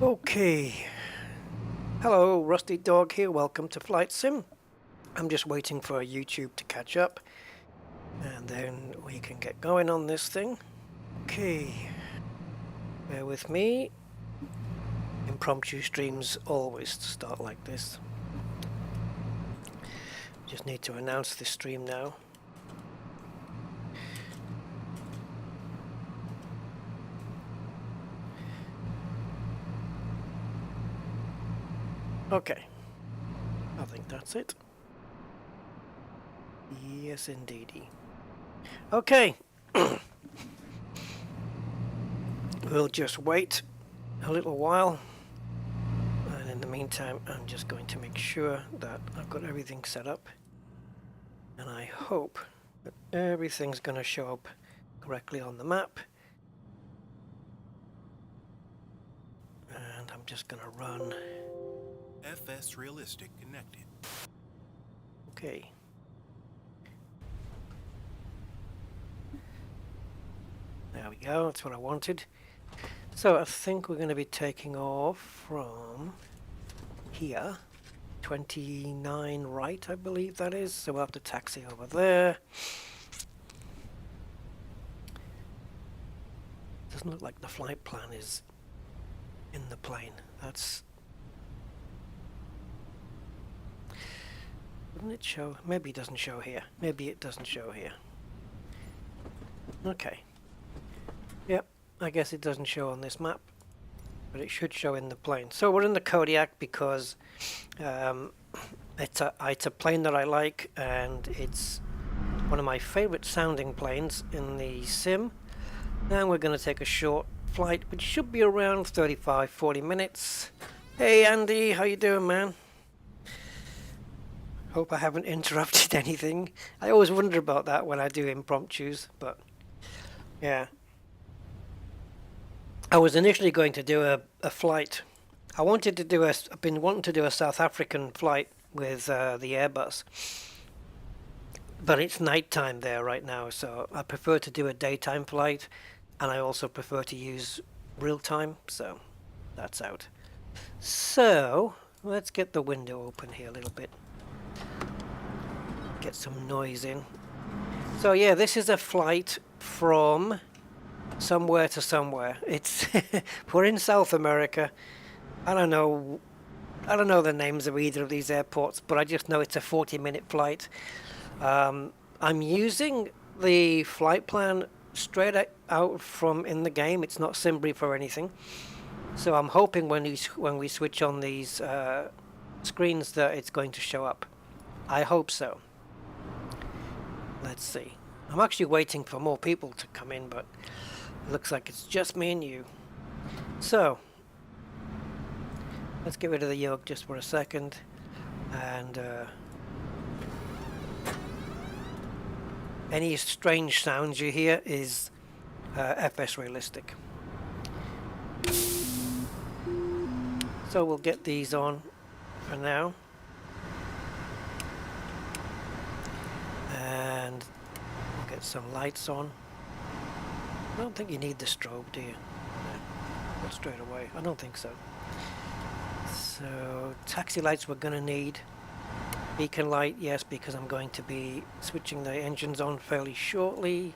Okay, hello, Rusty Dog here, welcome to Flight Sim. I'm just waiting for YouTube to catch up and then we can get going on this thing. Okay, bear with me. Impromptu streams always start like this. Just need to announce this stream now. Okay, I think that's it. Yes, indeedy. Okay, we'll just wait a little while, and in the meantime I'm just going to make sure that I've got everything set up, and I hope that everything's going to show up correctly on the map. And I'm just going to run FS Realistic connected. Okay. There we go, that's what I wanted. So I think we're going to be taking off from here. 29 right, I believe that is. So we'll have to taxi over there. Doesn't look like the flight plan is in the plane. That's... Wouldn't it show? Maybe it doesn't show here. Maybe it doesn't show here. Okay. Yep, I guess it doesn't show on this map, but it should show in the plane. So we're in the Kodiak because it's a plane that I like, and it's one of my favorite sounding planes in the sim. And we're going to take a short flight, which should be around 35-40 minutes. Hey Andy, how you doing, man? Hope I haven't interrupted anything. I always wonder about that when I do impromptus, but yeah. I was initially going to do a flight. I've been wanting to do a South African flight with the Airbus, but it's nighttime there right now, so I prefer to do a daytime flight, and I also prefer to use real time, so that's out. So let's get the window open here a little bit. Get some noise in. So yeah, this is a flight from somewhere to somewhere. It's we're in South America. I don't know the names of either of these airports, but I just know it's a 40-minute flight. I'm using the flight plan straight out from in the game. It's not sim brief or anything. So I'm hoping when we switch on these screens that it's going to show up. I hope so. Let's see. I'm actually waiting for more people to come in, but it looks like it's just me and you. So let's get rid of the yoke just for a second, and any strange sounds you hear is FS Realistic. So we'll get these on for now, and we'll get some lights on. I don't think you need the strobe, do you? No, not straight away. I don't think so. So taxi lights we're going to need. Beacon light, yes, because I'm going to be switching the engines on fairly shortly.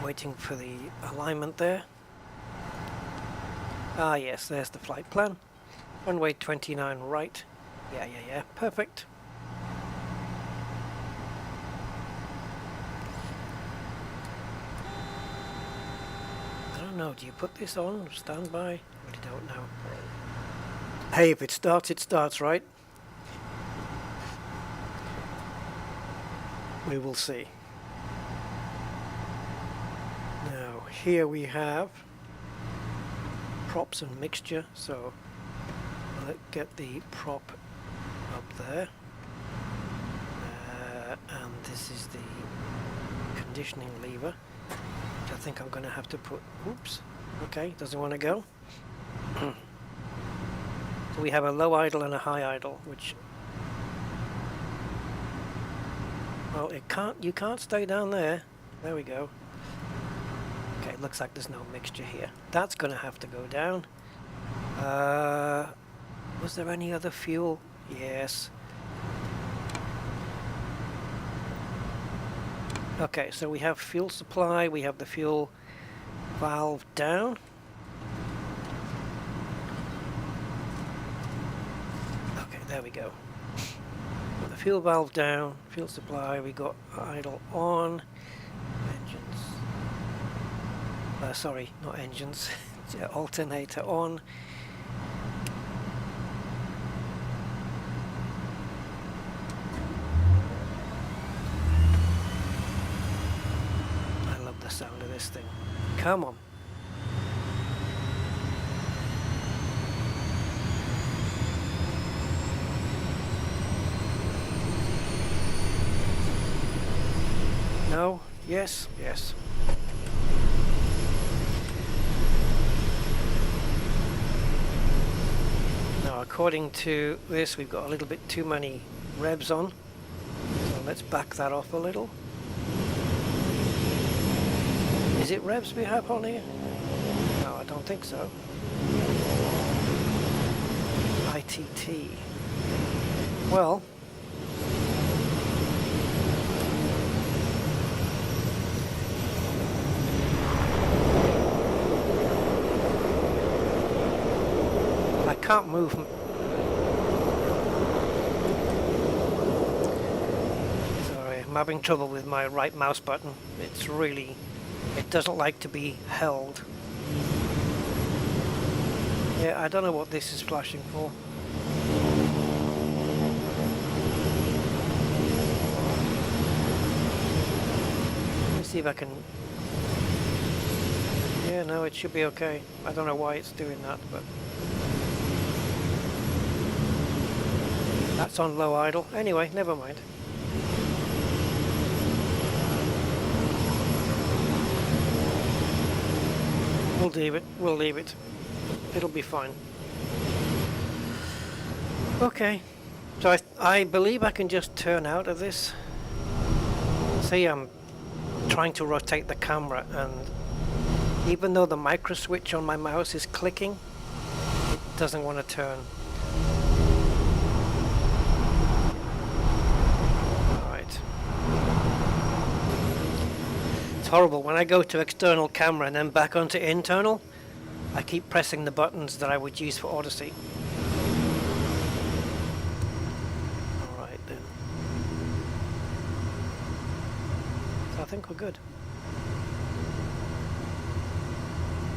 Waiting for the alignment there. Ah yes, there's the flight plan. Runway 29 right. Yeah, perfect. I don't know, do you put this on? Stand by? I really don't know. Hey, if it starts, it starts, right? We will see. Now, here we have props and mixture, so let's get the prop up there. And this is the conditioning lever, which I think I'm going to have to put... Oops. Okay, doesn't want to go. So we have a low idle and a high idle, which... Well, you can't stay down there. There we go. Okay, looks like there's no mixture here. That's going to have to go down. Was there any other fuel? Yes. Okay, so we have fuel supply, we have the fuel valve down. Okay, there we go. Got the fuel valve down, fuel supply, we got idle on. Engines. Sorry, not engines. Alternator on. Sound of this thing. Come on. No? Yes? Yes. Now, according to this, we've got a little bit too many revs on. So let's back that off a little. Is it revs we have on here? No, I don't think so. ITT. Well, I can't move. Sorry, I'm having trouble with my right mouse button. It's really... It doesn't like to be held. Yeah, I don't know what this is flashing for. Let me see if I can... Yeah, no, it should be okay. I don't know why it's doing that, but... That's on low idle. Anyway, never mind. We'll leave it. We'll leave it. It'll be fine. Okay. So I believe I can just turn out of this. See, I'm trying to rotate the camera, and even though the micro switch on my mouse is clicking, it doesn't want to turn. Horrible. When I go to external camera and then back onto internal, I keep pressing the buttons that I would use for Odyssey. Alright then. So I think we're good.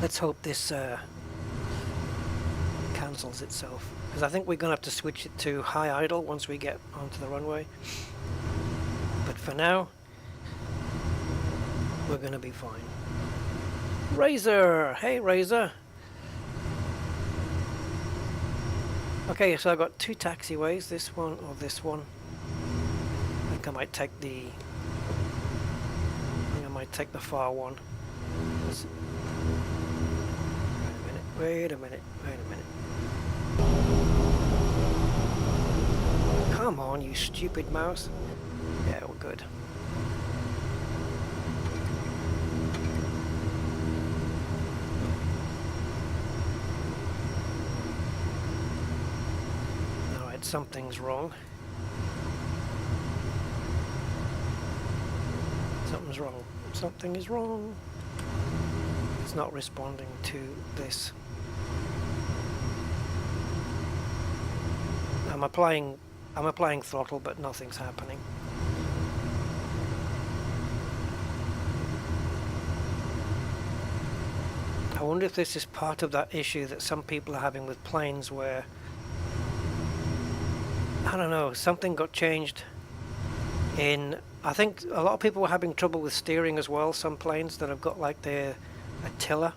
Let's hope this cancels itself, because I think we're going to have to switch it to high idle once we get onto the runway. But for now, we're gonna be fine. Razor! Hey, Razor! Okay, so I've got two taxiways, this one or this one. I think I might take the far one. Wait a minute. Come on, you stupid mouse. Yeah, we're good. Something's wrong. Something's wrong. Something is wrong. It's not responding to this. I'm applying throttle, but nothing's happening. I wonder if this is part of that issue that some people are having with planes where, I don't know, something got changed in... I think a lot of people were having trouble with steering as well. Some planes that have got like a tiller,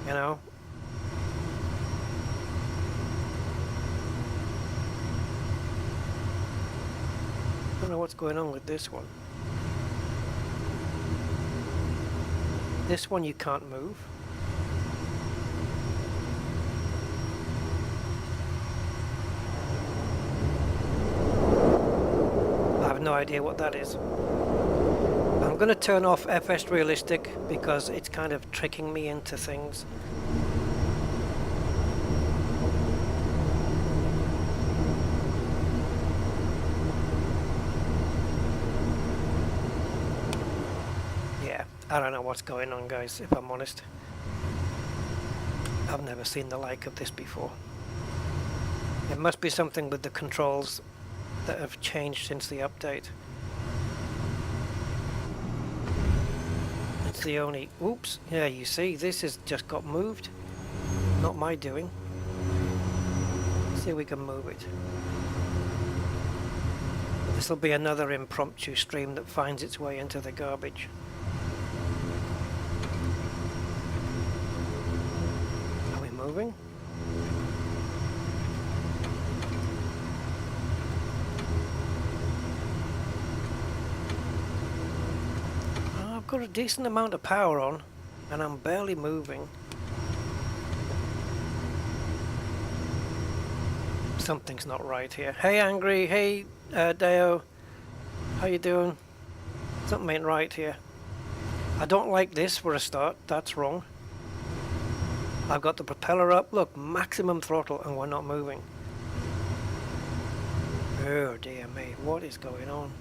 you know. I don't know what's going on with this one. This one you can't move. I have no idea what that is. I'm going to turn off FS Realistic because it's kind of tricking me into things. Yeah, I don't know what's going on, guys, if I'm honest. I've never seen the like of this before. It must be something with the controls that have changed since the update. It's the only... Oops, yeah, you see, this has just got moved. Not my doing. See if we can move it. This will be another impromptu stream that finds its way into the garbage. Are we moving? I've got a decent amount of power on and I'm barely moving. Something's not right here. Hey Angry, hey Deo, how you doing? Something ain't right here. I don't like this for a start, that's wrong. I've got the propeller up, look, maximum throttle and we're not moving. Oh dear me, what is going on?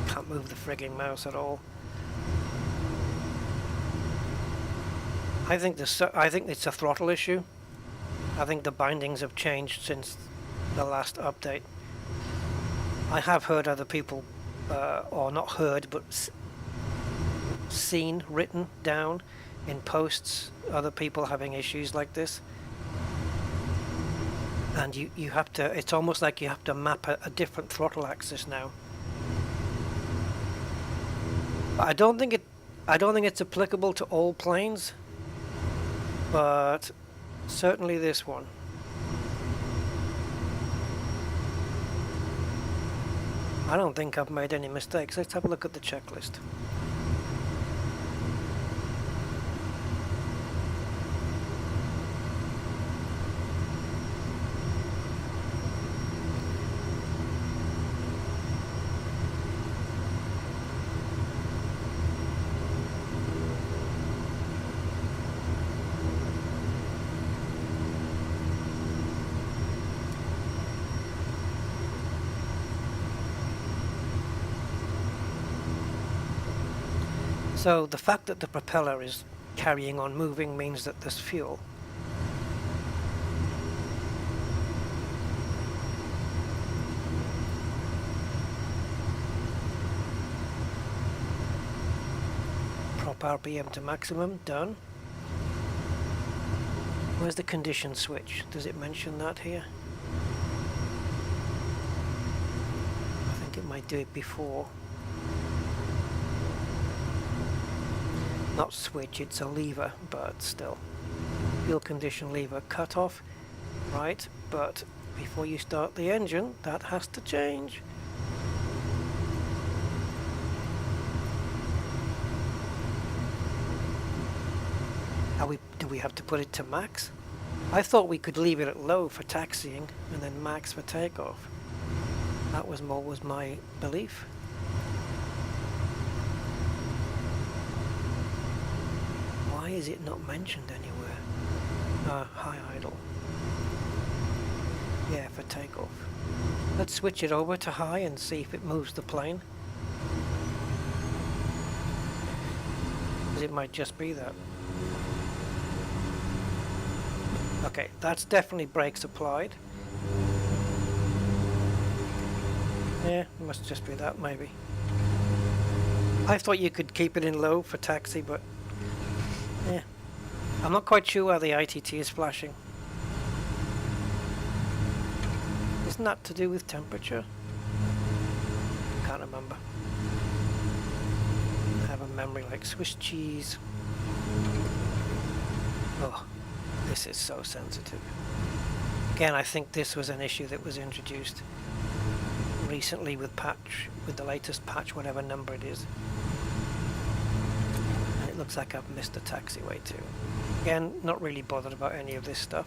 Can't move the frigging mouse at all. I think it's a throttle issue. I think the bindings have changed since the last update. I have heard other people, or not heard, but seen written down in posts, other people having issues like this. And you have to, it's almost like you have to map a different throttle axis now. I don't think it's applicable to all planes, but certainly this one. I don't think I've made any mistakes. Let's have a look at the checklist. So the fact that the propeller is carrying on moving means that there's fuel. Prop RPM to maximum, done. Where's the condition switch? Does it mention that here? I think it might do it before. Not switch, it's a lever, but still. Fuel condition lever cut off, right, but before you start the engine, that has to change. Do we have to put it to max? I thought we could leave it at low for taxiing and then max for takeoff. That was my belief. Why is it not mentioned anywhere? High idle. Yeah, for takeoff. Let's switch it over to high and see if it moves the plane. Because it might just be that. Okay, that's definitely brakes applied. Yeah, it must just be that maybe. I thought you could keep it in low for taxi, but yeah. I'm not quite sure why the ITT is flashing. Isn't that to do with temperature? Can't remember. I have a memory like Swiss cheese. Oh, this is so sensitive. Again, I think this was an issue that was introduced recently with the latest patch, whatever number it is. And it looks like I've missed a taxiway too. Again, not really bothered about any of this stuff.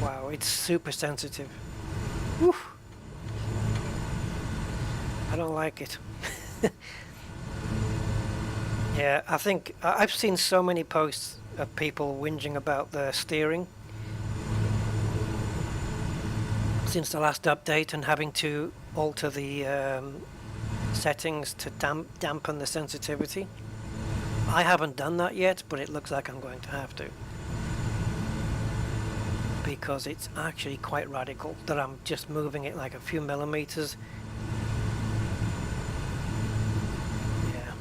Wow, it's super sensitive. Whew. I don't like it. Yeah, I think I've seen so many posts of people whinging about the steering since the last update and having to alter the settings to dampen the sensitivity. I haven't done that yet, but it looks like I'm going to have to, because it's actually quite radical that I'm just moving it like a few millimeters. Yeah.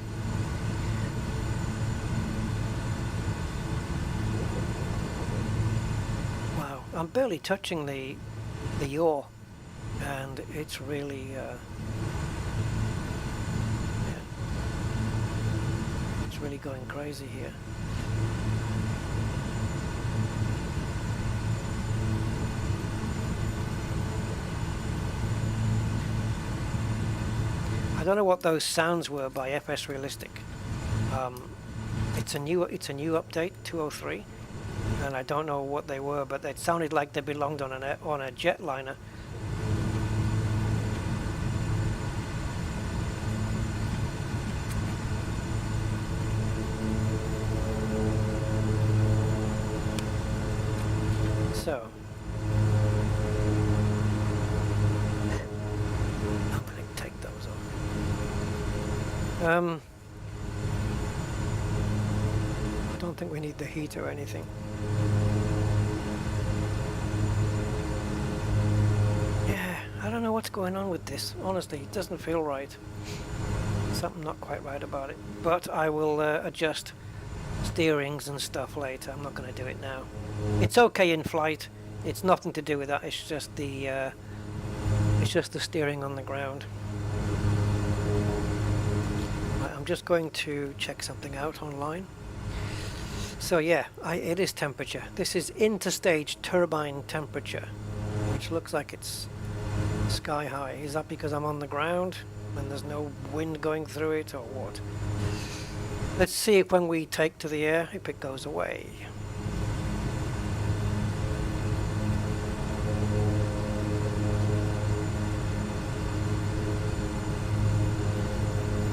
Wow, I'm barely touching the yaw, and it's really yeah, it's really going crazy here. I don't know what those sounds were by FS Realistic. It's a new update, 203, and I don't know what they were, but it sounded like they belonged on a jetliner. So I'm going to take those off. I don't think we need the heat or anything. Yeah, I don't know what's going on with this. Honestly, it doesn't feel right. Something not quite right about it. But I will adjust steerings and stuff later. I'm not going to do it now. It's okay in flight. It's nothing to do with that. It's just the steering on the ground. Right, I'm just going to check something out online. So yeah, it is temperature. This is interstage turbine temperature, which looks like it's sky high. Is that because I'm on the ground and there's no wind going through it, or what? Let's see if when we take to the air, if it goes away.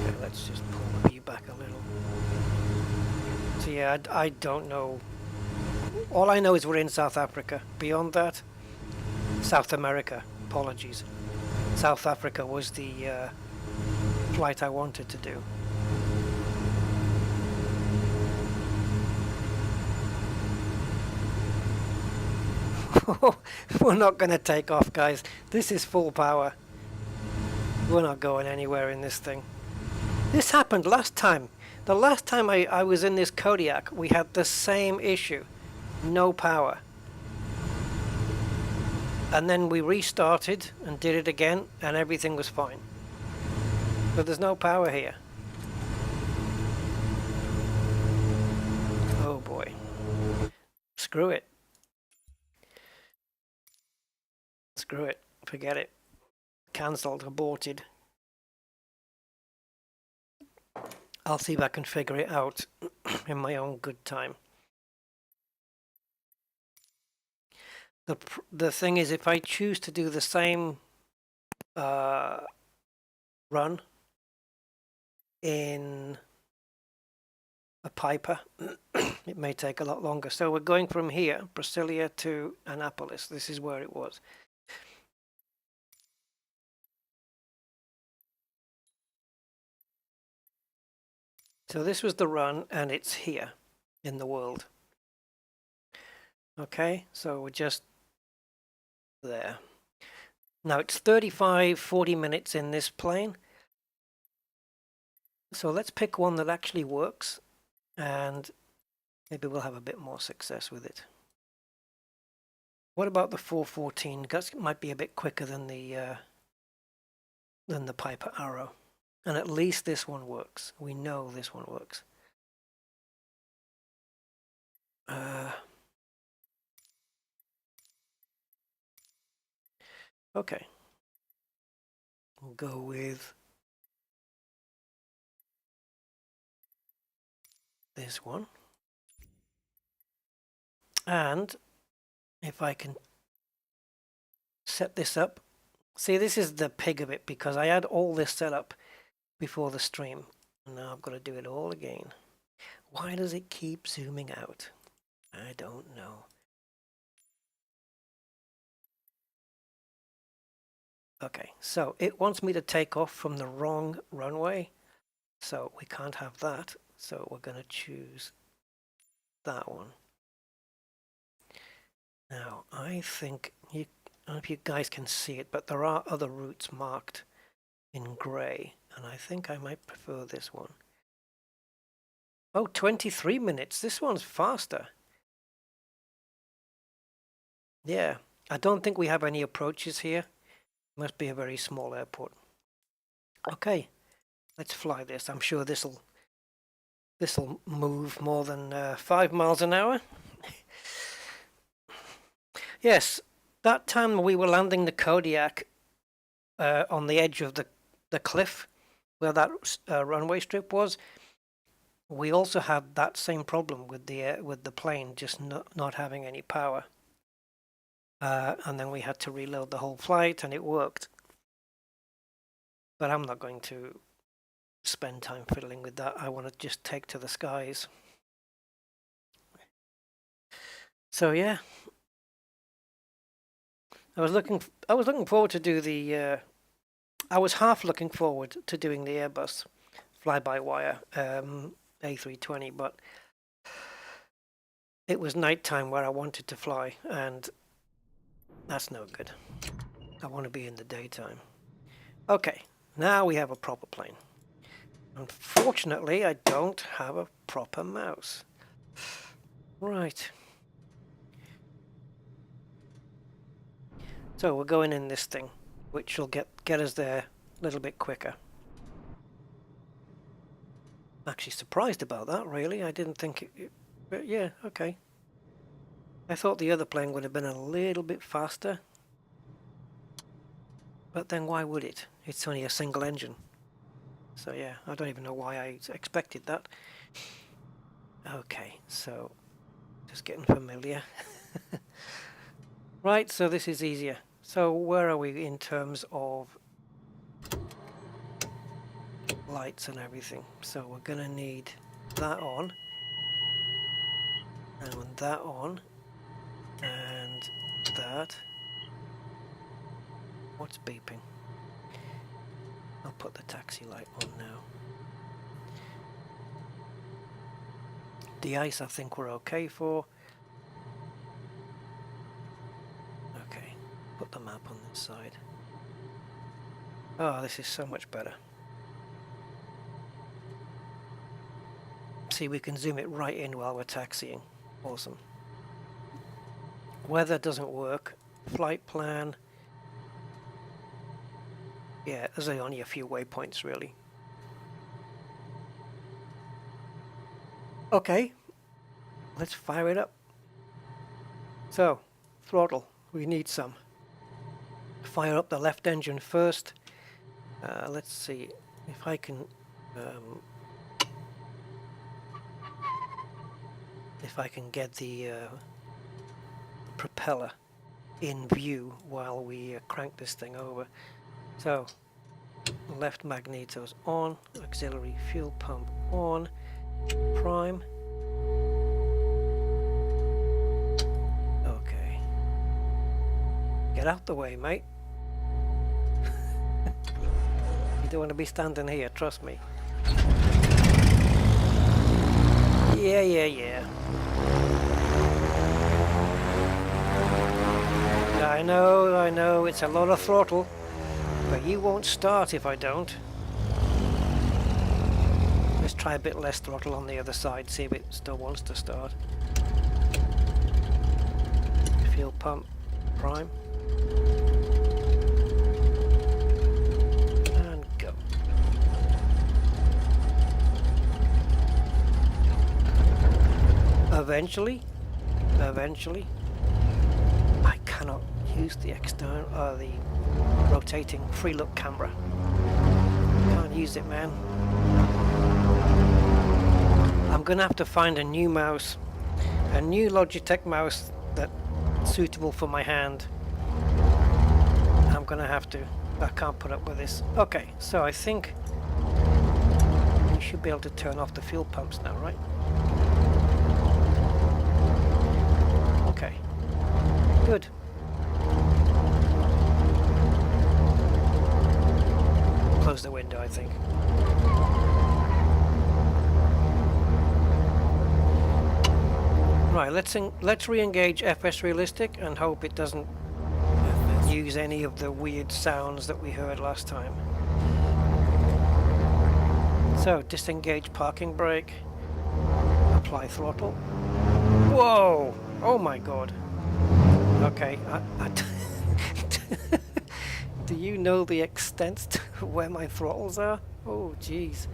Okay, let's just pull the view back a little. So yeah, I don't know. All I know is we're in South Africa. Beyond that, South America. Apologies. South Africa was the flight I wanted to do. We're not going to take off, guys. This is full power. We're not going anywhere in this thing. This happened last time. The last time I was in this Kodiak, we had the same issue. No power. And then we restarted and did it again, and everything was fine. But there's no power here. Oh boy. Screw it. Screw it. Forget it. Cancelled. Aborted. I'll see if I can figure it out in my own good time. The thing is, if I choose to do the same run in a Piper, it may take a lot longer. So we're going from here, Brasilia, to Annapolis. This is where it was. So this was the run, and it's here in the world. Okay, so we're just there. Now it's 35-40 minutes in this plane. So let's pick one that actually works, and maybe we'll have a bit more success with it. What about the 414? That might be a bit quicker than the Piper Arrow. And at least this one works. We know this one works. Okay. We'll go with this one. And if I can set this up. See, this is the pig of it because I had all this set up before the stream. And now I've got to do it all again. Why does it keep zooming out? I don't know. Okay, so it wants me to take off from the wrong runway. So we can't have that. So we're going to choose that one. Now, I think, I don't know if you guys can see it, but there are other routes marked in grey. And I think I might prefer this one. Oh, 23 minutes. This one's faster. Yeah, I don't think we have any approaches here. Must be a very small airport. Okay, let's fly this. I'm sure this'll move more than 5 miles an hour. Yes, that time we were landing the Kodiak on the edge of the cliff where that runway strip was. We also had that same problem with the plane just not having any power. And then we had to reload the whole flight, and it worked. But I'm not going to spend time fiddling with that. I want to just take to the skies. So yeah, I was looking forward to do the. I was half looking forward to doing the Airbus fly-by-wire A320, but it was nighttime where I wanted to fly, and that's no good. I want to be in the daytime. Okay, now we have a proper plane. Unfortunately, I don't have a proper mouse. Right. So we're going in this thing, which will get us there a little bit quicker. Actually surprised about that, really. I didn't think it but yeah, okay. I thought the other plane would have been a little bit faster. But then why would it? It's only a single engine. So yeah, I don't even know why I expected that. Okay, so just getting familiar. Right, so this is easier. So where are we in terms of lights and everything? So we're gonna need that on, and that on, and that. What's beeping? I'll put the taxi light on now. The ice I think we're okay for. Okay, put the map on this side. Oh, this is so much better. See, we can zoom it right in while we're taxiing. Awesome. Weather doesn't work. Flight plan. Yeah, there's only a few waypoints really. Okay, let's fire it up. So, throttle, we need some. Fire up the left engine first. Let's see if I can get the propeller in view while we crank this thing over. So, left magneto's on, auxiliary fuel pump on, prime. Okay. Get out the way, mate. You don't want to be standing here, trust me. Yeah. I know, it's a lot of throttle, but you won't start if I don't. Let's try a bit less throttle on the other side, see if it still wants to start. Fuel pump, prime. And go. Eventually, I cannot use the the rotating free look camera. Can't use it, man. I'm gonna have to find a new mouse, a new Logitech mouse that's suitable for my hand. I'm gonna have to. I can't put up with this. Okay, so I think we should be able to turn off the fuel pumps now, right? Okay, good. Close the window, I think. Right, let's re-engage FS Realistic and hope it doesn't use any of the weird sounds that we heard last time. So, disengage parking brake, apply throttle. Whoa! Oh my god. Okay, do you know the extent to where my throttles are? Oh jeez.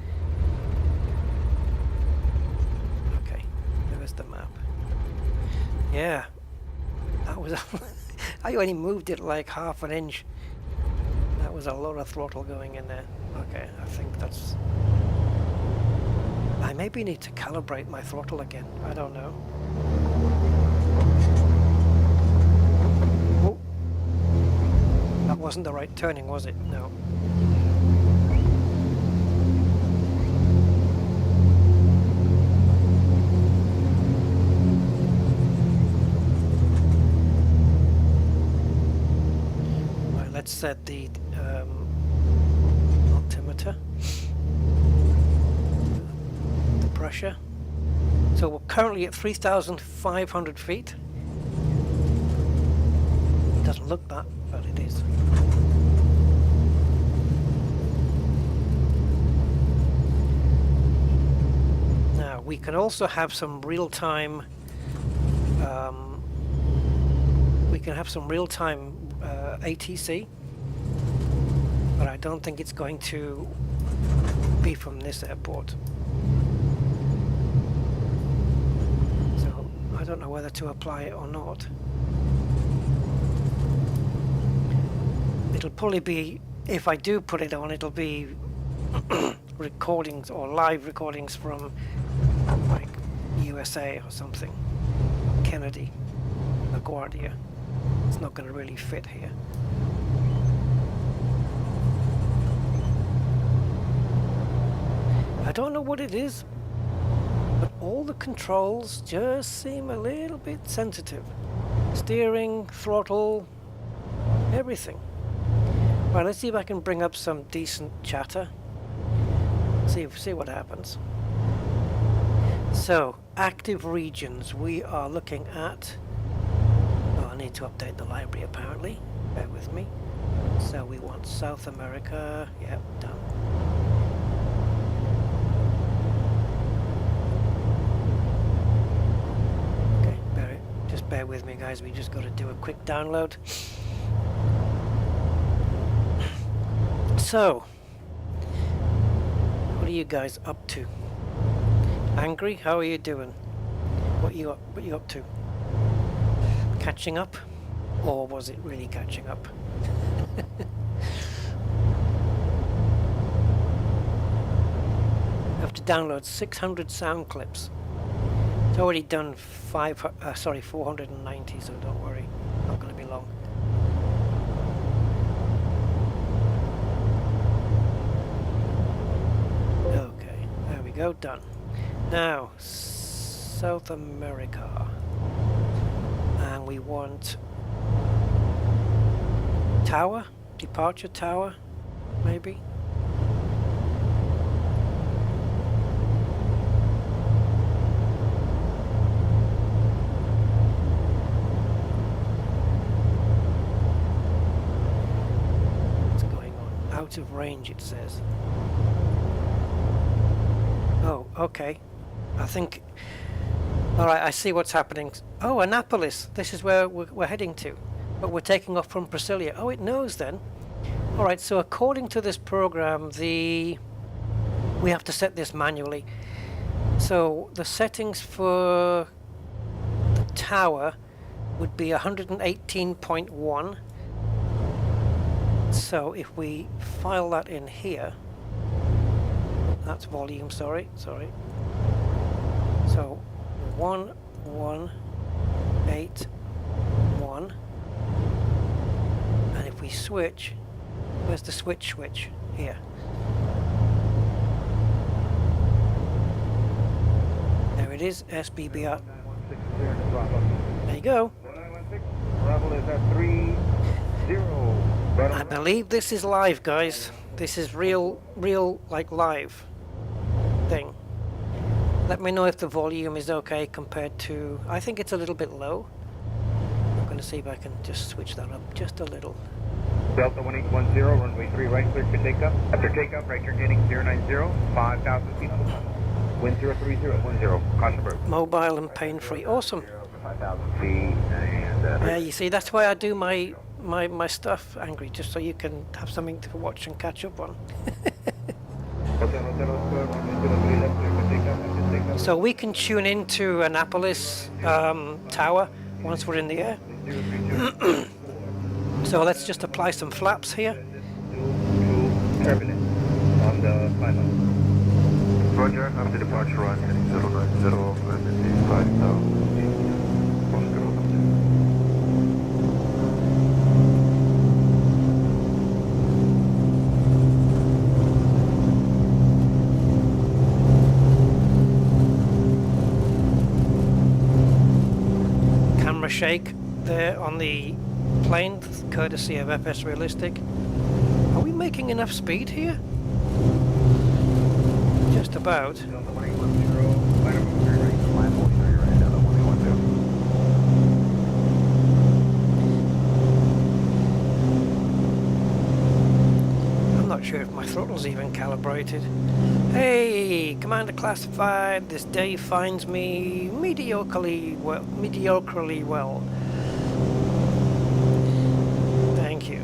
Okay, there's the map. Yeah, that was I only moved it like half an inch. That was a lot of throttle going in there. Okay, I think that's... I maybe need to calibrate my throttle again. I don't know. Oh. That wasn't the right turning, was it? No. Let's set the altimeter, the pressure. So we're currently at 3,500 feet. It doesn't look that, but it is. Now we can also have some real-time. We can have some real-time ATC. But I don't think it's going to be from this airport. So I don't know whether to apply it or not. It'll probably be, if I do put it on, it'll be recordings or live recordings from like USA or something. Kennedy, LaGuardia. It's not going to really fit here. I don't know what it is, but all the controls just seem a little bit sensitive. Steering, throttle, everything. Right, let's see if I can bring up some decent chatter. See what happens. So, active regions. We are looking at... Oh, I need to update the library apparently. Bear with me. So we want South America. Yep, done. Bear with me, guys, we just got to do a quick download. So, what are you guys up to? Angry? How are you doing? What you up to? Catching up? Or was it really catching up? I have to download 600 sound clips. It's already done 490, so don't worry, not going to be long. Okay, there we go, done. Now, South America, and we want tower, departure tower, maybe. Out of range, it says. Oh, okay. I think... Alright, I see what's happening. Oh, Annapolis. This is where we're heading to. But we're taking off from Brasilia. Oh, it knows then. Alright, so according to this program, we have to set this manually. So the settings for the tower would be 118.1. So if we file that in here, that's volume, sorry. So 1181, and if we switch, where's the switch? Here. There it is, SBBR. There you go. I believe this is live, guys. This is real, like live thing. Let me know if the volume is okay compared to... I think it's a little bit low. I'm going to see if I can just switch that up just a little. Delta 1810, runway 3 right, clear for takeoff. After takeoff, right turn heading 090, 5,000 feet. Wind 03010, caution bird. Mobile and pain-free. Awesome. 5,000 feet, and... Yeah, you see, that's why I do my stuff, Angry, just so you can have something to watch and catch up on. So we can tune into Annapolis Tower once we're in the air. So let's just apply some flaps here. Turbulence on the final. Roger, after departure run, heading 090, and 5,000 feet. Shake there on the plane, courtesy of FS Realistic. Are we making enough speed here? Just about. I'm not sure if my throttle's even calibrated. Hey, Commander Classified, this day finds me mediocrely well. Thank you.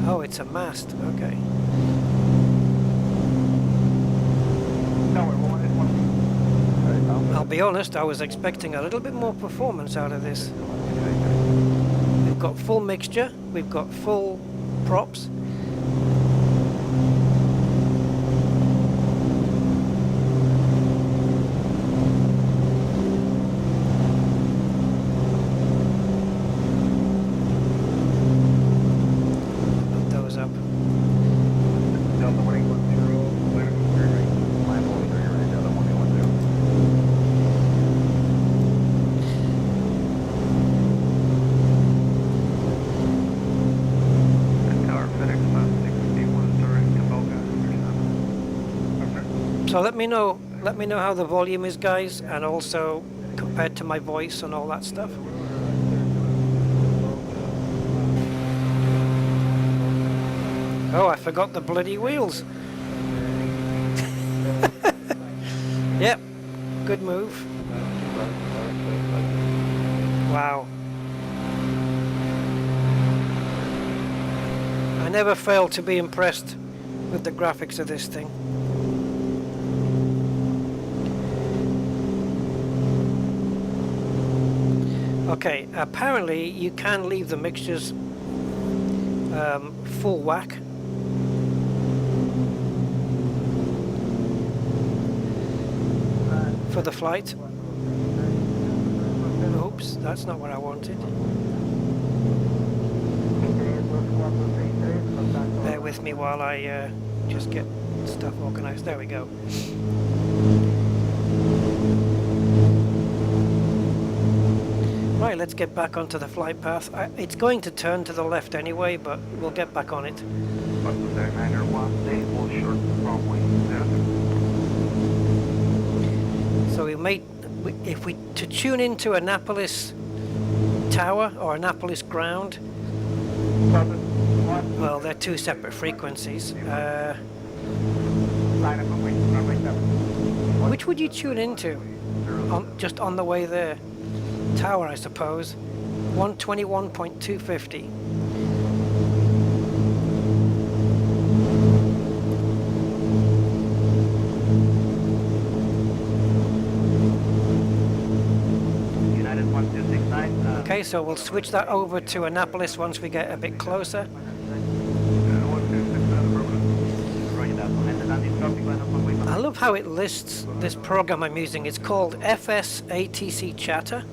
Oh, it's a mast, okay. I'll be honest, I was expecting a little bit more performance out of this. We've got full mixture, we've got full props. So let me know how the volume is, guys, and also compared to my voice and all that stuff. Oh, I forgot the bloody wheels. Yep, good move. Wow. I never fail to be impressed with the graphics of this thing. Okay, apparently you can leave the mixtures full whack. For the flight. Oops, that's not what I wanted. Bear with me while I just get stuff organized. There we go. Right, let's get back onto the flight path. It's going to turn to the left anyway, but we'll get back on it. So to tune into Annapolis Tower or Annapolis Ground, well, they're two separate frequencies. Which would you tune into? Just on the way there? Tower, I suppose. 121.250. so we'll switch that over to Annapolis once we get a bit closer. I love how it lists this program I'm using. It's called FS ATC Chatter,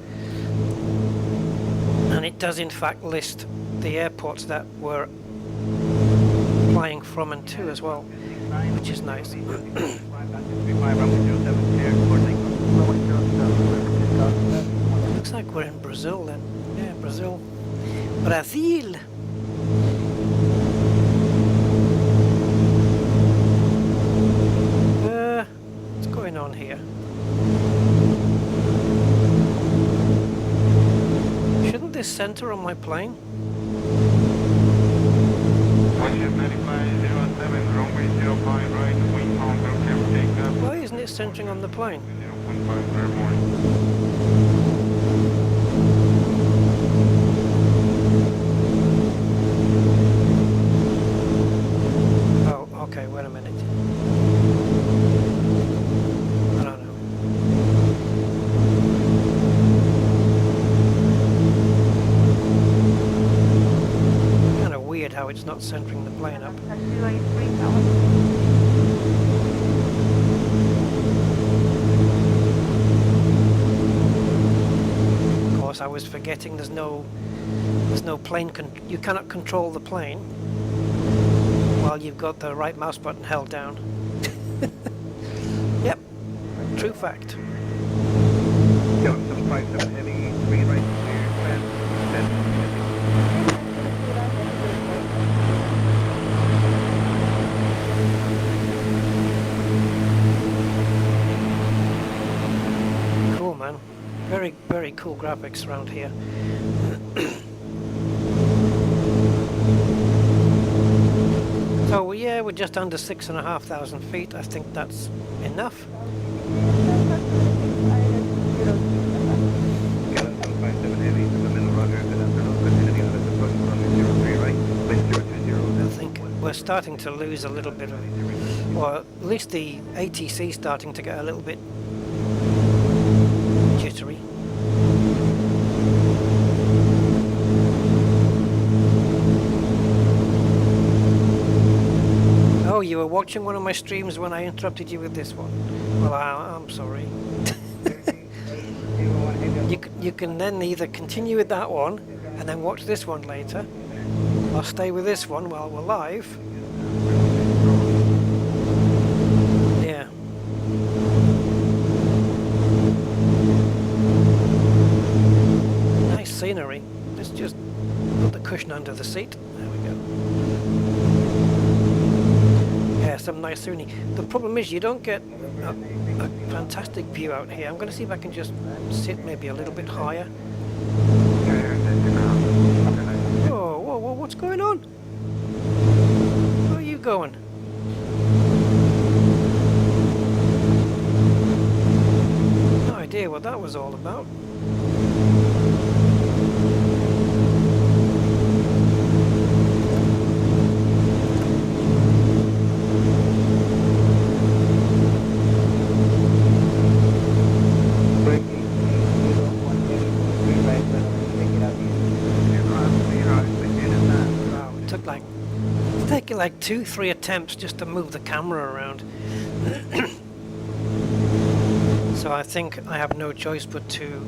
and it does in fact list the airports that we're flying from and to as well, which is nice. Looks like we're in Brazil then. Yeah, Brazil. Brazil! What's going on here? Shouldn't this center on my plane? Why isn't it centering on the plane? Oh, okay, wait a minute. I don't know. Kind of weird how it's not centering the plane up. I was forgetting there's no plane you cannot control the plane while you've got the right mouse button held down. Yep, true fact. Cool, man. Very, very cool graphics around here. So yeah, we're just under 6,500 feet. I think that's enough. I think we're starting to lose a little bit of, or at least the ATC starting to get a little bit jittery. Oh, you were watching one of my streams when I interrupted you with this one. Well, I'm sorry. You can then either continue with that one and then watch this one later, or stay with this one while we're live. Yeah. Nice scenery. Let's just put the cushion under the seat. There we go. Yeah, some nice scenery. The problem is you don't get a fantastic view out here. I'm going to see if I can just sit maybe a little bit higher. Whoa, whoa, whoa, what's going on? Where are you going? No idea what that was all about. Like 2-3 attempts just to move the camera around. So I think I have no choice but to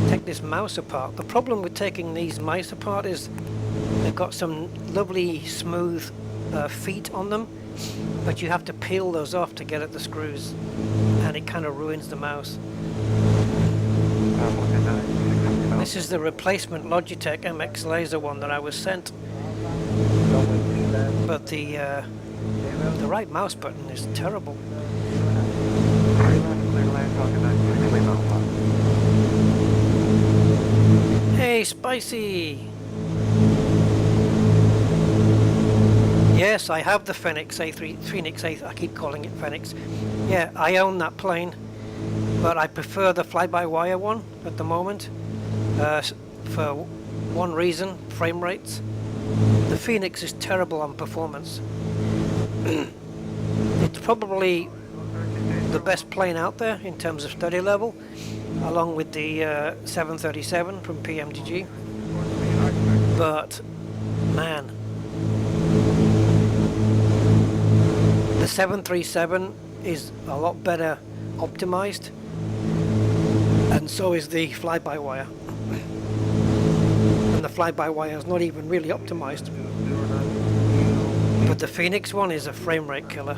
take this mouse apart. The problem with taking these mice apart is they've got some lovely smooth feet on them, but you have to peel those off to get at the screws, and it kind of ruins the mouse. This is the replacement Logitech MX Laser one that I was sent. But the right mouse button is terrible. Hey, Spicy! Yes, I have the Phoenix A. I keep calling it Phoenix. Yeah, I own that plane, but I prefer the fly-by-wire one at the moment. For one reason, frame rates. The Phoenix is terrible on performance. It's probably the best plane out there in terms of study level, along with the 737 from PMDG. But man, the 737 is a lot better optimized, and so is the fly-by-wire. And the fly-by-wire is not even really optimized. But the Phoenix one is a frame rate killer,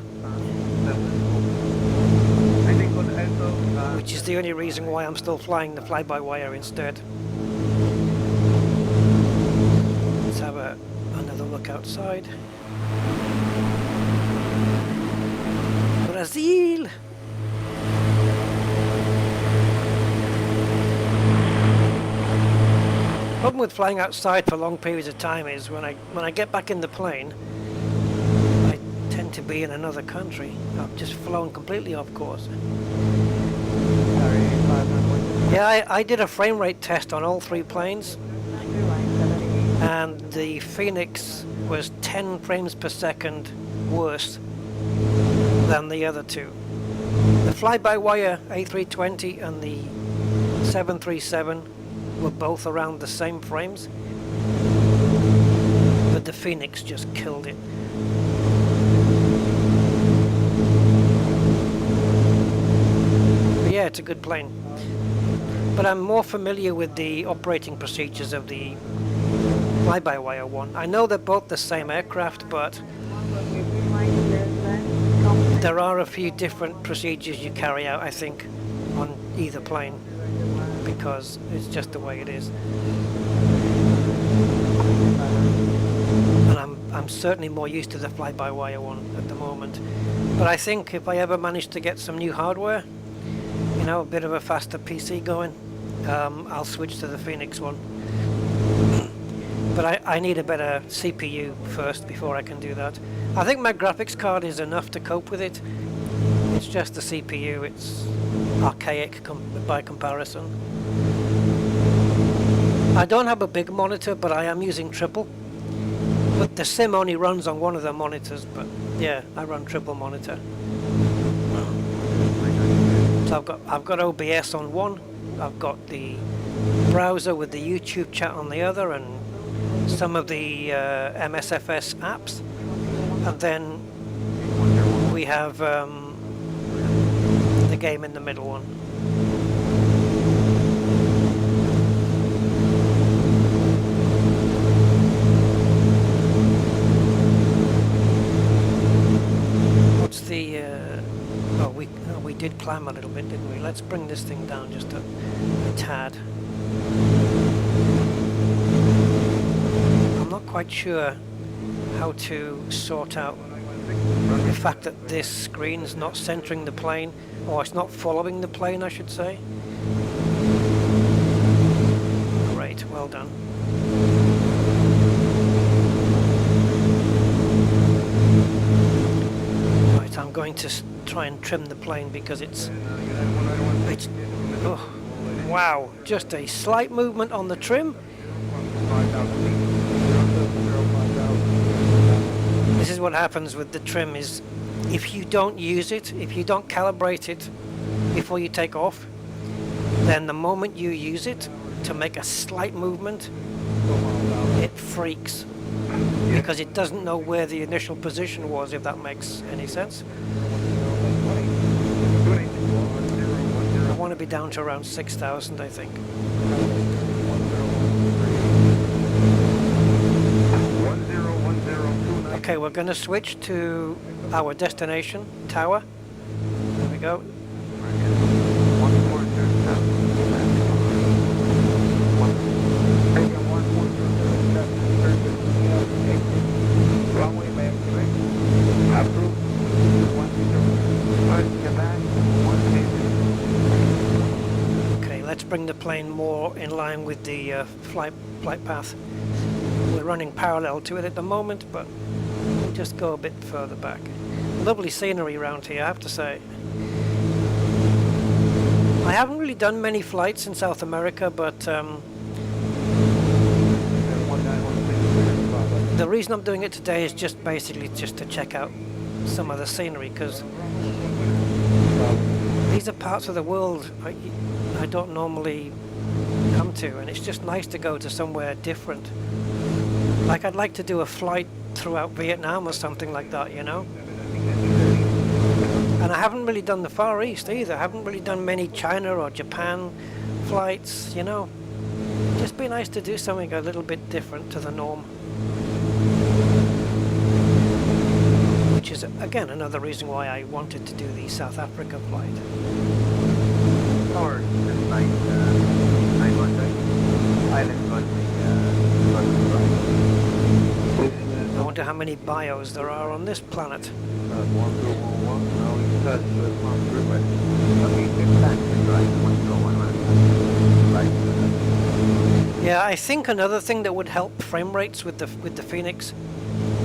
which is the only reason why I'm still flying the fly-by-wire instead. Let's have another look outside. Brazil! Problem with flying outside for long periods of time is when I get back in the plane, I tend to be in another country. I've just flown completely off course. Yeah, I did a frame rate test on all 3 planes, and the Phoenix was 10 frames per second worse than the other 2. The fly-by-wire A320 and the 737 were both around the same frames, but the Phoenix just killed it. But yeah, it's a good plane. But I'm more familiar with the operating procedures of the fly-by-wire one. I know they're both the same aircraft, but there are a few different procedures you carry out, I think, on either plane, because it's just the way it is. And I'm certainly more used to the fly-by-wire one at the moment. But I think if I ever manage to get some new hardware, you know, a bit of a faster PC going, I'll switch to the Phoenix one. But I need a better CPU first before I can do that. I think my graphics card is enough to cope with it. It's just the CPU, it's archaic by comparison. I don't have a big monitor, but I am using triple. But the sim only runs on one of the monitors, but yeah, I run triple monitor. So I've got OBS on one, I've got the browser with the YouTube chat on the other, and some of the MSFS apps, and then we have the game in the middle one. What's the we did climb a little bit, didn't we? Let's bring this thing down just a tad. I'm not quite sure how to sort out the fact that this screen's not centering the plane, or it's not following the plane, I should say. Great, well done. Right, I'm going to try and trim the plane because it's oh, wow, just a slight movement on the trim. This is what happens with the trim, is if you don't use it, if you don't calibrate it before you take off, then the moment you use it to make a slight movement, it freaks because it doesn't know where the initial position was, if that makes any sense. I want to be down to around 6,000, I think. Okay, we're going to switch to our destination tower. There we go. Okay, let's bring the plane more in line with the flight path. We're running parallel to it at the moment, but we'll just go a bit further back. Lovely scenery around here, I have to say. I haven't really done many flights in South America, but the reason I'm doing it today is just basically just to check out some of the scenery, because these are parts of the world I don't normally come to, and it's just nice to go to somewhere different. Like I'd like to do a flight throughout Vietnam or something like that, you know? And I haven't really done the Far East either. I haven't really done many China or Japan flights, you know? Just be nice to do something a little bit different to the norm. Which is, again, another reason why I wanted to do the South Africa flight. Or just like 913. Island runway, I wonder how many bios there are on this planet. 1011, now it's touch Mount River. Okay, get back and right, 1011. Right. Yeah, I think another thing that would help frame rates with the Phoenix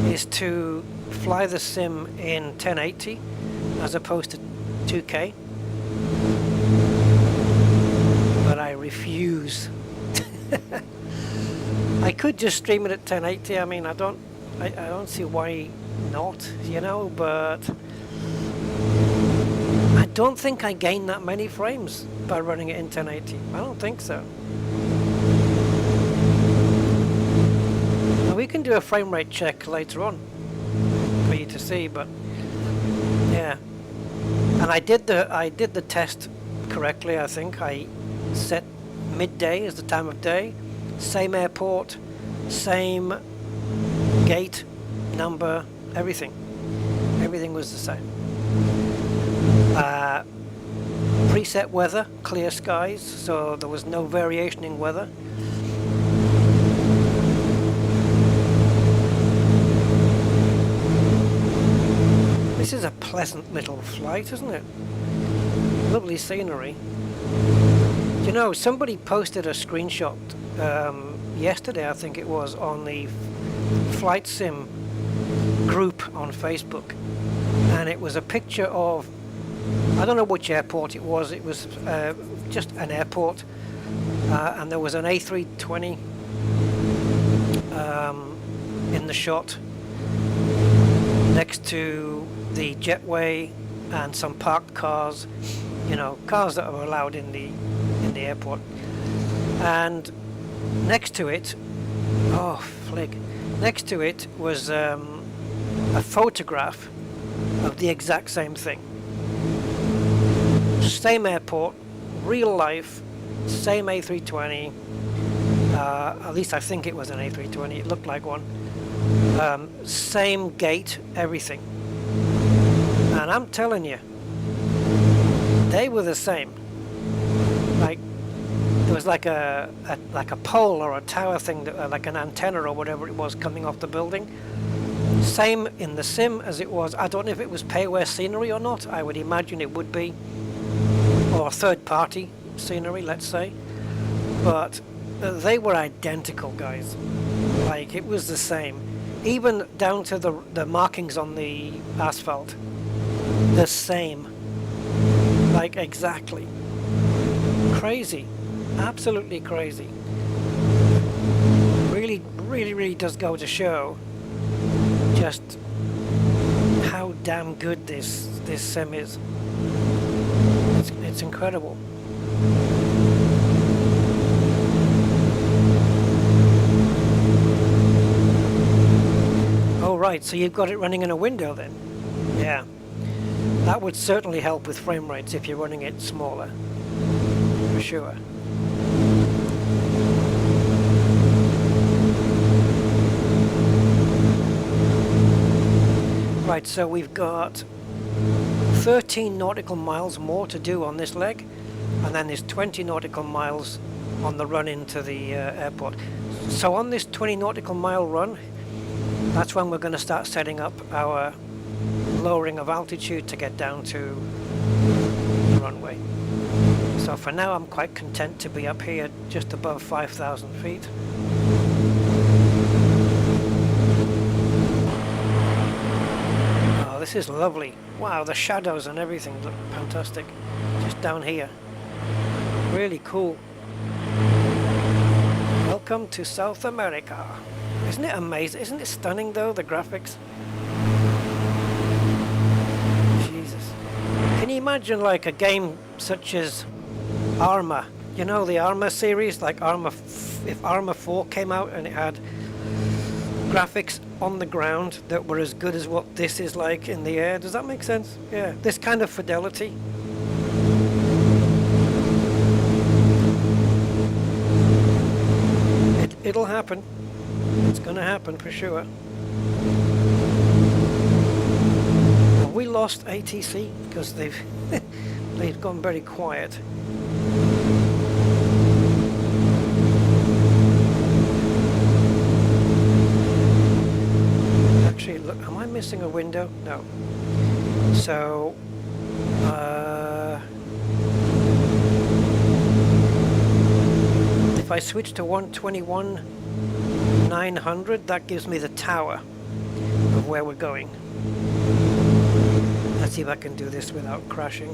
is to fly the sim in 1080 as opposed to 2K. But I refuse. I could just stream it at 1080. I mean, I don't see why not, you know, but I don't think I gain that many frames by running it in 1080. I don't think so. Now we can do a frame rate check later on for you to see, but yeah. And I did the test correctly, I think. I set midday as the time of day, same airport, same gate number, everything was the same. Preset weather, clear skies, so there was no variation in weather. This is a pleasant little flight, isn't it? Lovely scenery. You know, somebody posted a screenshot yesterday, I think it was, on the Flight Sim group on Facebook, and it was a picture of, I don't know which airport it was just an airport, and there was an A320 in the shot next to the jetway and some parked cars, you know, cars that are allowed in the airport, and next to it, next to it was a photograph of the exact same thing. Same airport, real life, same A320, at least I think it was an A320, it looked like one. Same gate, everything. And I'm telling you, they were the same. Like, there was like a pole or a tower thing, that, like an antenna or whatever it was coming off the building. Same in the sim as it was. I don't know if it was payware scenery or not. I would imagine it would be, or third-party scenery, let's say. But they were identical, guys. Like, it was the same, even down to the markings on the asphalt. The same, like exactly. Crazy, absolutely crazy. Really does go to show just how damn good this sim is. It's incredible. Oh right, so you've got it running in a window then? Yeah. That would certainly help with frame rates if you're running it smaller. For sure. Right, so we've got 13 nautical miles more to do on this leg, and then there's 20 nautical miles on the run into the airport. So on this 20 nautical mile run, that's when we're going to start setting up our lowering of altitude to get down to the runway. So for now I'm quite content to be up here just above 5,000 feet. Oh, this is lovely. Wow, the shadows and everything look fantastic. Just down here. Really cool. Welcome to South America. Isn't it amazing? Isn't it stunning though, the graphics? Jesus. Can you imagine like a game such as Armor. You know the Armor series, like if Armor 4 came out and it had graphics on the ground that were as good as what this is like in the air. Does that make sense? Yeah, this kind of fidelity. It'll happen. It's gonna happen for sure. Have we lost ATC? Because they've they've gone very quiet. Actually, look, am I missing a window? No. So, if I switch to 121,900, that gives me the tower of where we're going. Let's see if I can do this without crashing.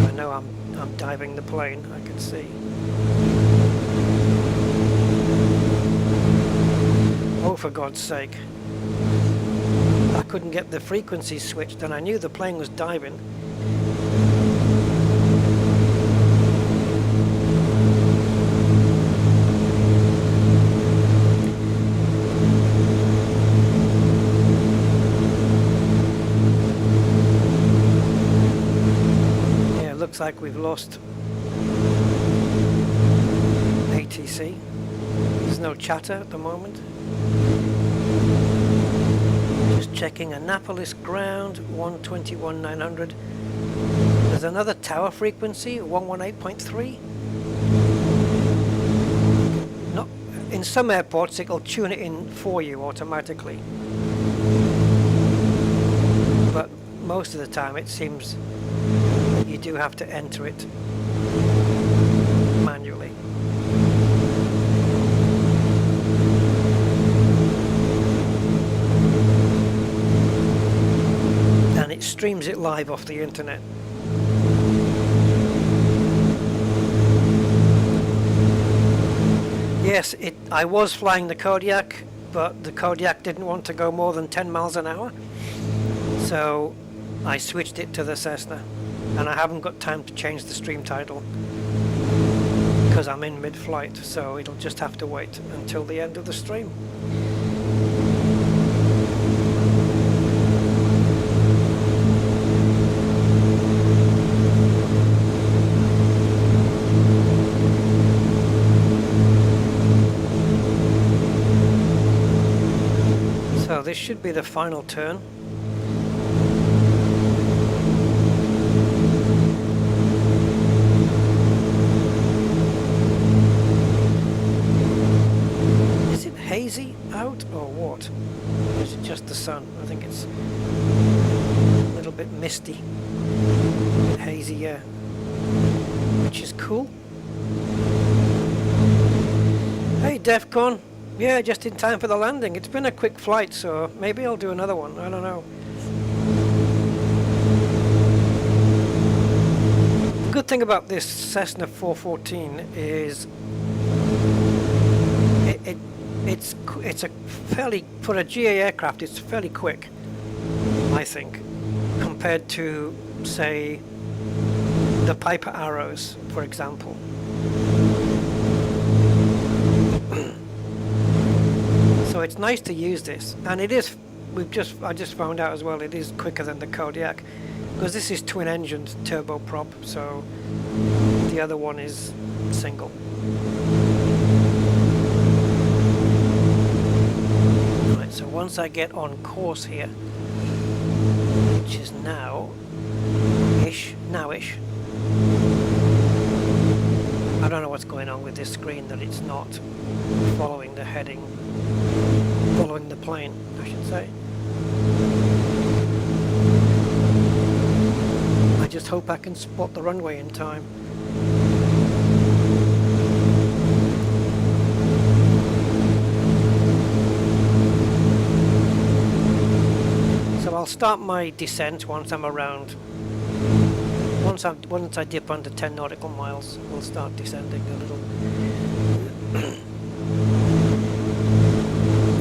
I know I'm diving the plane, I can see. Oh, for God's sake. I couldn't get the frequencies switched and I knew the plane was diving. Yeah, it looks like we've lost ATC. There's no chatter at the moment. Just checking Annapolis ground, 121,900. There's another tower frequency, 118.3. Not in some airports, it'll tune it in for you automatically. But most of the time, it seems that you do have to enter it manually. It streams it live off the internet. Yes, I was flying the Kodiak, but the Kodiak didn't want to go more than 10 miles an hour, so I switched it to the Cessna, and I haven't got time to change the stream title because I'm in mid-flight, so it'll just have to wait until the end of the stream. So this should be the final turn. Is it hazy out or what? Or is it just the sun? I think it's a little bit misty, a bit hazy, yeah, which is cool. Hey, DEFCON. Yeah, just in time for the landing. It's been a quick flight, so maybe I'll do another one. I don't know. The good thing about this Cessna 414 is it's a fairly, for a GA aircraft, it's fairly quick, I think, compared to, say, the Piper Arrows, for example. So it's nice to use this, and it is. I just found out as well. It is quicker than the Kodiak, because this is twin-engined turboprop. So the other one is single. Right. So once I get on course here, which is now-ish. I don't know what's going on with this screen that it's not following the heading. Following the plane, I should say. I just hope I can spot the runway in time. So I'll start my descent once I'm around. Once I dip under 10 nautical miles, we'll start descending a little.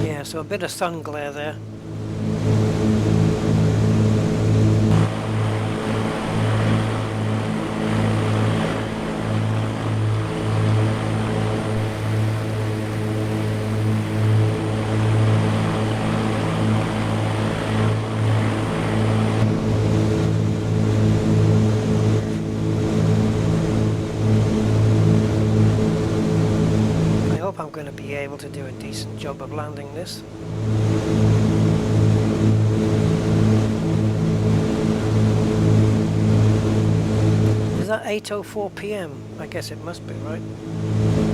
Yeah, so a bit of sun glare there. job of landing this. Is that 8:04 p.m? I guess it must be, right?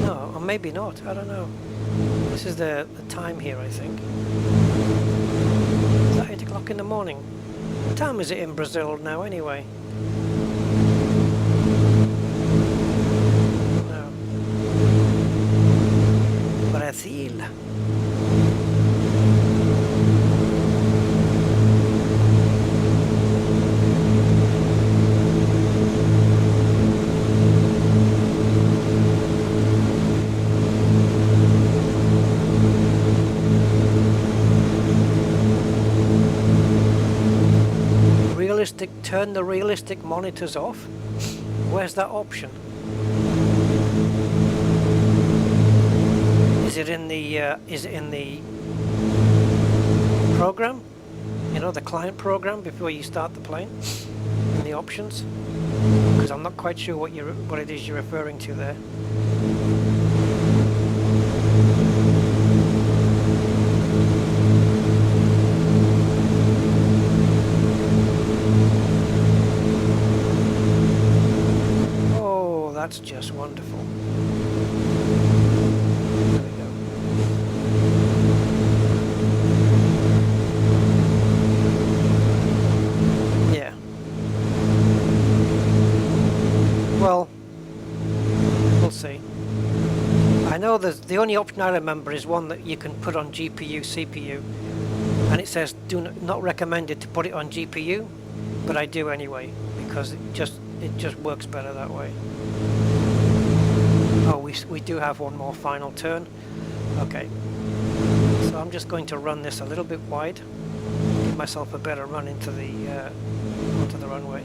No, or maybe not, I don't know. This is the time here, I think. Is that 8 o'clock in the morning? What time is it in Brazil now, anyway? No. Brazil. Turn the realistic monitors off. Where's that option? Is it in the program? You know, the client program before you start the plane? In the options? Because I'm not quite sure what it is you're referring to there. That's just wonderful. There we go. Yeah. Well, we'll see. I know the only option I remember is one that you can put on GPU, CPU, and it says not recommended to put it on GPU, but I do anyway because it just works better that way. Oh, we do have one more final turn. Okay. So I'm just going to run this a little bit wide. Give myself a better run into onto the runway.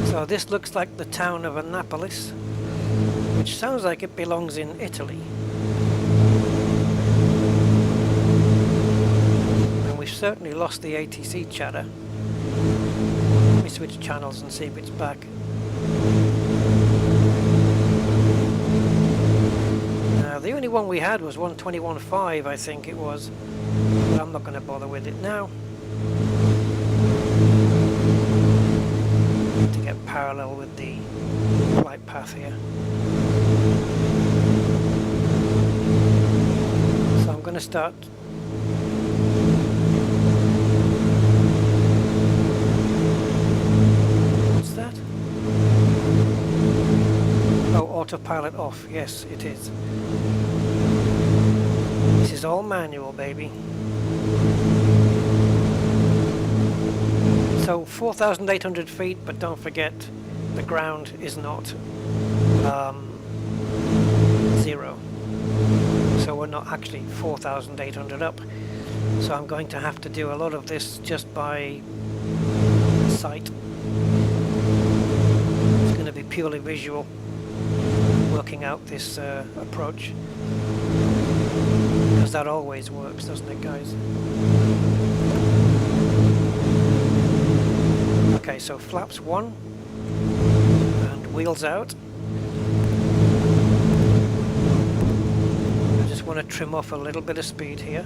So this looks like the town of Annapolis, which sounds like it belongs in Italy. And we've certainly lost the ATC chatter. Let me switch channels and see if it's back. The only one we had was 121.5, I think it was, but I'm not going to bother with it now. To get parallel with the flight path here. So I'm going to start. What's that? Oh, autopilot off. Yes, it is. This is all manual, baby. So 4,800 feet, but don't forget the ground is not 0. So we're not actually 4,800 up. So I'm going to have to do a lot of this just by sight. It's going to be purely visual, working out this approach. Because that always works, doesn't it, guys? Okay, so flaps 1 and wheels out. I just want to trim off a little bit of speed here.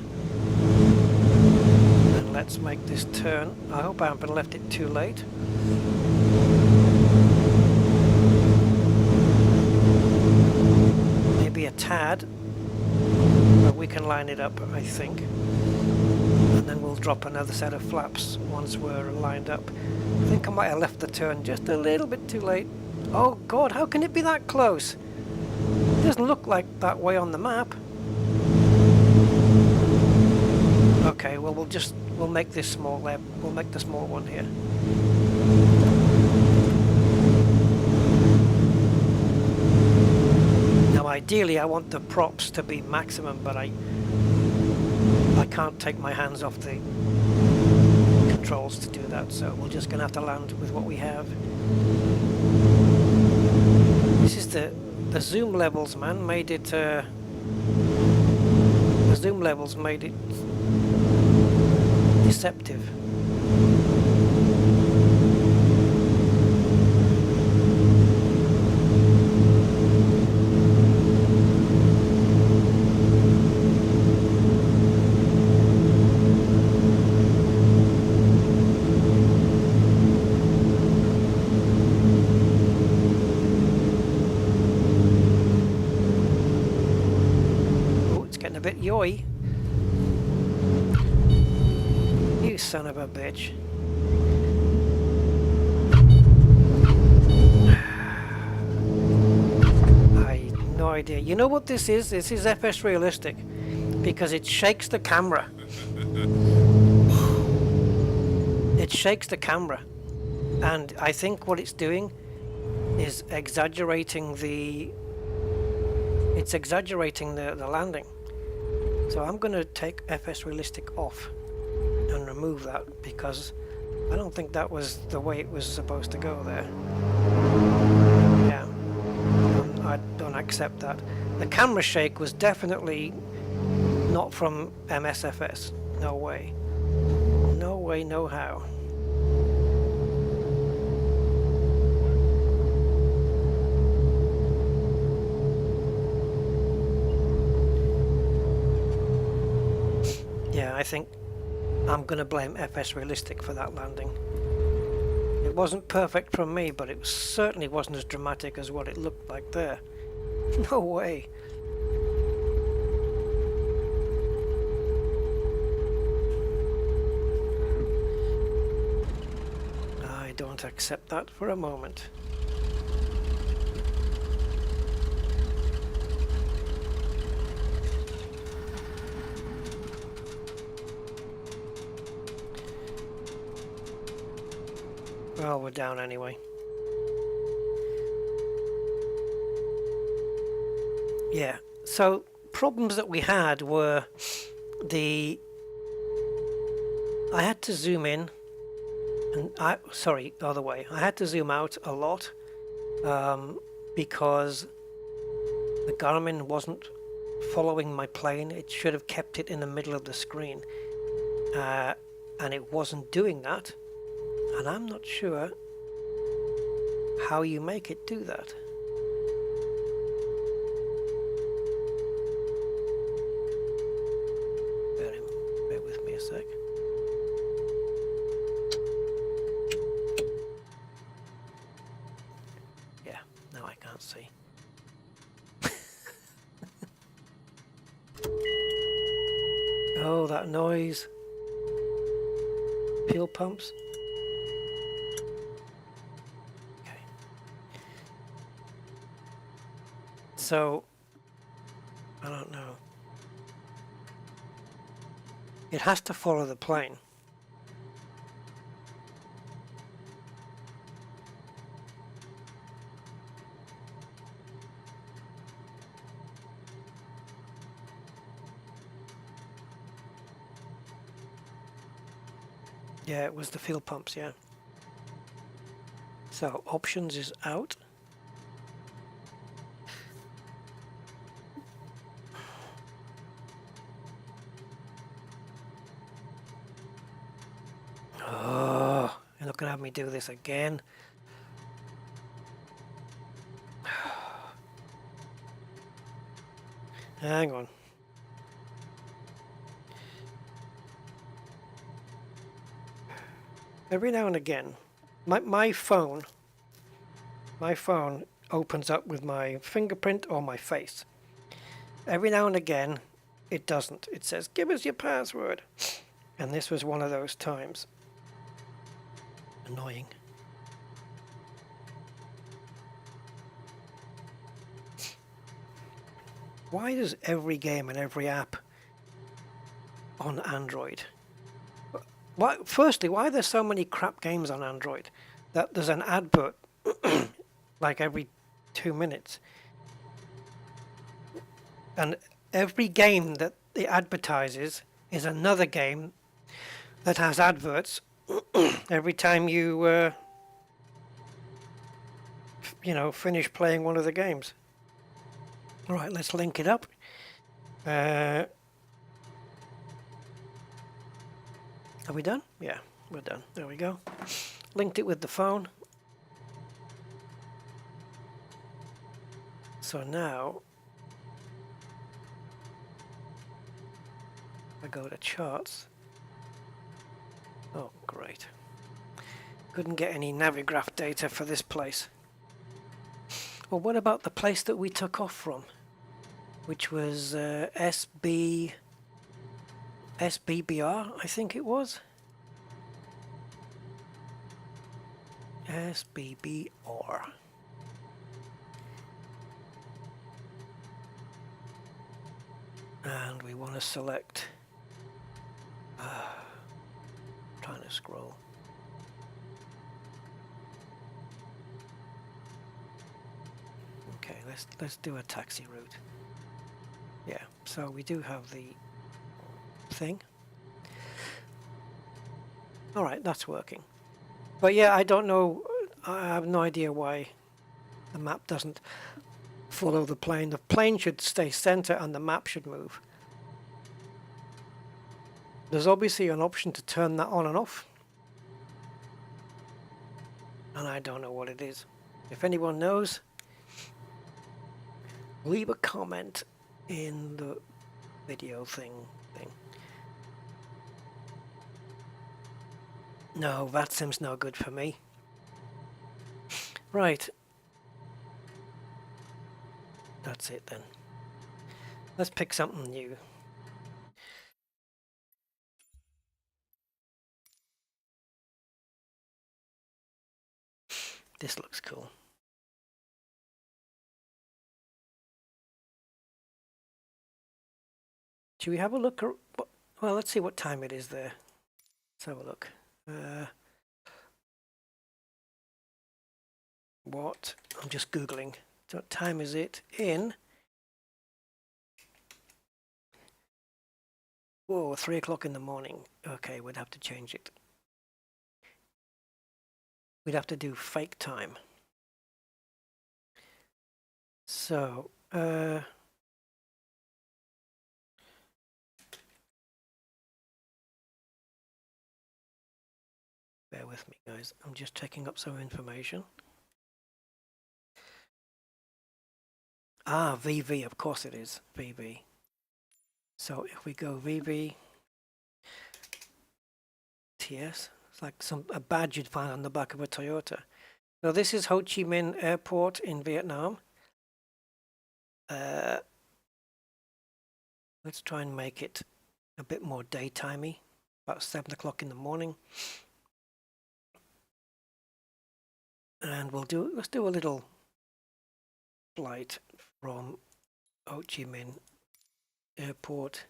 And let's make this turn. I hope I haven't left it too late. Maybe a tad. But we can line it up, I think. And then we'll drop another set of flaps once we're lined up. I think I might have left the turn just a little bit too late. Oh God, how can it be that close? It doesn't look like that way on the map. Okay, well we'll make this small. We'll make the small one here. Now ideally I want the props to be maximum, but I can't take my hands off the controls to do that, so we're just going to have to land with what we have. This is the zoom levels, man, made it the zoom levels made it deceptive. Yoy! You son of a bitch. I no idea. You know what this is? This is FS Realistic. Because it shakes the camera. It shakes the camera. And I think what it's doing is exaggerating the landing. So I'm going to take FS Realistic off and remove that because I don't think that was the way it was supposed to go there. Yeah, I don't accept that. The camera shake was definitely not from MSFS. No way. No way, no how. Yeah, I think I'm going to blame FS Realistic for that landing. It wasn't perfect from me, but it certainly wasn't as dramatic as what it looked like there. No way. I don't accept that for a moment. Well, we're down anyway. Yeah, so problems that we had were I had to zoom in and sorry, the other way. I had to zoom out a lot because the Garmin wasn't following my plane. It should have kept it in the middle of the screen. And it wasn't doing that. And I'm not sure how you make it do that. Bear with me a sec. Yeah, now I can't see. Oh, that noise. Fuel pumps. So, I don't know. It has to follow the plane. Yeah, it was the fuel pumps, yeah. So, options is out. Oh, you're not going to have me do this again. Hang on. Every now and again, my phone opens up with my fingerprint or my face. Every now and again, it doesn't. It says, "Give us your password." And this was one of those times. Annoying. Why does every game and every app on Android? Firstly, why are there so many crap games on Android that there's an advert like every 2 minutes? And every game that it advertises is another game that has adverts every time you finish playing one of the games. All right, let's link it up. Are we done? Yeah, we're done. There we go. Linked it with the phone. So now I go to charts. Oh, great. Couldn't get any Navigraph data for this place. Well, what about the place that we took off from? which was SBBR, I think it was. SBBR. And we want to select, trying to scroll. Okay, let's do a taxi route. Yeah, so we do have the thing. All right, that's working. But yeah, I don't know. I have no idea why the map doesn't follow the plane. The plane should stay center and the map should move. There's obviously an option to turn that on and off. And I don't know what it is. If anyone knows, leave a comment in the video thing. No, VATSIM's no good for me. Right. That's it then. Let's pick something new. This looks cool. Should we have a look? Well, let's see what time it is there. Let's have a look. What? I'm just Googling. What time is it in? Whoa, 3 o'clock in the morning. Okay, we'd have to change it. We'd have to do fake time. So, bear with me, guys. I'm just checking up some information. Ah, VV, of course it is. VV. So if we go VV TS, it's like a badge you'd find on the back of a Toyota. So this is Ho Chi Minh Airport in Vietnam. Let's try and make it a bit more daytimey, about 7 o'clock in the morning. And let's do a little flight from Ho Chi Minh Airport.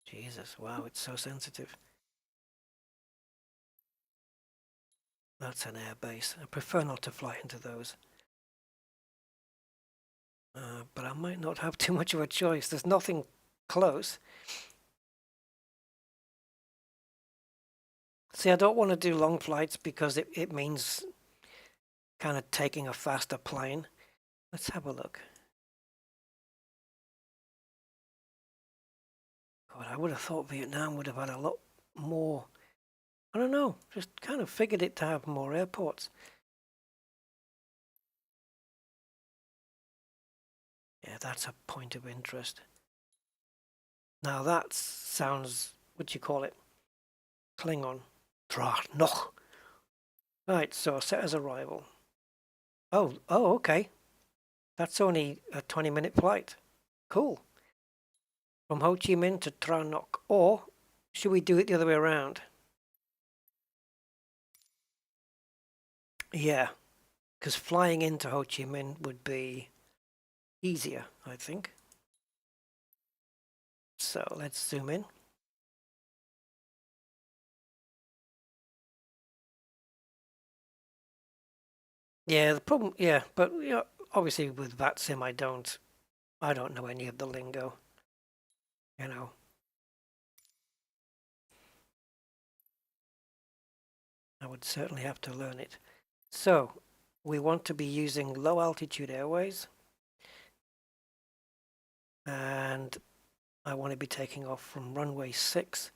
Jesus, wow, it's so sensitive. That's an air base. I prefer not to fly into those. But I might not have too much of a choice. There's nothing close. See, I don't want to do long flights because it means kind of taking a faster plane. Let's have a look. God, I would have thought Vietnam would have had a lot more. I don't know, just kind of figured it to have more airports. Yeah, that's a point of interest. Now that sounds, what do you call it? Klingon. Dra noch. Right, so set as arrival. Oh, okay. That's only a 20-minute flight. Cool. From Ho Chi Minh to Tra Ngoc. Or should we do it the other way around? Yeah, because flying into Ho Chi Minh would be easier, I think. So let's zoom in. Yeah, the problem, yeah, but you know, obviously with VATSIM, I don't know any of the lingo, you know. I would certainly have to learn it. So we want to be using low altitude airways, and I want to be taking off from runway 6.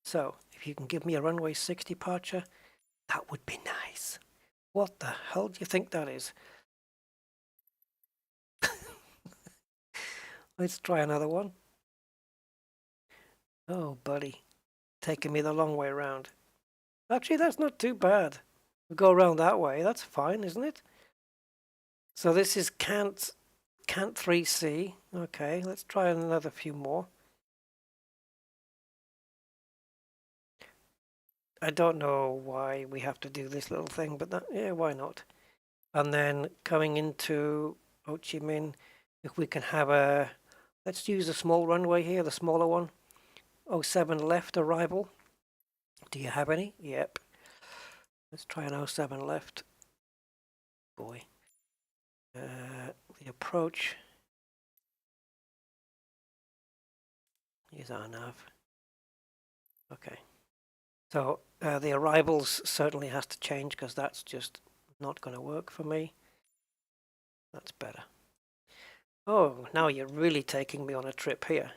So if you can give me a runway 6 departure, that would be nice. What the hell do you think that is? Let's try another one. Oh, buddy. Taking me the long way around. Actually, that's not too bad. We go around that way. That's fine, isn't it? So this is Cant 3C. Okay, let's try another few more. I don't know why we have to do this little thing, but that, yeah, why not? And then coming into Ho Chi Minh, if we can have a, let's use a small runway here, the smaller one. 07 left arrival. Do you have any? Yep. Let's try an 07 left. Boy. The approach. Here's our nav. Okay. So the arrivals certainly has to change because that's just not going to work for me. That's better. Oh, now you're really taking me on a trip here.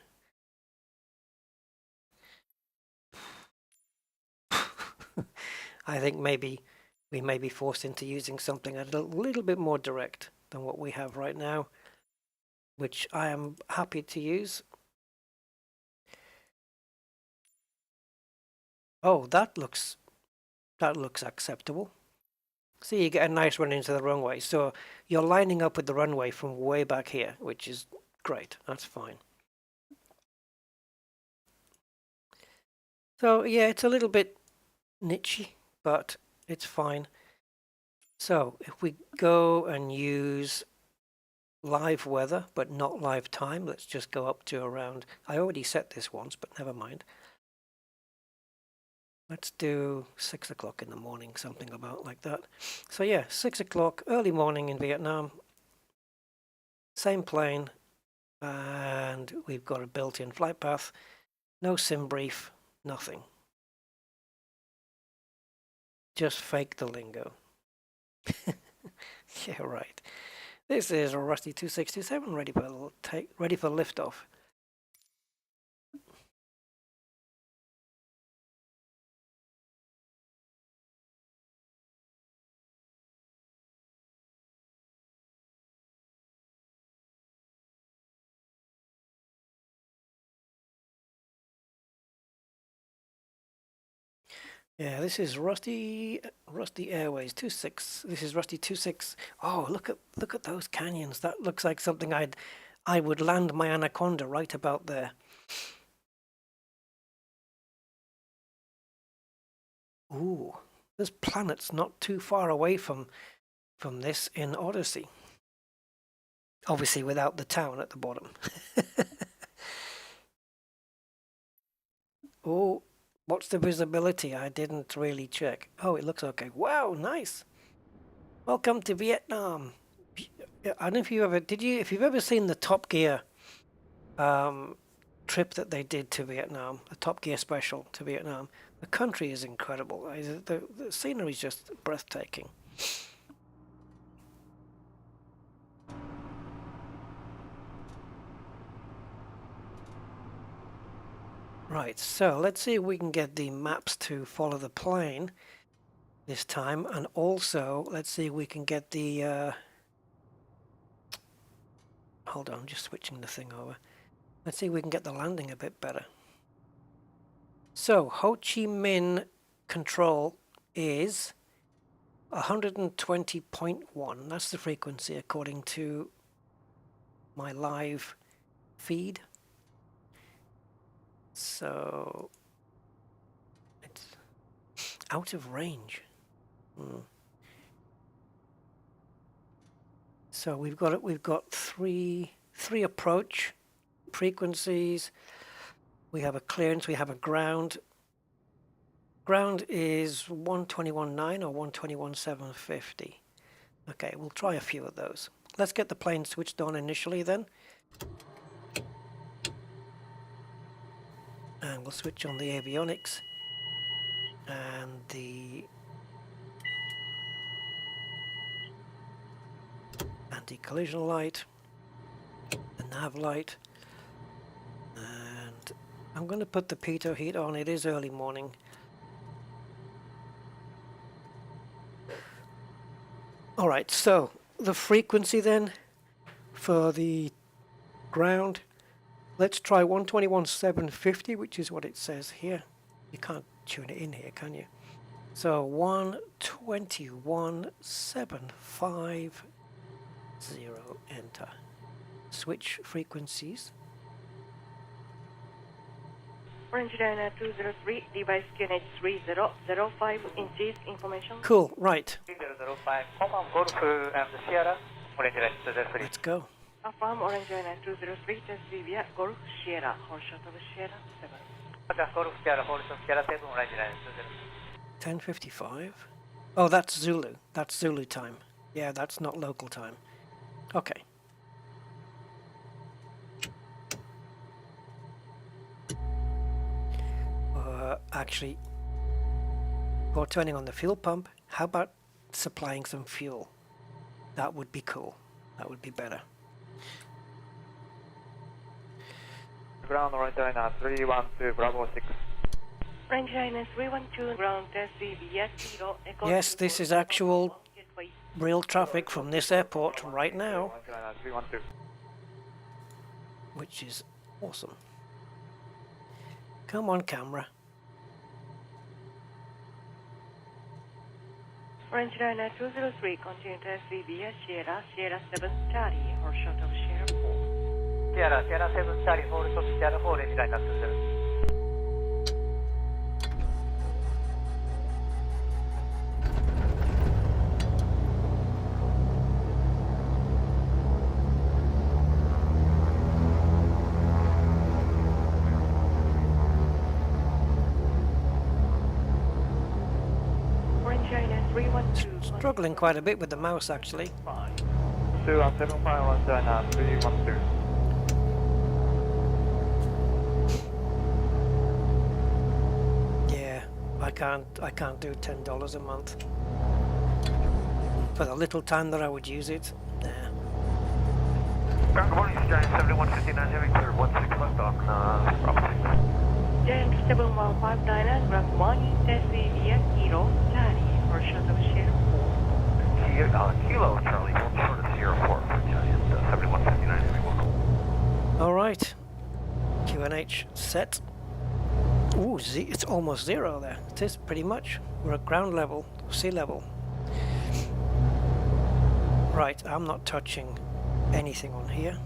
I think maybe we may be forced into using something a little bit more direct than what we have right now, which I am happy to use. Oh, that looks acceptable. See, you get a nice run into the runway. So you're lining up with the runway from way back here, which is great. That's fine. So yeah, it's a little bit nichey, but it's fine. So if we go and use live weather, but not live time, let's just go up to around, I already set this once, but never mind. Let's do 6 o'clock in the morning, something about like that. So yeah, 6 o'clock, early morning in Vietnam. Same plane, and we've got a built-in flight path. No sim brief, nothing. Just fake the lingo. Yeah, right. This is a Rusty 2627 ready for liftoff. Yeah, this is Rusty Airways 26. This is Rusty 26. Oh, look at those canyons. That looks like something I would land my Anaconda right about there. Ooh, there's planets not too far away from this in Odyssey. Obviously without the town at the bottom. Oh, what's the visibility? I didn't really check. Oh, it looks okay. Wow, nice. Welcome to Vietnam. I don't know if you ever if you've ever seen the Top Gear trip that they did to Vietnam, the Top Gear special to Vietnam. The country is incredible. The scenery is just breathtaking. Right, so let's see if we can get the maps to follow the plane this time, and also let's see if we can get the hold on, I'm just switching the thing over. Let's see if we can get the landing a bit better. So Ho Chi Minh control is 120.1. That's the frequency according to my live feed. So it's out of range. So we've got three approach frequencies. We have a clearance, we have a ground. Ground is 121.9 or 121.750. Okay, we'll try a few of those. Let's get the plane switched on initially then. And we'll switch on the avionics and the anti-collision light, the nav light, and I'm going to put the pitot heat on. It is early morning. Alright, so the frequency then for the ground, let's try 121.750, which is what it says here. You can't tune it in here, can you? So 121.750. 0, enter. Switch frequencies. Orange Diner 203, device QNH 3005 inches information. Cool, right. 3005, confirm Golf and Sierra, Orange Line 203. Let's go. Affirm Orange Diner 203, test via Golf Sierra, hold short of Sierra 7. Roger, Golf Sierra, hold short Sierra 7, Orange Line 203. 10:55. Oh, that's Zulu. That's Zulu time. Yeah, that's not local time. Okay. Actually, before turning on the fuel pump, how about supplying some fuel? That would be cool. That would be better. Ground Orange Diner 312, Bravo 6. Orange Diner 312, ground test via Kilo, Echo. Yes, this is actual real traffic from this airport right now, Orange Diner 312. which is awesome. Come on, camera. Orange Diner 203, continue test via Sierra, Sierra 7 Charlie, hold short of Sierra 4. Sierra, Sierra 7, Charlie, hold short Sierra 4, Orange Line 203. Orange Diner 312, Struggling quite a bit with the mouse, actually. 2175, Orange Diner 312. Yeah, I can't do $10 a month for the little time that I would use it. Nah. Ground, good morning, Giant 7159, heavy clear, 16 left on, Bravo 6. Giant 7159, ground 1, test via Kilo, Charlie, hold short of Sierra 4. Kilo, Charlie, hold short of Sierra 4 for Giant 7159, heavy 1. All right, QNH set. Ooh, it's almost zero there. It is pretty much. We're at ground level, sea level. Right, I'm not touching anything on here.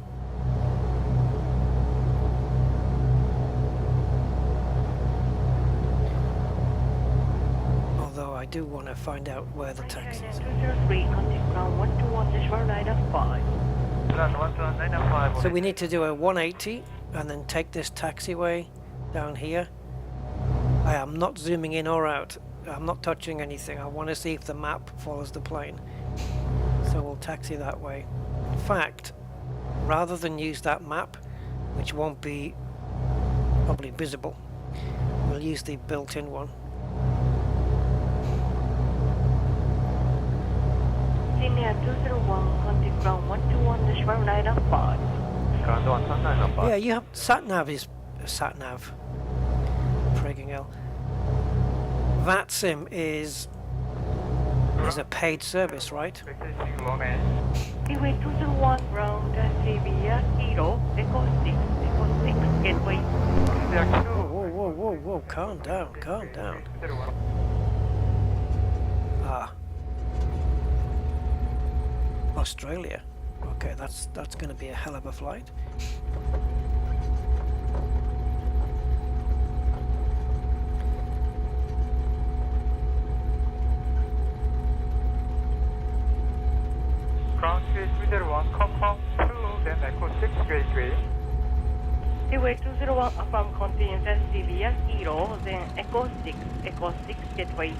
Although I do want to find out where the taxi is. 203, contact ground 121, Nashville 905. Ground 12995. So we need to do a 180 and then take this taxiway down here. I am not zooming in or out. I'm not touching anything. I want to see if the map follows the plane. So we'll taxi that way. In fact, rather than use that map, which won't be probably visible, we'll use the built-in one. Senior 201, contact ground 121, Nashville 905. Ground 12995. Yeah, you have sat-nav is sat-nav. Frigging hell. VATSIM is a paid service, right? Freeway 201, ground via Kilo, Echo 6, gateway. Whoa, whoa, whoa, whoa, calm down, calm down. Ah. Australia. Okay, that's going to be a hell of a flight. Ground 301, confirm 2, then Echo 6 gateway. Freeway 201, affirm continue test via Kilo, then Echo 6 gateway.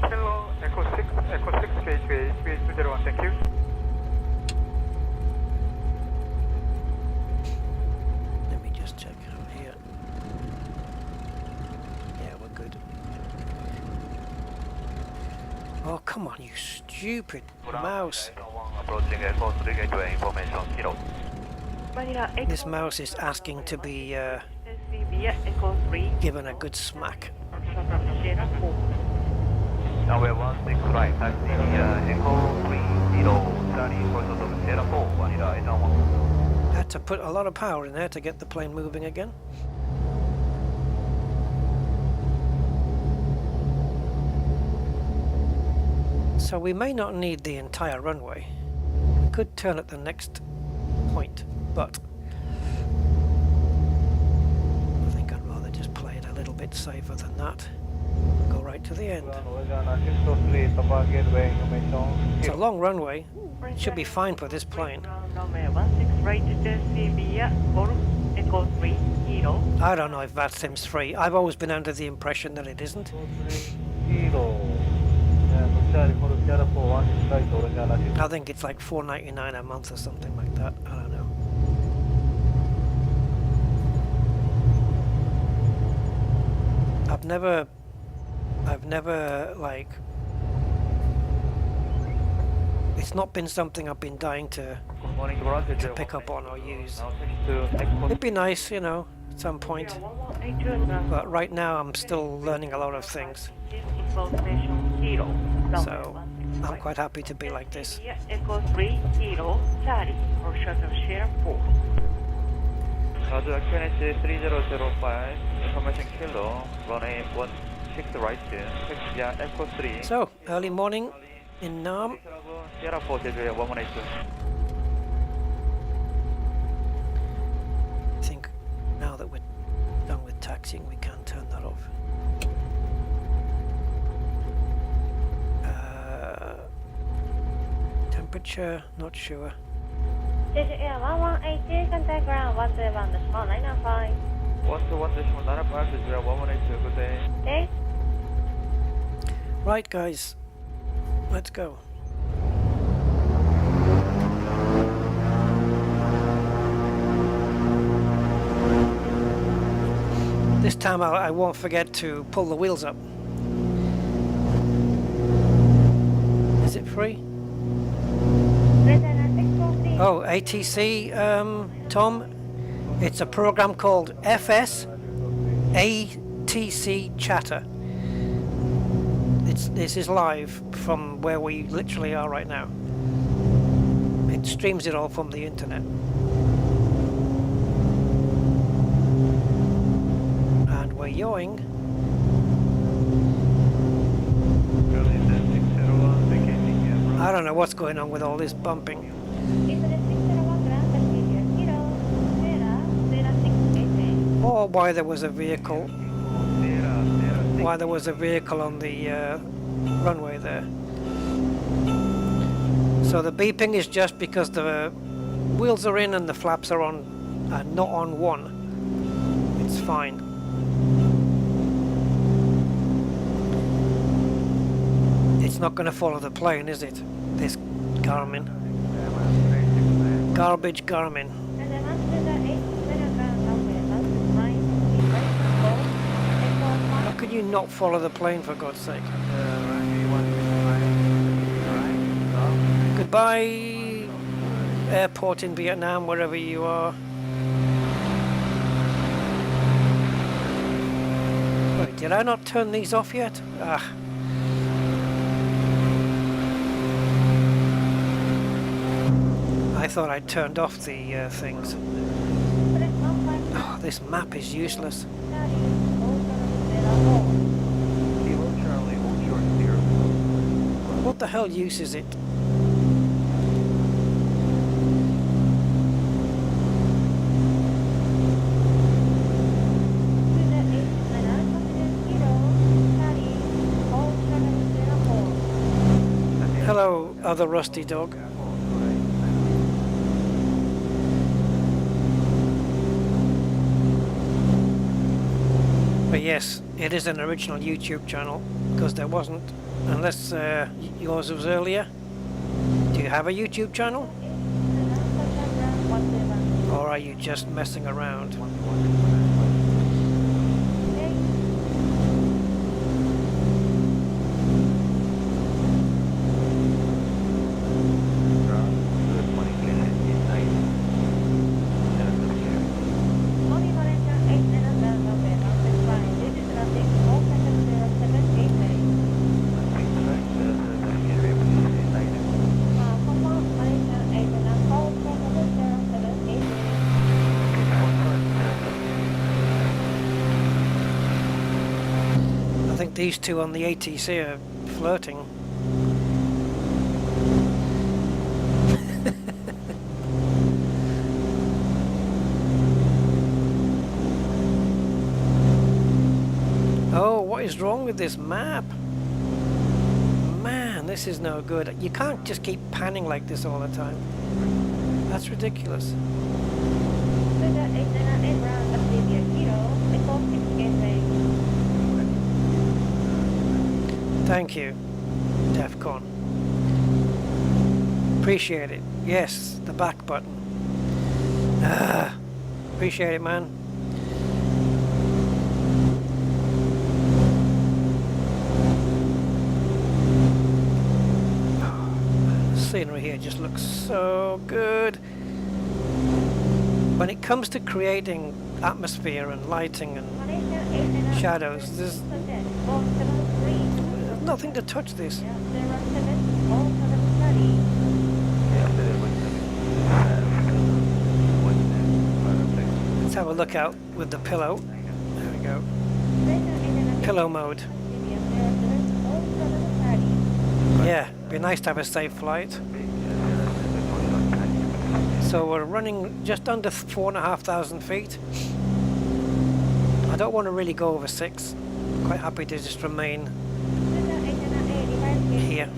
Hello, Echo 6 gateway, 3201, thank you. Let me just check from here. Yeah, we're good. Oh, come on, you stupid mouse. Approaching Echo 3 gateway, information, Kilo. Manila Echo This mouse is asking to be test via Echo 3, given a good smack. Sierra 4. Runway 16 right, taxi Echo 3, Kilo, Charlie, hold short of Sierra 4, Manila 811. Had to put a lot of power in there to get the plane moving again. So we may not need the entire runway. could turn at the next point, but I think I'd rather just play it a little bit safer than that. Go right to the end. It's a long runway. Should be fine for this plane. Runway 16 right to Sevilla, Golf Echo 3 Kilo. I don't know if VATSIM's free. I've always been under the impression that it isn't. I think it's like $4.99 a month or something like that. I don't know. I've never like, it's not been something I've been dying to pick up on or use. It'd be nice, you know, at some point. But right now I'm still learning a lot of things. So I'm quite happy to be like this. Echo 3 Kilo, Charlie, for shuttle share 4. Roger, QNH 3005, information kilo, runway 16 right, taxi Echo 3. So, early morning in Nam. Sierra 4, 제주에 1182. I think now that we're done with taxiing, we can turn that off. Temperature, not sure. Jeju Air 1182, contact ground 121.995. 121.995, 제주에 1182, good day. Okay. Right, guys, let's go. This time I won't forget to pull the wheels up. Is it free? Oh, ATC, Tom, it's a program called FS ATC Chatter. This is live from where we literally are right now. It streams it all from the internet. And we're yawing. I don't know what's going on with all this bumping. Or why there was a vehicle. Why there was a vehicle on the runway there. So the beeping is just because the wheels are in and the flaps are on, not on one. It's fine. It's not going to follow the plane, is it? This Garmin. Garbage Garmin. How could you not follow the plane, for God's sake? Goodbye, airport in Vietnam, wherever you are. Wait, did I not turn these off yet? Ah. I thought I'd turned off the things. Oh, this map is useless. What the hell use is it? Hello, other rusty dog. But yes, it is an original YouTube channel, because there wasn't, unless yours was earlier. Do you have a YouTube channel? Or are you just messing around? These two on the ATC are flirting. is wrong with this map? Man, this is no good. You can't just keep panning like this all the time. That's ridiculous. Thank you, DEFCON. Appreciate it. Yes, the back button. Appreciate it, man. The scenery here just looks so good. When it comes to creating atmosphere and lighting and shadows, there's nothing to touch this. Let's have a look out with the pillow. There we go. Pillow mode. Yeah, be nice to have a safe flight. So we're running just under 4,500 feet. I don't want to really go over 6. Quite happy to just remain here.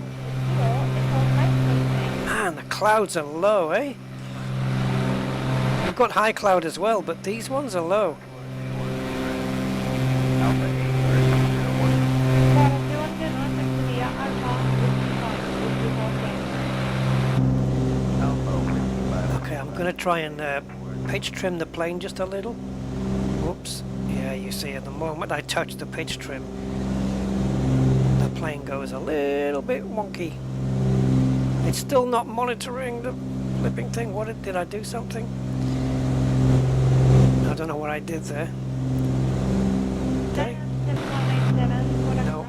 Man, the clouds are low, eh? We've got high cloud as well, but these ones are low. Okay, I'm going to try and pitch trim the plane just a little. Whoops. Yeah, you see, at the moment I touch the pitch trim, the plane goes a little bit wonky. It's still not monitoring the flipping thing. What did I do something? I don't know what I did there. Okay. No.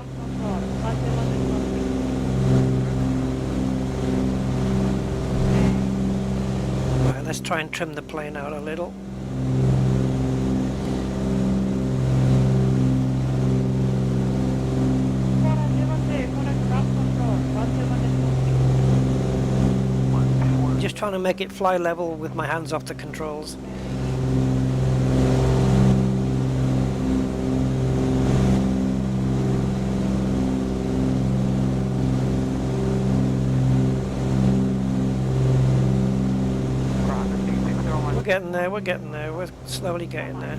Right, let's try and trim the plane out a little. Just trying to make it fly level with my hands off the controls. We're getting there, we're slowly getting there.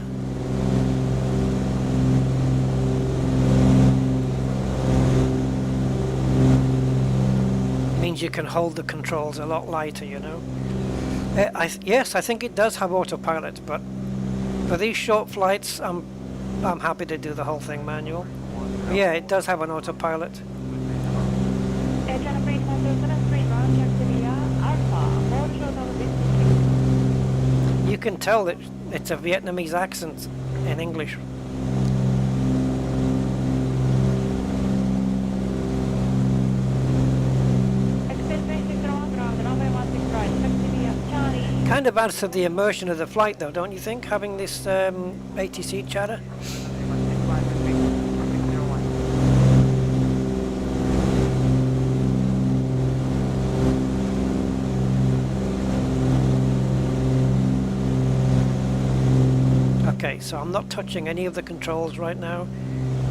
Means you can hold the controls a lot lighter, you know. Yes, I think it does have autopilot, but for these short flights, I'm happy to do the whole thing manual. But yeah, it does have an autopilot. You can tell that it's a Vietnamese accent in English. Kind of adds to the immersion of the flight though, don't you think, having this ATC chatter? Okay, so I'm not touching any of the controls right now,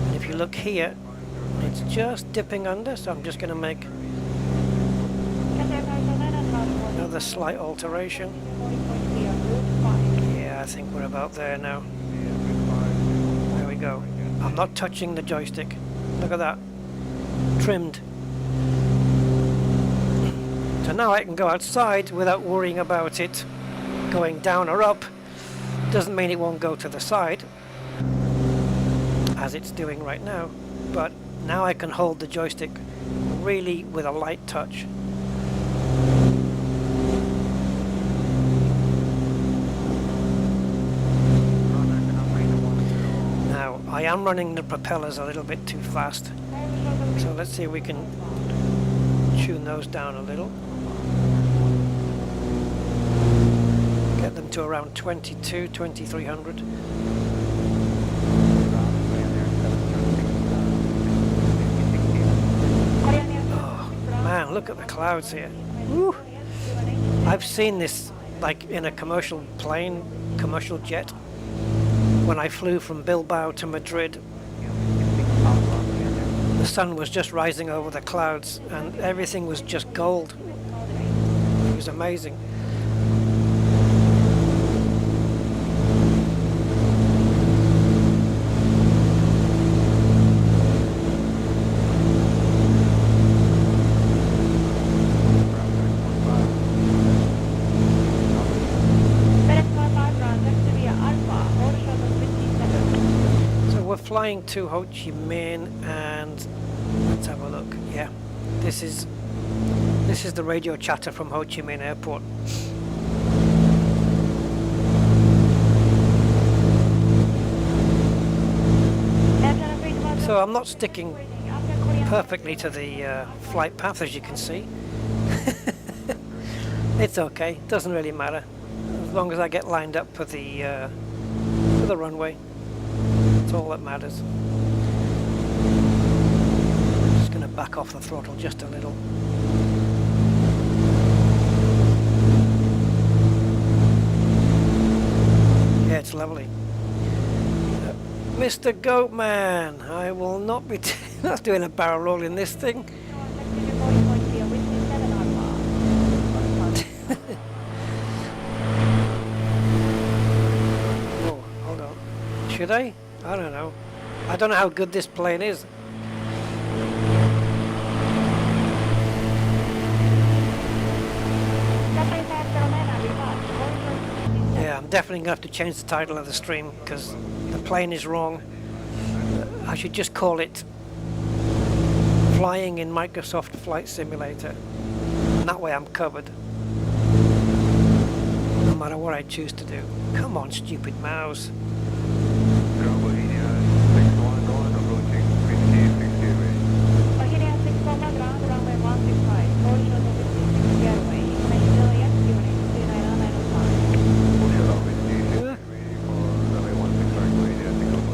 and if you look here, it's just dipping under, so I'm just going to make another slight alteration. Yeah, I think we're about there now. There we go. I'm not touching the joystick. Look at that. Trimmed. So now I can go outside without worrying about it going down or up. Doesn't mean it won't go to the side, as it's doing right now, but now I can hold the joystick really with a light touch. Now, I am running the propellers a little bit too fast, so let's see if we can tune those down a little. Get them to around 2300. Oh man, look at the clouds here. Woo. I've seen this like in a commercial plane, commercial jet, when I flew from Bilbao to Madrid. The sun was just rising over the clouds and everything was just gold. It was amazing. Flying to Ho Chi Minh, and let's have a look. Yeah, this is the radio chatter from Ho Chi Minh Airport. So I'm not sticking perfectly to the flight path, as you can see. It's okay, doesn't really matter as long as I get lined up for the runway. That's all that matters. Just going to back off the throttle just a little. Yeah, it's lovely. Mr. Goatman, I will not be not doing a barrel roll in this thing. Oh, hold on. Should I? I don't know. I don't know how good this plane is. Yeah, I'm definitely going to have to change the title of the stream because the plane is wrong. I should just call it Flying in Microsoft Flight Simulator. And that way I'm covered. No matter what I choose to do. Come on, stupid mouse.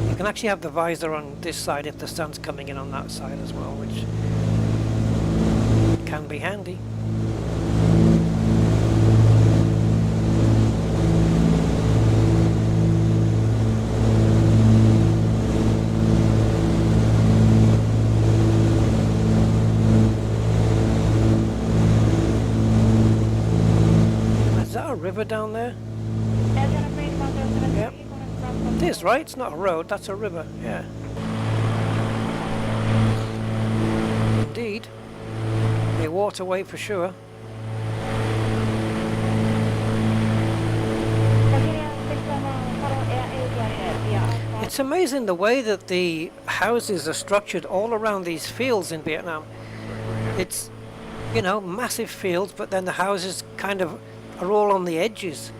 You can actually have the visor on this side if the sun's coming in on that side as well, which can be handy. Is that a river down there? Yep. It is, right? It's not a road, that's a river, yeah. Indeed. A waterway for sure. It's amazing the way that the houses are structured all around these fields in Vietnam. It's, you know, massive fields, but then the houses kind of are all on the edges.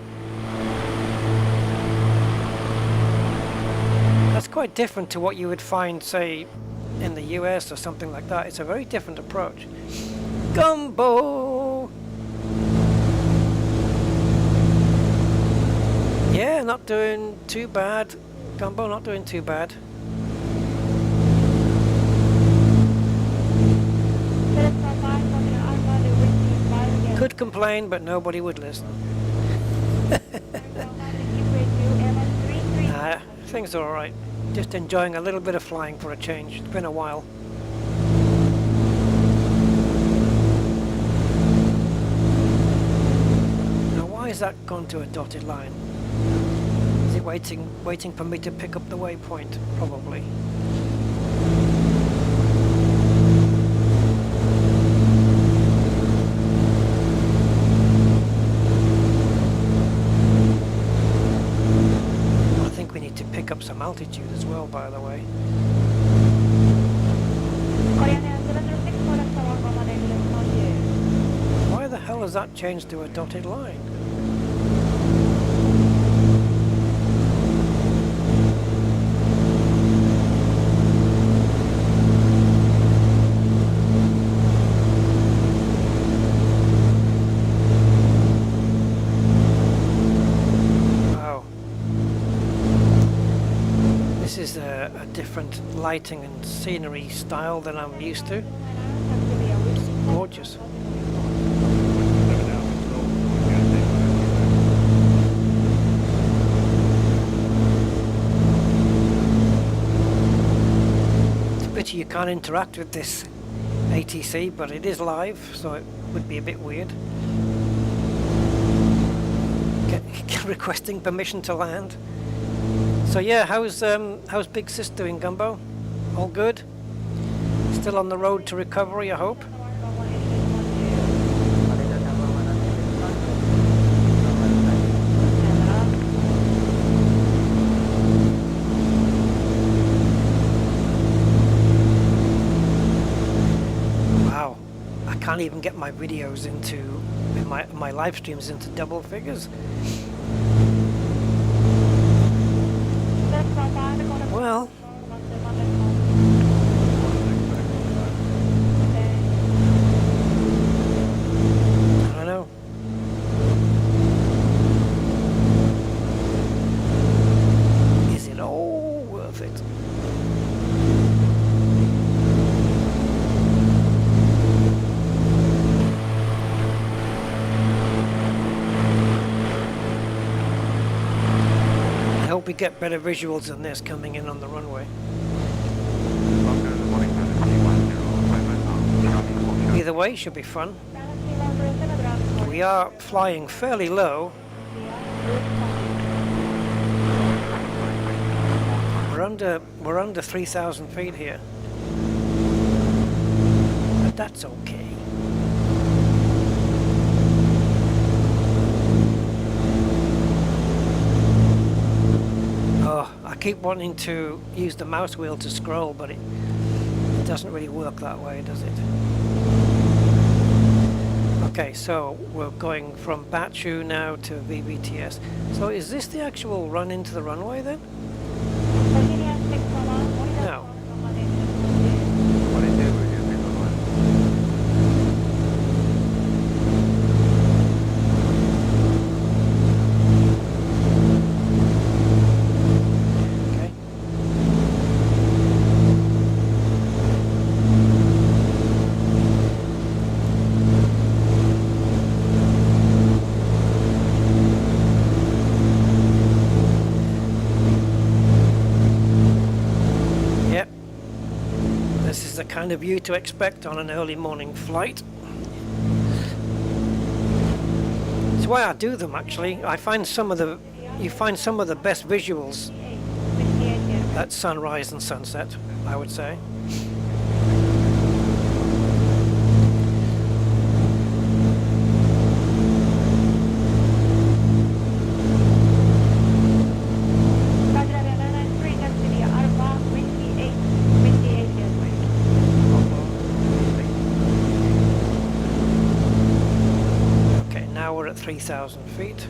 That's quite different to what you would find, say, in the US or something like that. It's a very different approach. Gumbo! Yeah, not doing too bad. Gumbo not doing too bad. Could complain, but nobody would listen. Things are alright. Just enjoying a little bit of flying for a change. It's been a while. Now why is that gone to a dotted line? Is it waiting for me to pick up the waypoint? Probably. Up some altitude as well, by the way. Why the hell has that changed to a dotted line? This is a different lighting and scenery style than I'm used to. It's gorgeous. It's a pity you can't interact with this ATC, but it is live, so it would be a bit weird. Requesting permission to land. So yeah, how's Big Sis doing, Gumbo? All good? Still on the road to recovery, I hope? Wow, I can't even get my videos into my live streams into double figures. Well, I don't know. Is it all worth it? I hope we get better visuals than this coming in on the runway. Either way, should be fun. We are flying fairly low. We're under 3,000 feet here, but that's okay. Oh, I keep wanting to use the mouse wheel to scroll, but it doesn't really work that way, does it? Okay, so we're going from Bachu now to VBTS. So is this the actual run into the runway then? No. Kind of view to expect on an early morning flight. It's why I do them actually. You find some of the best visuals at sunrise and sunset, I would say. We're at 3,000 feet.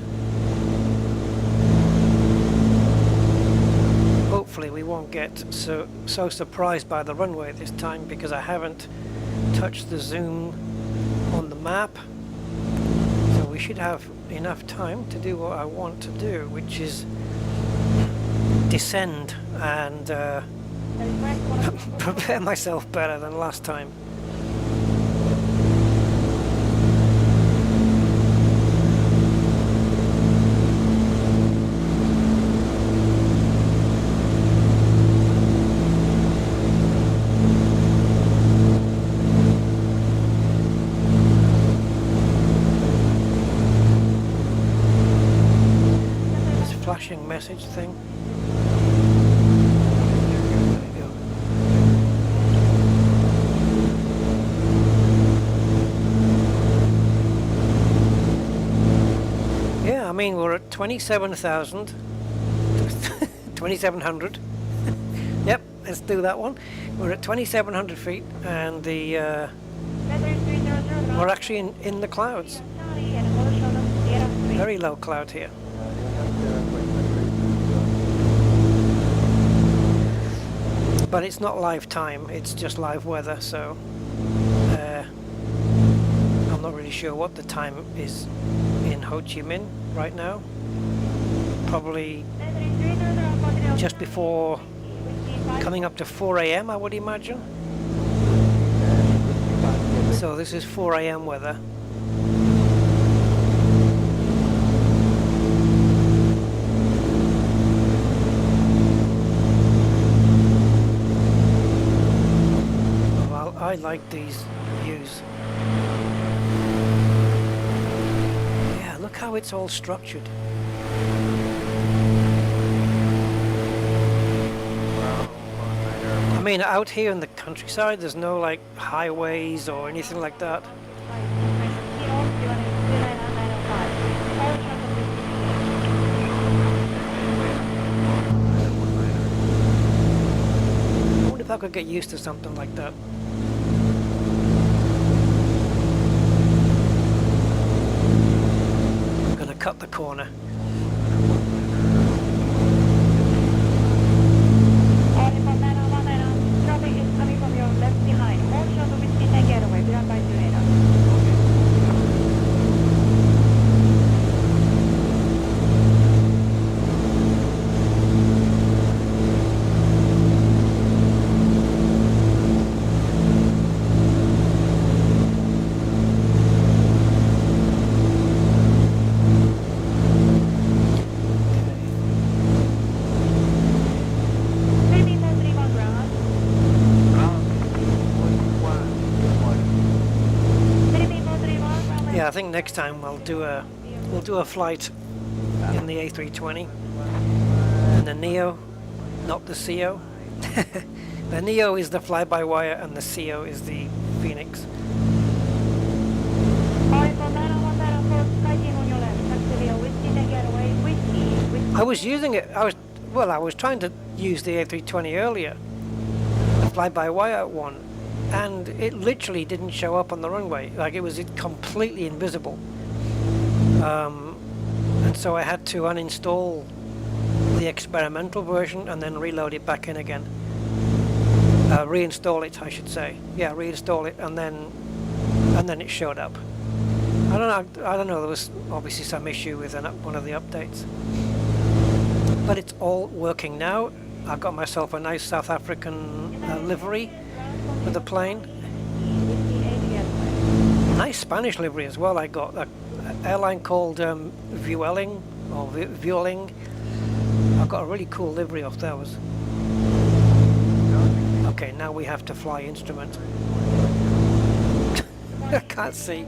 Hopefully we won't get so surprised by the runway this time, because I haven't touched the zoom on the map. So we should have enough time to do what I want to do, which is descend and prepare myself better than last time. Flashing message thing. There we go. Yeah, I mean we're at 27,000. 2,700. Yep, let's do that one. We're at 2,700 feet, and the we're actually in the clouds. Very low cloud here. But it's not live time, it's just live weather, so I'm not really sure what the time is in Ho Chi Minh right now. Probably just before coming up to 4 AM, I would imagine. So this is 4 AM weather. like these views. Yeah, look how it's all structured. I mean, out here in the countryside, there's no like highways or anything like that. I wonder if I could get used to something like that. I'm gonna cut the corner. I think next time we'll do a flight in the A320 and the Neo, not the CO. The Neo is the fly-by-wire and the CO is the Phoenix. I was using it. I was trying to use the A320 earlier, the fly-by-wire one. And it literally didn't show up on the runway, like it was completely invisible. And so I had to uninstall the experimental version and then reload it back in again. Reinstall it, I should say. Yeah, reinstall it, and then it showed up. I don't know. There was obviously some issue with one of the updates, but it's all working now. I've got myself a nice South African livery for the plane. Nice Spanish livery as well. I got an airline called Vueling or Vueling. I've got a really cool livery off those. Okay, now we have to fly instrument. I can't see.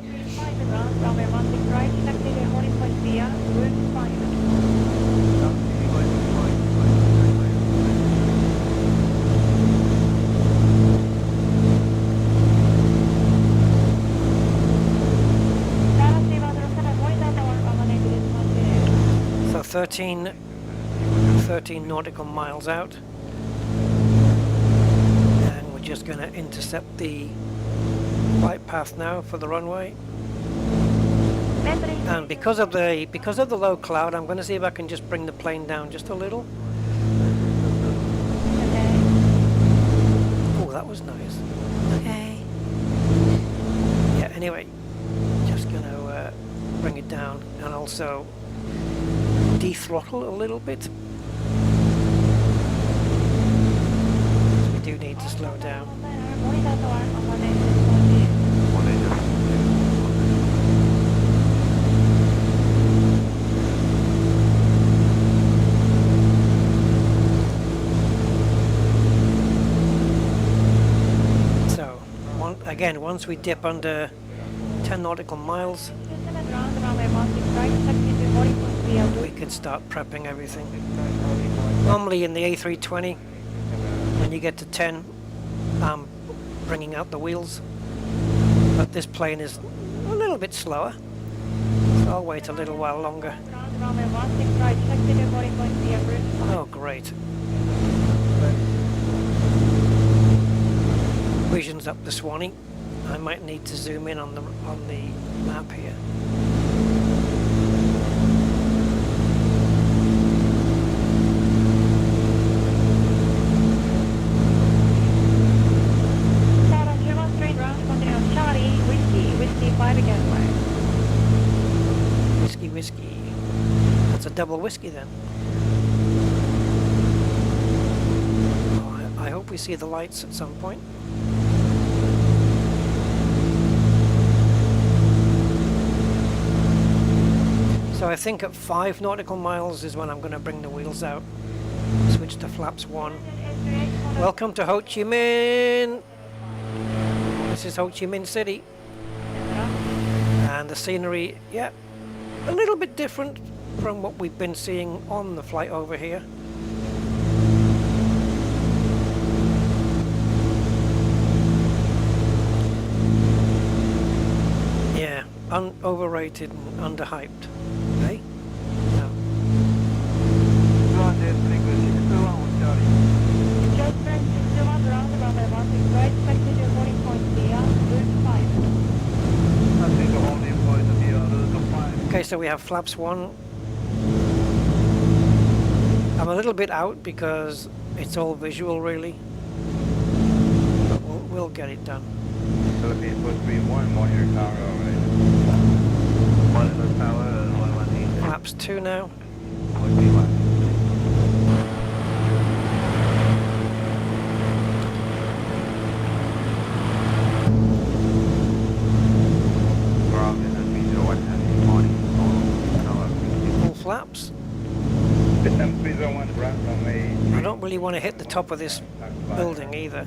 So 13 nautical miles out, and we're just going to intercept the flight path now for the runway. And because of the low cloud, I'm going to see if I can just bring the plane down just a little. Oh, that was nice. Okay. Yeah. Anyway, just going to bring it down and also de-throttle a little bit. We do need to slow down. So, again, once we dip under 10 nautical miles, we can start prepping everything. Normally in the A320, when you get to 10, I'm bringing out the wheels, but this plane is a little bit slower, so I'll wait a little while longer. Oh, great. Vision's up the Swanee. I might need to zoom in on the map here. Whiskey. That's a double whiskey then. Oh, I hope we see the lights at some point. So I think at 5 nautical miles is when I'm going to bring the wheels out. Switch to flaps 1. Welcome to Ho Chi Minh! this is Ho Chi Minh City. And the scenery, yeah, a little bit different from what we've been seeing on the flight over here. Yeah, overrated and underhyped. Hey? No. Okay, so we have flaps 1. I'm a little bit out because it's all visual really, but we'll get it done. Philippines Post V1, monitor tower overhead. Monitor tower, 118. Flaps 2 now. Full flaps. I don't really want to hit the top of this building either.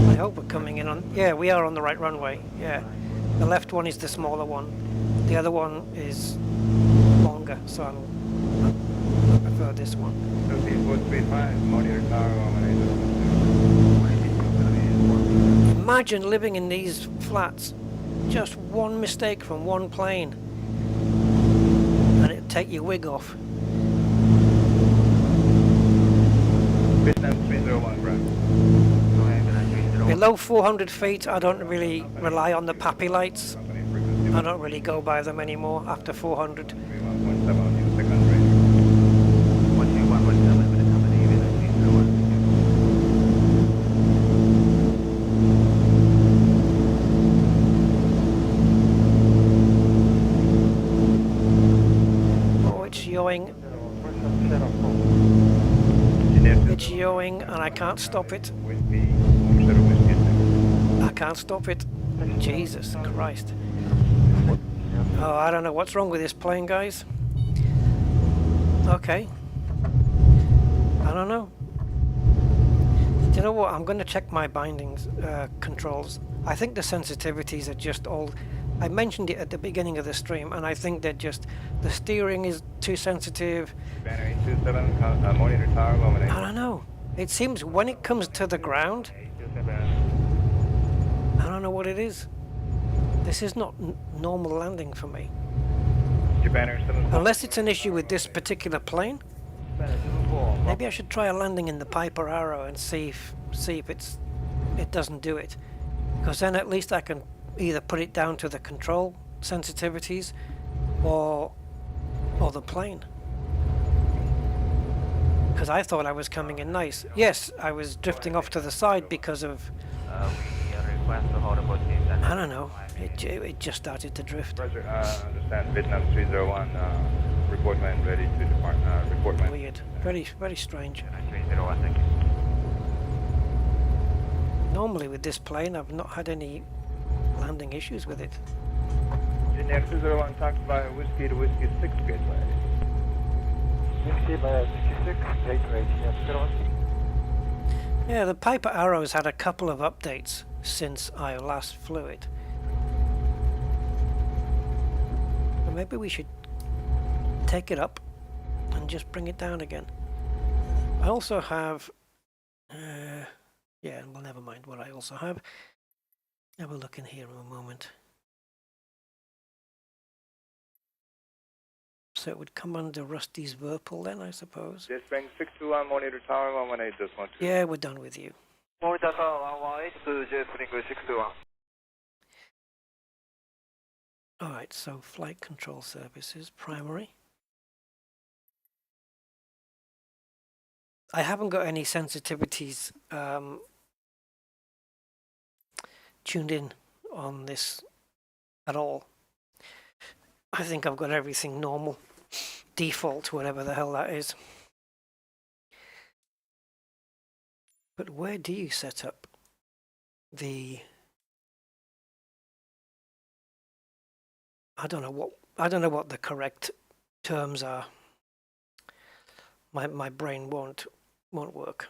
I hope we're coming in on... Yeah, we are on the right runway. Yeah. The left one is the smaller one. The other one is longer, so I prefer this one. Imagine living in these flats. Just one mistake from one plane and it'd take your wig off. Below 400 feet, I don't really rely on the PAPI lights. I don't really go by them anymore after 400. It's yawing and I can't stop it. I can't stop it. Jesus Christ. Oh, I don't know what's wrong with this plane, guys. Okay. I don't know. Do you know what? I'm going to check my bindings controls. I think the sensitivities are just all... I mentioned it at the beginning of the stream, and I think that just the steering is too sensitive. I don't know. It seems when it comes to the ground, I don't know what it is. This is not normal landing for me. Unless it's an issue with this particular plane. Maybe I should try a landing in the Piper Arrow and see if it doesn't do it. Because then at least I can either put it down to the control sensitivities or the plane. Because I thought I was coming in nice. Yes, I was drifting off to the side because of... I don't know. It just started to drift. Roger, understand. Vietnam 301, report man ready to depart. Report man. Weird. Very, very strange. 301, thank you. Normally with this plane, I've not had any landing issues with it. Engineer 201, talked by Whiskey to Whiskey 6 gateway. Whiskey by Whiskey 6 gateway. Yeah, the Piper Arrow's had a couple of updates since I last flew it. But maybe we should take it up and just bring it down again. I also have... yeah, well, never mind what I also have. Have a look in here in a moment. So it would come under Rusty's Virpil then, I suppose. Yes, bank 621, monitor tower 118, just want to. Yeah, we're done with you. Monitor tower 118 to J Spring 621. Alright, so flight control services, primary. I haven't got any sensitivities tuned in on this at all. I think I've got everything normal, default, whatever the hell that is. But where do you set up the... I don't know what the correct terms are. My brain won't Won't work.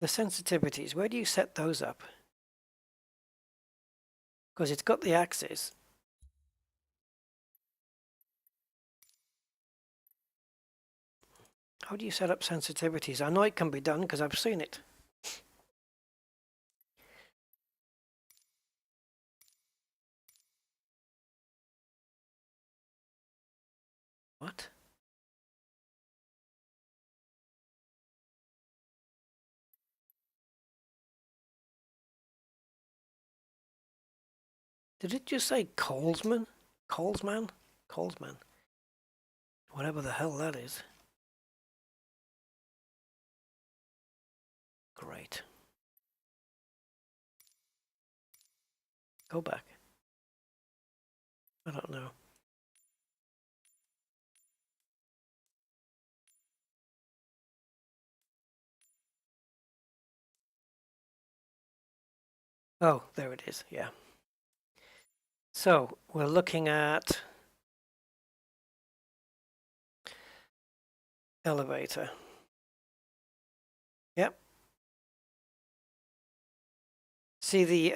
The sensitivities, where do you set those up? Because it's got the axis. How do you set up sensitivities? I know it can be done because I've seen it. What? Did it just say Colesman? Colesman? Colesman. Whatever the hell that is. Great. Go back. I don't know. Oh, there it is, yeah. So, we're looking at elevator. Yep. See the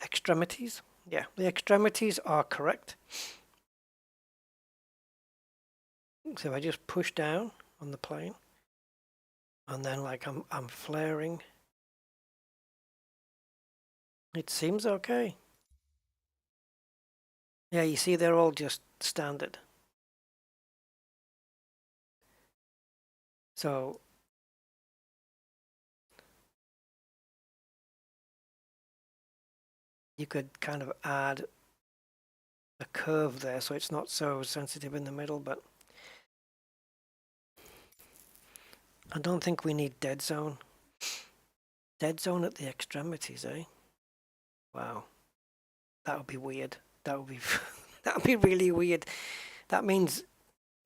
extremities? Yeah, the extremities are correct. So I just push down on the plane, and then like I'm flaring. It seems okay. Yeah, you see they're all just standard. So you could kind of add a curve there so it's not so sensitive in the middle, but I don't think we need dead zone. Dead zone at the extremities, eh? Wow. That would be weird. That would be that would be really weird. That means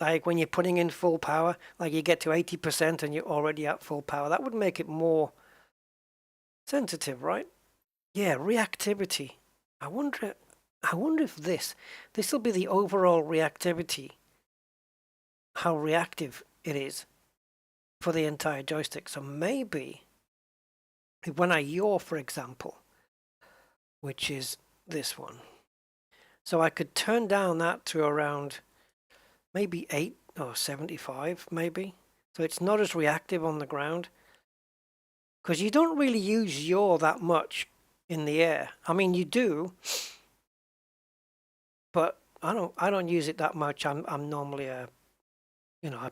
like when you're putting in full power, like you get to 80% and you're already at full power. That would make it more sensitive, right? Yeah, reactivity. I wonder if this will be the overall reactivity, how reactive it is for the entire joystick. So maybe when I yaw, for example, which is this one, so I could turn down that to around maybe 8 or 75 maybe. So it's not as reactive on the ground, because you don't really use yaw that much in the air. I mean, you do, but I don't use it that much. I'm normally I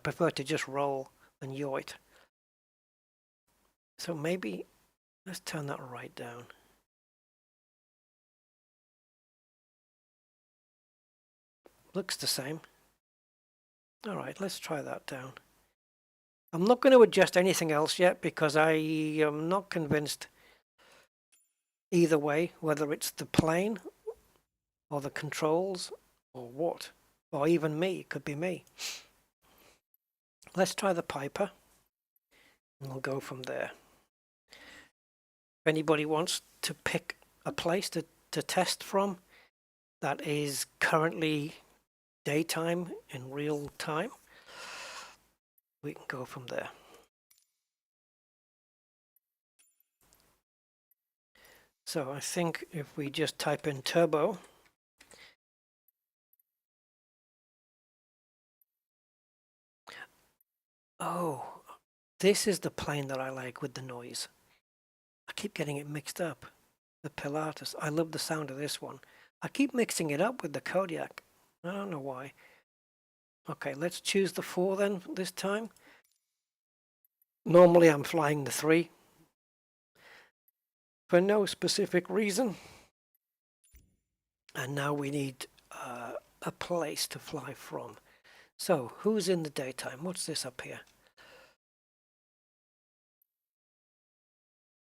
prefer to just roll than yaw it. So maybe let's turn that right down. Looks the same. All right, let's try that down. I'm not going to adjust anything else yet because I am not convinced either way, whether it's the plane or the controls or what, or even me. It could be me. Let's try the Piper and we'll go from there. If anybody wants to pick a place to test from that is currently daytime in real time, we can go from there. So I think if we just type in turbo, oh, this is the plane that I like with the noise. I keep getting it mixed up. The Pilatus, I love the sound of this one. I keep mixing it up with the Kodiak. I don't know why. Okay, let's choose the 4 then this time. Normally I'm flying the 3 for no specific reason. And now we need a place to fly from. So who's in the daytime? What's this up here?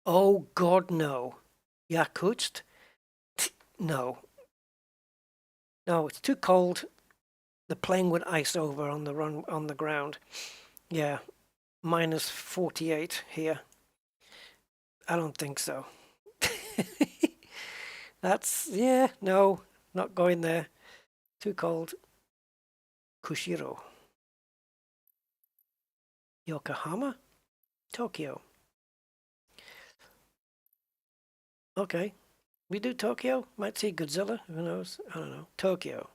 Oh God, no. Yakutsk? No. No, it's too cold. The plane would ice over on the ground. Yeah, minus 48 here. I don't think so. Yeah, no, not going there. Too cold. Kushiro. Yokohama? Tokyo. Okay. We do Tokyo? Might see Godzilla, who knows? I don't know. Tokyo.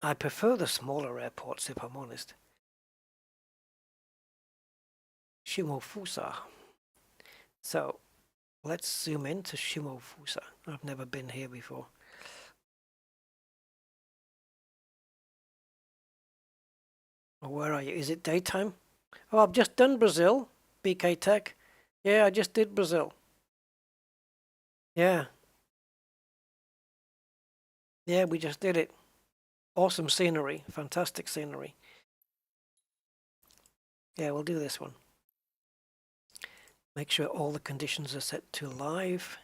I prefer the smaller airports, if I'm honest. Shimofusa. So, let's zoom in to Shimofusa. I've never been here before. Where are you? Is it daytime? Oh, I've just done Brazil. BK Tech. Yeah, I just did Brazil. Yeah. Yeah, we just did it. Awesome scenery. Fantastic scenery. Yeah, we'll do this one. Make sure all the conditions are set to live.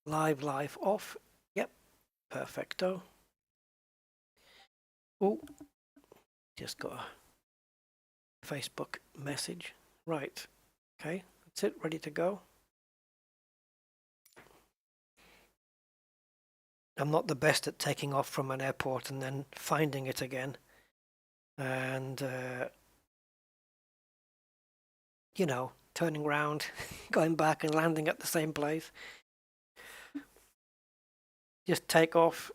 Live, off. Yep. Perfecto. Oh, just got a Facebook message. Right. Okay, that's it. Ready to go. I'm not the best at taking off from an airport and then finding it again. And, you know, turning around, going back and landing at the same place. Just take off,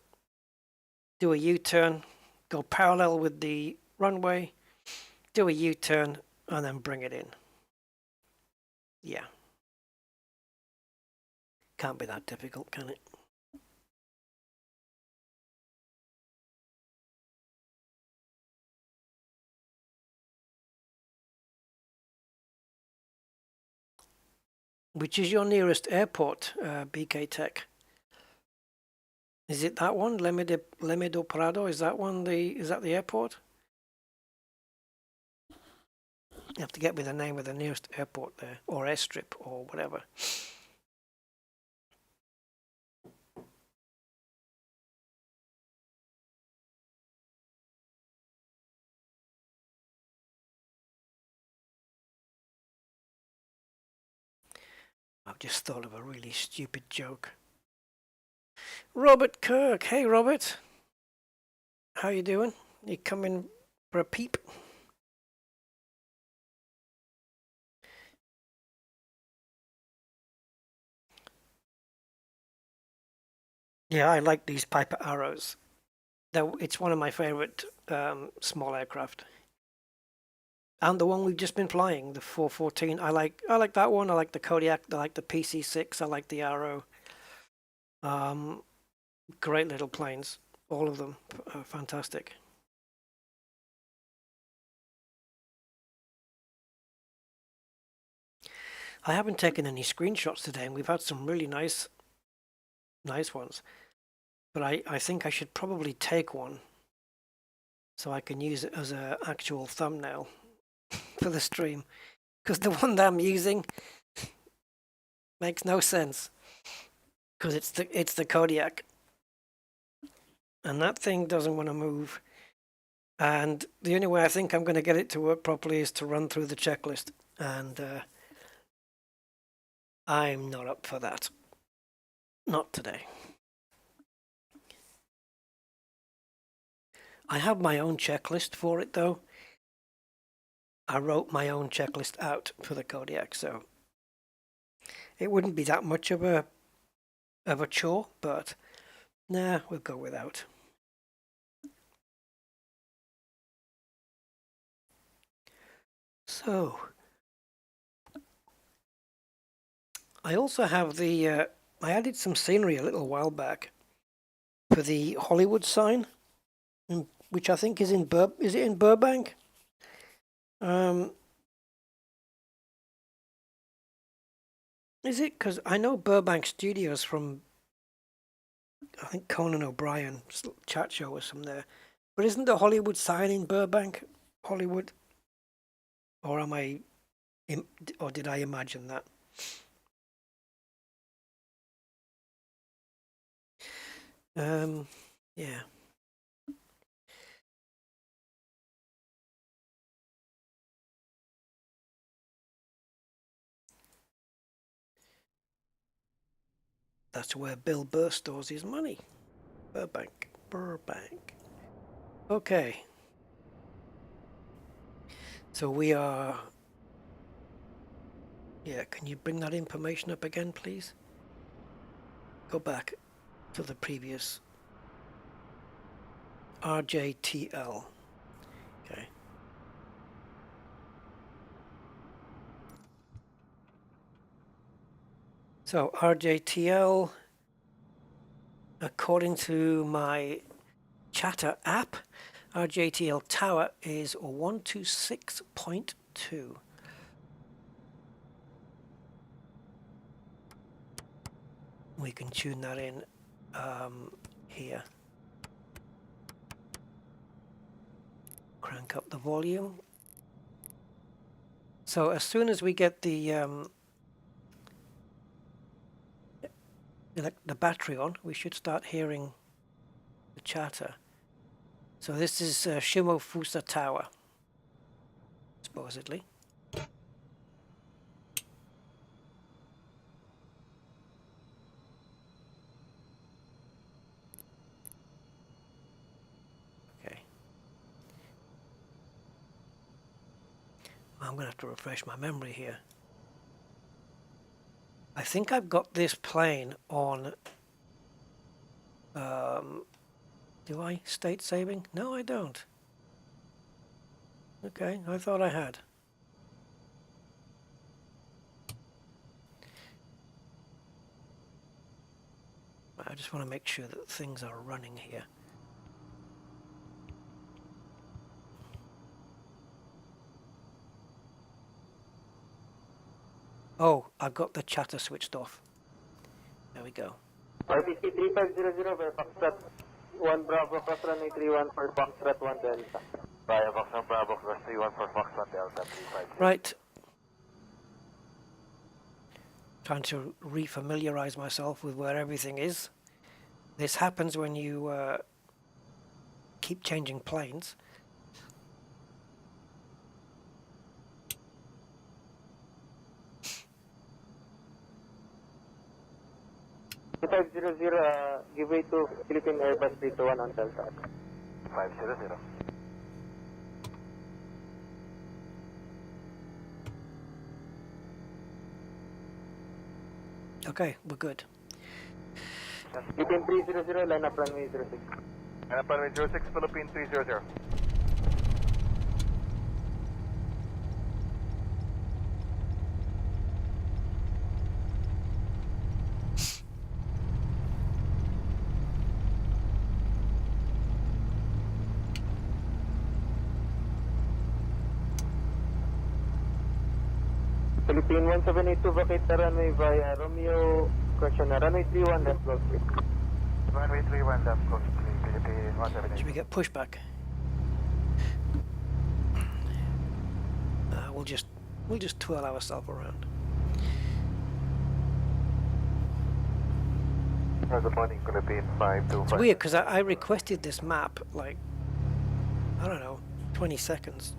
do a U-turn, go parallel with the runway, do a U-turn, and then bring it in. Yeah. Can't be that difficult, can it? Which is your nearest airport, BK Tech? Is it that one, Leme do Prado? Is that one is that the airport? You have to get me the name of the nearest airport there, or airstrip, or whatever. I've just thought of a really stupid joke. Robert Kirk. Hey, Robert. How you doing? You coming for a peep? Yeah, I like these Piper Arrows. It's one of my favorite small aircraft. And the one we've just been flying, the 414. I like that one. I like the Kodiak. I like the PC6. I like the Arrow. Great little planes. All of them. Fantastic. I haven't taken any screenshots today, and we've had some really nice ones. But I think I should probably take one so I can use it as an actual thumbnail for the stream. Because the one that I'm using makes no sense. Because it's the Kodiak. And that thing doesn't want to move. And the only way I think I'm going to get it to work properly is to run through the checklist. And I'm not up for that. Not today. I have my own checklist for it, though. I wrote my own checklist out for the Kodiak, so it wouldn't be that much of a chore, but nah, we'll go without. So I also have the I added some scenery a little while back for the Hollywood sign, which I think is is it in Burbank? Is it? Because I know Burbank Studios from, I think Conan O'Brien's chat show was from there. But isn't the Hollywood sign in Burbank, Hollywood? Or or did I imagine that? Yeah. That's where Bill Burr stores his money. Burbank. Okay. So we are... Yeah, can you bring that information up again, please? Go back to the previous RJTL. Okay. So RJTL, according to my Chatter app, RJTL tower is 126.2. We can tune that in here. Crank up the volume. So as soon as we get the battery on, we should start hearing the chatter. So this is Shimofusa Tower, supposedly. Okay. I'm going to have to refresh my memory here. I think I've got this plane on... do I? State saving? No, I don't. Okay, I thought I had. I just want to make sure that things are running here. Oh, I've got the chatter switched off. There we go. RPC 3500 for Foxtrot 1 Bravo, cross runway 31 for Foxtrot 1 Delta. Via Foxtrot Bravo, cross 31 for Foxtrot Delta 350. Right. Trying to refamiliarize myself with where everything is. This happens when you keep changing planes. Give way to Philippine Airbus 321 on Delta. 500. Okay, we're good. Philippine 300, line up runway 06. Line up runway 06, Philippine 300. Philippine 1782, vacate the runway via Romeo, correction, runway 31, left close 3. Runway 31, left close 3, Philippine 178. Should we get pushback? We'll just twirl ourselves around. Good morning, Philippine 525. It's weird because I requested this map like, I don't know, 20 seconds.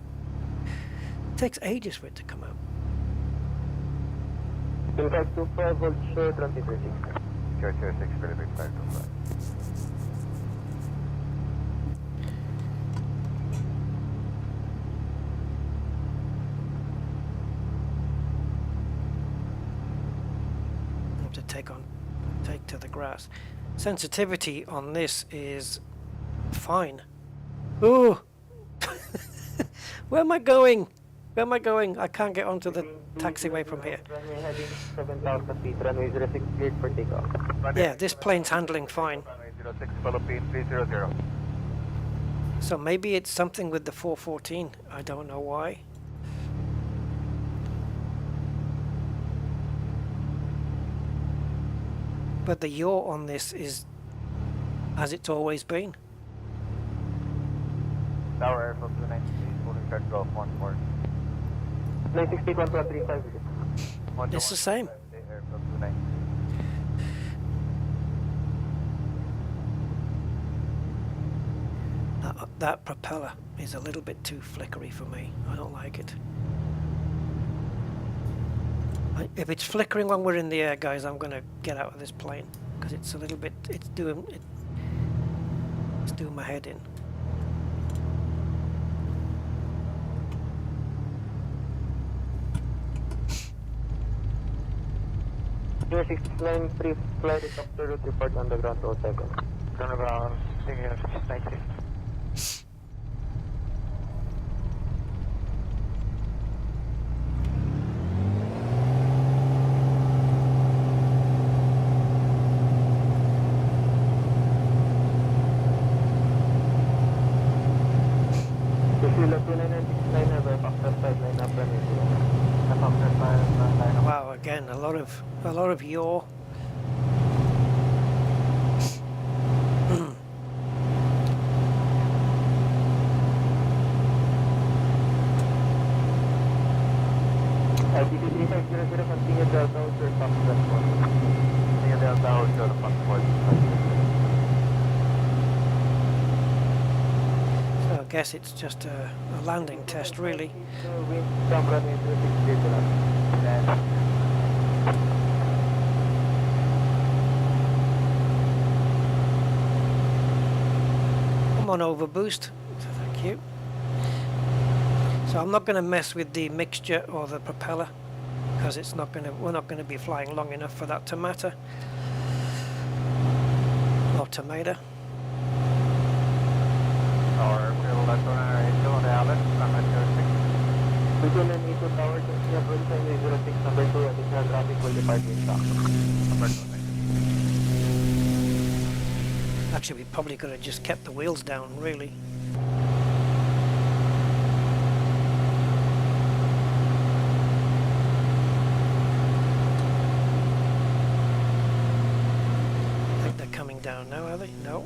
It takes ages for it to come out. 525, hold short, runway 36. Short 06, Philippine 525. To take to the grass. Sensitivity on this is fine. Ooh! Where am I going? Where am I going? I can't get onto the taxiway from here. Runway heading 7,000 feet, runway 06 cleared for takeoff. Yeah, this plane's handling fine. Runway 06, Philippine 300. So maybe it's something with the 414. I don't know why. But the yaw on this is as it's always been. Tower Airfield 293, holding short Gulf 14. 96 feet, 1235. It's the same. Airfield 293. That propeller is a little bit too flickery for me. I don't like it. If it's flickering when we're in the air, guys, I'm going to get out of this plane because it's a little bit. It's doing my head in. 069 pre-flight helicopter route report on the ground 2 seconds. Turn around, thinking of 90. Wow, again, a lot of yaw. GT3RS continue Delta Hotel Foxtrot 1. Continue Delta Hotel Foxtrot 1. So I guess it's just a landing test, really. Wind from runway 26 to land. I'm on overboost, so thank you. So I'm not going to mess with the mixture or the propeller because it's not going to. We're not going to be flying long enough for that to matter. Or to matter. Tower, fuel left on our angel on the outlet, runway 06. Virpil Constellation Tower, continue approach runway 06, number 2, additional traffic will depart in stock. Number 2, Actually, we probably could have just kept the wheels down, really. I think they're coming down now, are they? No.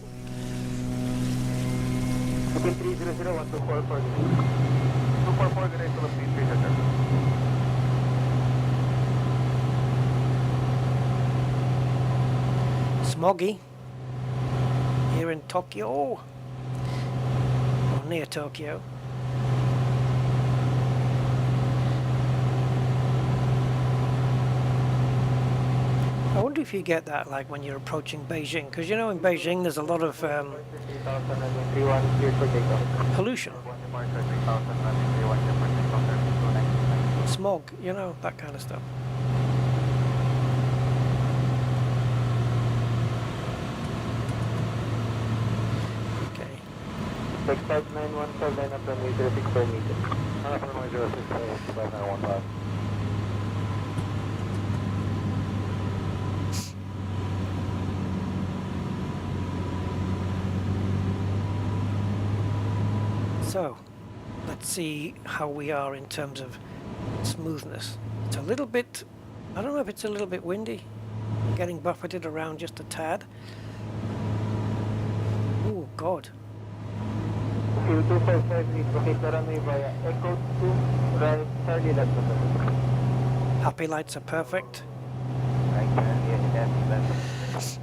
Booking 300 1244. 244, good day, Philippines, 300. Smoggy. Here in Tokyo. Or near Tokyo. I wonder if you get that like when you're approaching Beijing, because you know in Beijing there's a lot of pollution, smog, you know, that kind of stuff. Okay. Take 5915 line up runway 06 per meter. Runway 06, 5915. So, let's see how we are in terms of smoothness. It's a little bit, I don't know if it's a little bit windy, getting buffeted around just a tad. Oh God. Fuel 255, please locate the runway via Echo 2, right, Charlie left of the route. Happy lights are perfect. Right, yeah, left.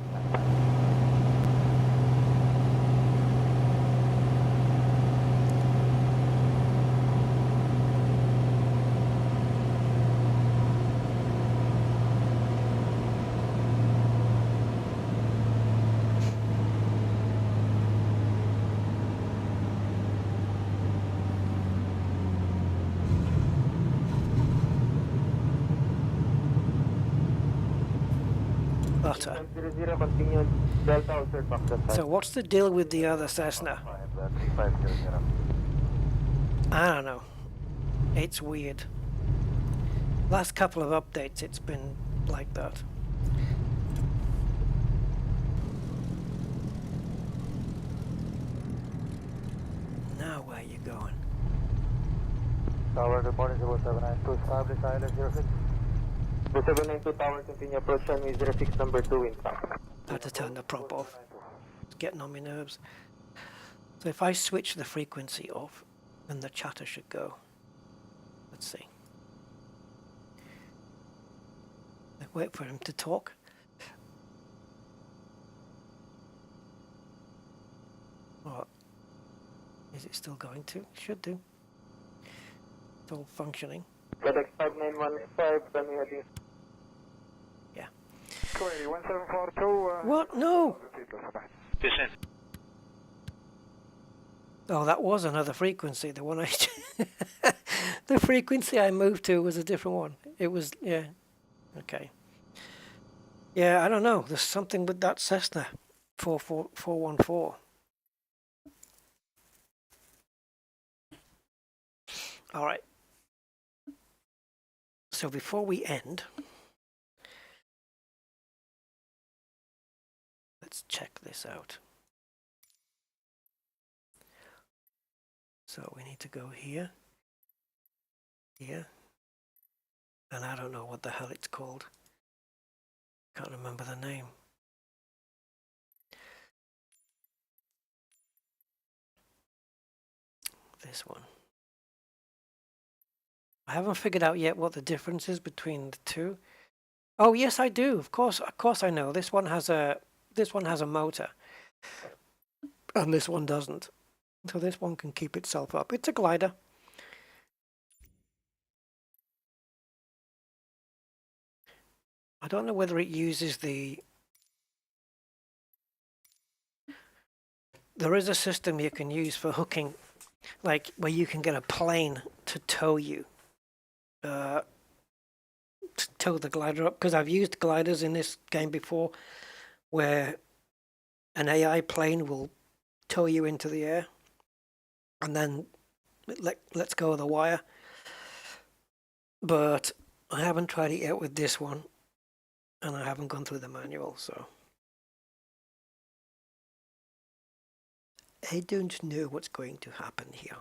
Butter. 00 continue Delta Hotel Foxtrot 5. So what's the deal with the other Cessna? 3500. I don't know. It's weird. Last couple of updates it's been like that. Now where you going? Tower, good morning, 0792, establish island 06. 2792 Tower, continue approach runway 06, number 2 in stock. I had to turn the prop off. It's getting on my nerves. So if I switch the frequency off, then the chatter should go. Let's see. Wait for him to talk. What? Is it still going to? Should do. It's all functioning. FedEx 5915, runway heading. Yeah. 1742. What? No! Descent. Oh, that was another frequency. The one I... the frequency I moved to was a different one. It was... yeah. Okay. Yeah, I don't know. There's something with that Cessna 414. All right. So before we end, let's check this out. So we need to go here, here, and I don't know what the hell it's called. Can't remember the name. This one. I haven't figured out yet what the difference is between the two. Oh yes, I do. Of course I know. This one has a motor, and this one doesn't. So this one can keep itself up. It's a glider. I don't know whether it uses the... There is a system you can use for hooking, like where you can get a plane to tow you. To tow the glider up, because I've used gliders in this game before where an AI plane will tow you into the air and then let's go of the wire. But I haven't tried it yet with this one, and I haven't gone through the manual, so I don't know what's going to happen here.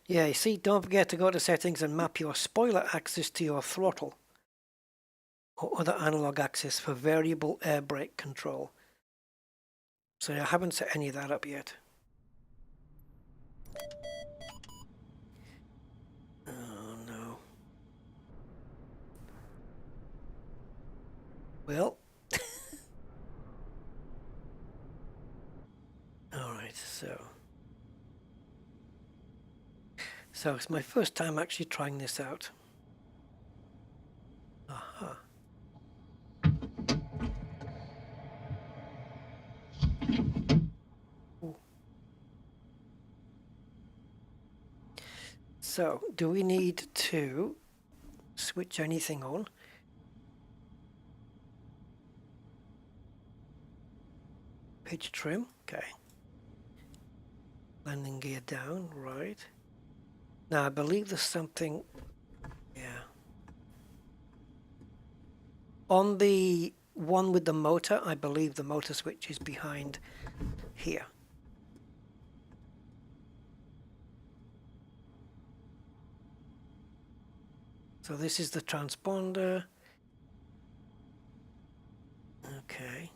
Yeah, you see, don't forget to go to settings and map your spoiler axis to your throttle or other analog axis for variable air brake control. So I haven't set any of that up yet. Oh no. Well. Alright, so it's my first time actually trying this out. Aha. Ooh. So, do we need to switch anything on? Pitch trim, okay. Landing gear down, right. Now I believe there's something, yeah. On the one with the motor, I believe the motor switch is behind here. So this is the transponder. Okay.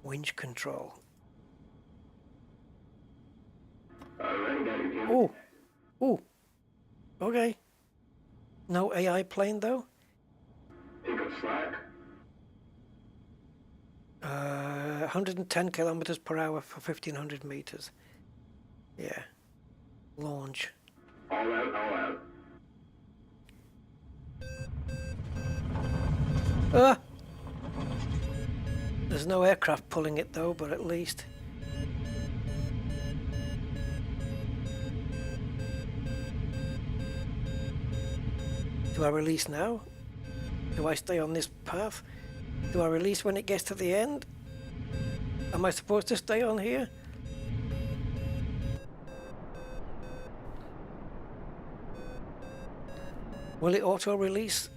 Winch control. Oh, oh, okay. No AI plane though. Pick up slack. 110 kilometers per hour for 1500 meters. Yeah. Launch. All out, all out. There's no aircraft pulling it though, but at least. Do I release now? Do I stay on this path? Do I release when it gets to the end? Am I supposed to stay on here? Will it auto-release?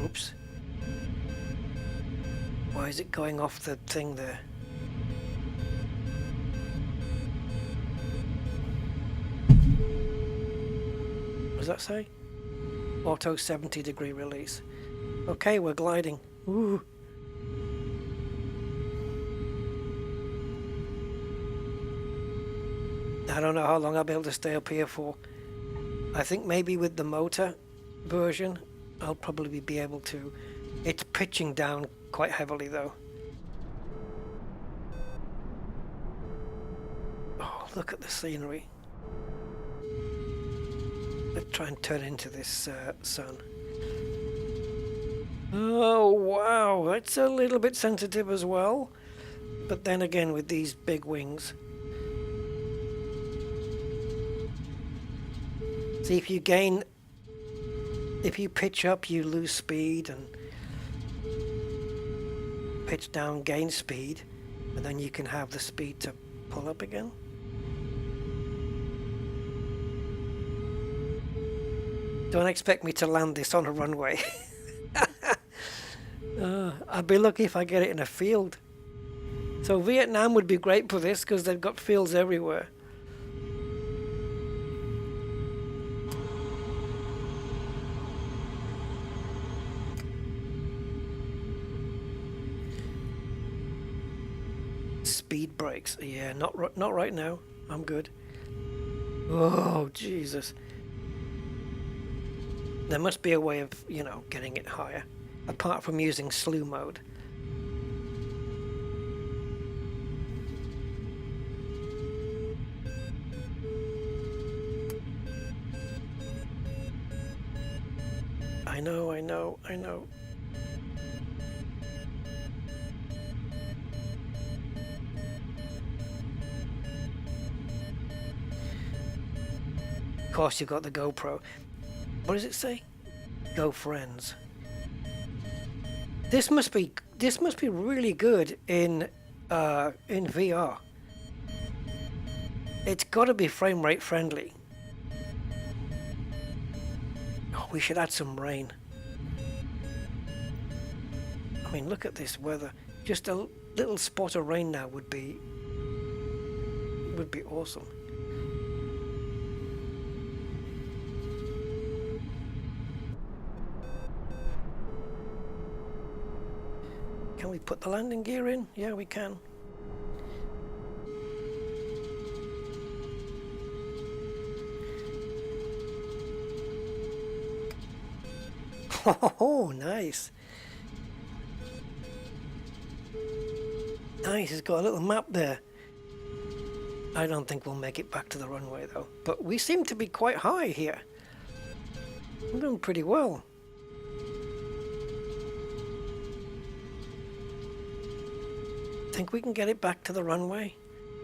Oops. Why is it going off the thing there? What does that say? Auto 70-degree release. Okay, we're gliding. Ooh. I don't know how long I'll be able to stay up here for. I think maybe with the motor version, I'll probably be able to. It's pitching down quite heavily though. Oh, look at the scenery. Let's try and turn into this sun. Oh wow, it's a little bit sensitive as well. but then again with these big wings. See, if you pitch up, you lose speed, and pitch down, gain speed, and then you can have the speed to pull up again. Don't expect me to land this on a runway. I'd be lucky if I get it in a field. So Vietnam would be great for this because they've got fields everywhere. Speed brakes, yeah, not right now. I'm good. Oh Jesus! There must be a way of, you know, getting it higher, apart from using slew mode. I know. Of course, you got the GoPro. What does it say? Go friends. This must be really good in VR. It's got to be frame rate friendly. Oh, we should add some rain. I mean, look at this weather. Just a little spot of rain now would be awesome. Can we put the landing gear in? Yeah, we can. Oh, nice. Nice, it's got a little map there. I don't think we'll make it back to the runway though. But we seem to be quite high here. We're doing pretty well. Think we can get it back to the runway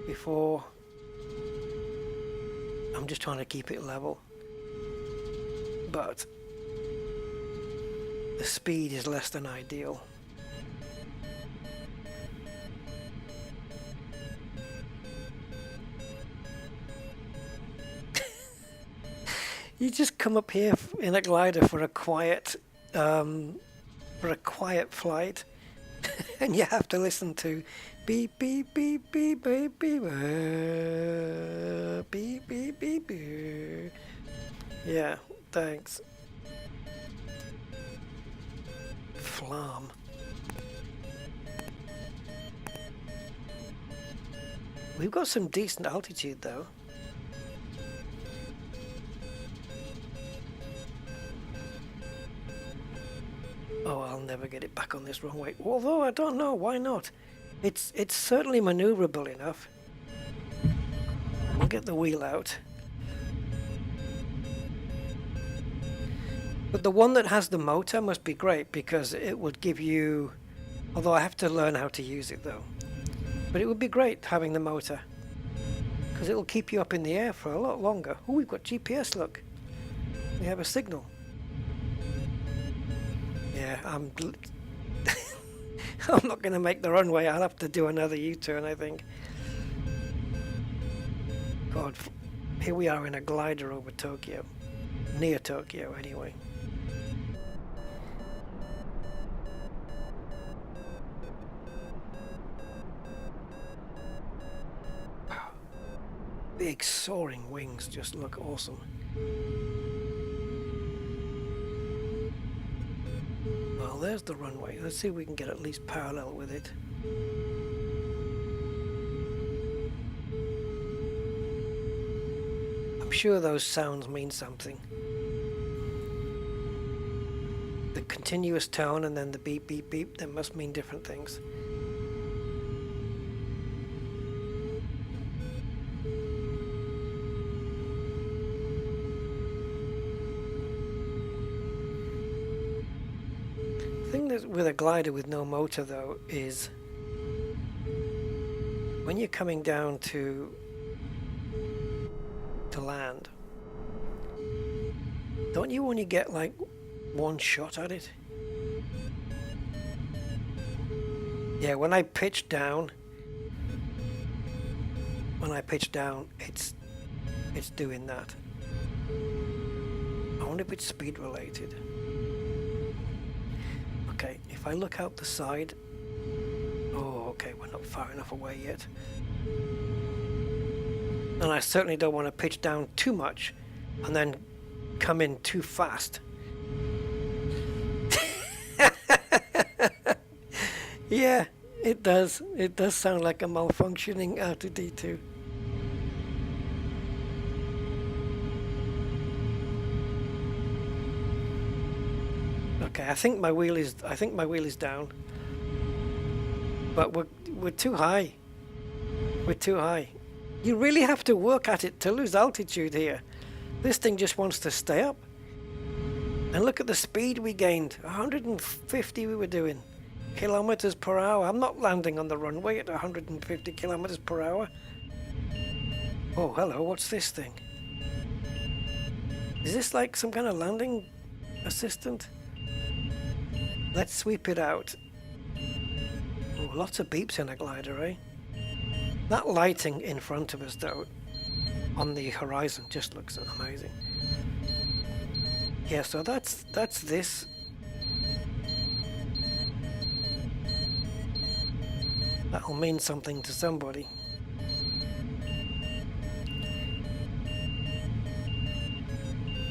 before... I'm just trying to keep it level. But the speed is less than ideal. You just come up here in a glider for a quiet flight, and you have to listen to beep beep beep beep beep beep beep beep beep beep. Yeah, thanks. Flam. We've got some decent altitude though. Oh, I'll never get it back on this runway. Although I don't know, why not? It's certainly maneuverable enough. We'll get the wheel out. But the one that has the motor must be great because it would give you... Although I have to learn how to use it though. But it would be great having the motor. Because it'll keep you up in the air for a lot longer. Oh, we've got GPS, look. We have a signal. Yeah, I'm not going to make the runway. I'll have to do another U-turn, I think. God, here we are in a glider over Tokyo. Near Tokyo, anyway. Big soaring wings just look awesome. Well, there's the runway. Let's see if we can get at least parallel with it. I'm sure those sounds mean something. The continuous tone and then the beep, beep, beep, they must mean different things. The thing with a glider with no motor though is when you're coming down to land, don't you only get like one shot at it? Yeah, when I pitch down, it's doing that. I wonder if it's speed related. Okay, if I look out the side, oh, okay, we're not far enough away yet. And I certainly don't want to pitch down too much and then come in too fast. Yeah, it does. It does sound like a malfunctioning R2D2. Okay, I think my wheel is down. But we're too high. We're too high. You really have to work at it to lose altitude here. This thing just wants to stay up. And look at the speed we gained. 150 we were doing. Kilometers per hour. I'm not landing on the runway at 150 kilometers per hour. Oh, hello, what's this thing? Is this like some kind of landing assistant? Let's sweep it out. Oh, lots of beeps in a glider, eh? That lighting in front of us, though, on the horizon, just looks amazing. Yeah, so that's this. That'll mean something to somebody.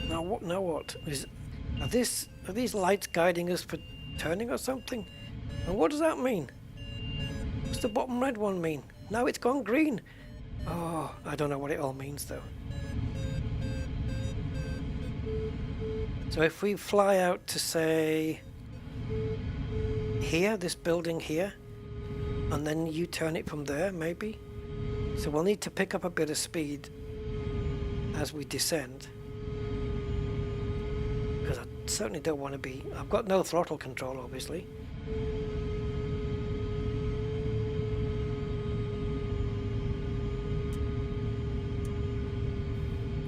Now what? Are these lights guiding us for turning or something? And what does that mean? What's the bottom red one mean? Now it's gone green. Oh, I don't know what it all means though. So if we fly out to say here, this building here, and then you turn it from there, maybe. So we'll need to pick up a bit of speed as we descend. Because I certainly don't want to be... I've got no throttle control, obviously.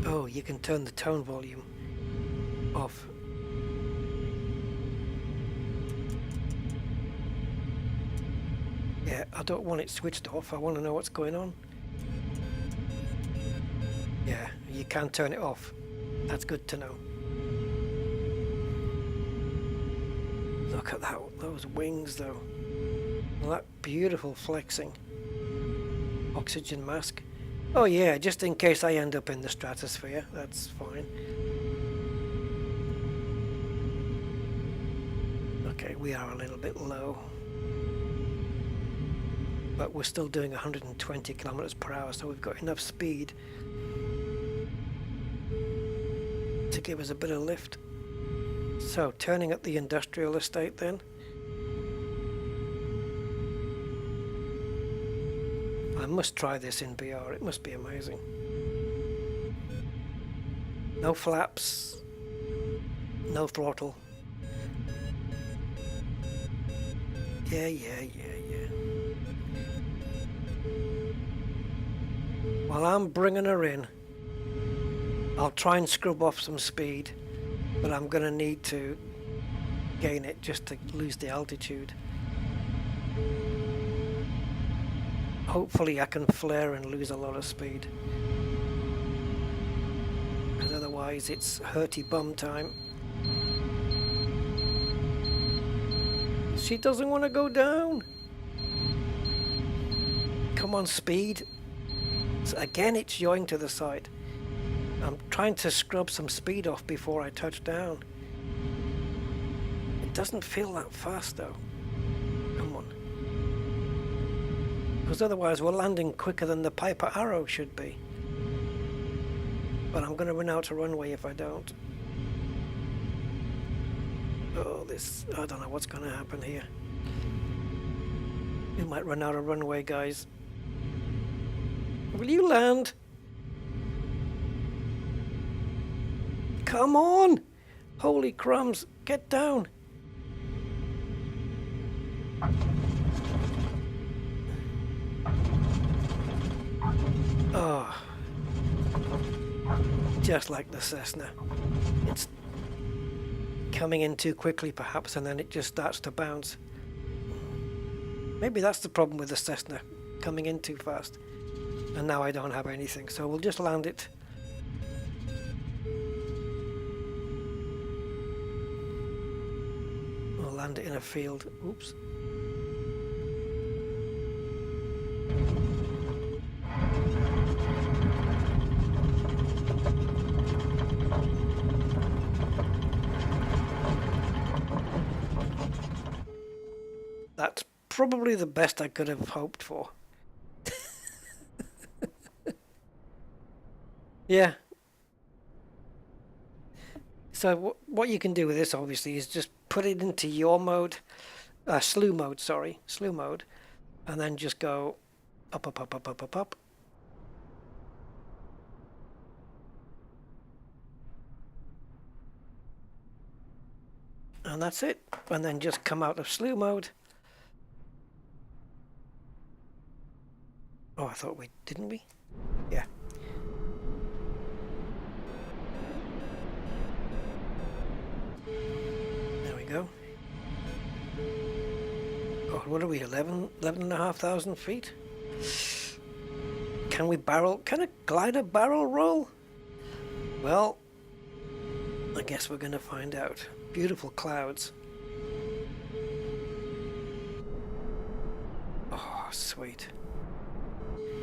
Oh, you can turn the tone volume off. Yeah, I don't want it switched off. I want to know what's going on. Yeah, you can turn it off. That's good to know. Look at that, those wings though. Well, that beautiful flexing. Oxygen mask. Oh yeah, just in case I end up in the stratosphere, that's fine. Okay, we are a little bit low. But we're still doing 120 kilometers per hour, so we've got enough speed to give us a bit of lift. So, turning at the industrial estate then. I must try this in VR, it must be amazing. No flaps, no throttle. Yeah. While I'm bringing her in, I'll try and scrub off some speed, but I'm going to need to gain it just to lose the altitude. Hopefully I can flare and lose a lot of speed, because otherwise it's hurty bum time. She doesn't want to go down. Come on, speed. So again, it's yawing to the side. I'm trying to scrub some speed off before I touch down. It doesn't feel that fast though. Come on. Because otherwise we're landing quicker than the Piper Arrow should be. But I'm going to run out of runway if I don't. Oh, I don't know what's going to happen here. We might run out of runway, guys. Will you land? Come on! Holy crumbs, get down! Oh, just like the Cessna. It's coming in too quickly perhaps, and then it just starts to bounce. Maybe that's the problem with the Cessna, coming in too fast. And now I don't have anything, so we'll just land it. We'll land it in a field. Oops. That's probably the best I could have hoped for. Yeah. So what you can do with this obviously is just put it into your mode, slew mode, and then just go up, up, up, up, up, up, up. And that's it. And then just come out of slew mode. Oh, I thought we didn't we? Yeah. There we go. God, what are we, 11,500 feet? Can we barrel, can a glider barrel roll? Well, I guess we're gonna find out. Beautiful clouds. Oh, sweet.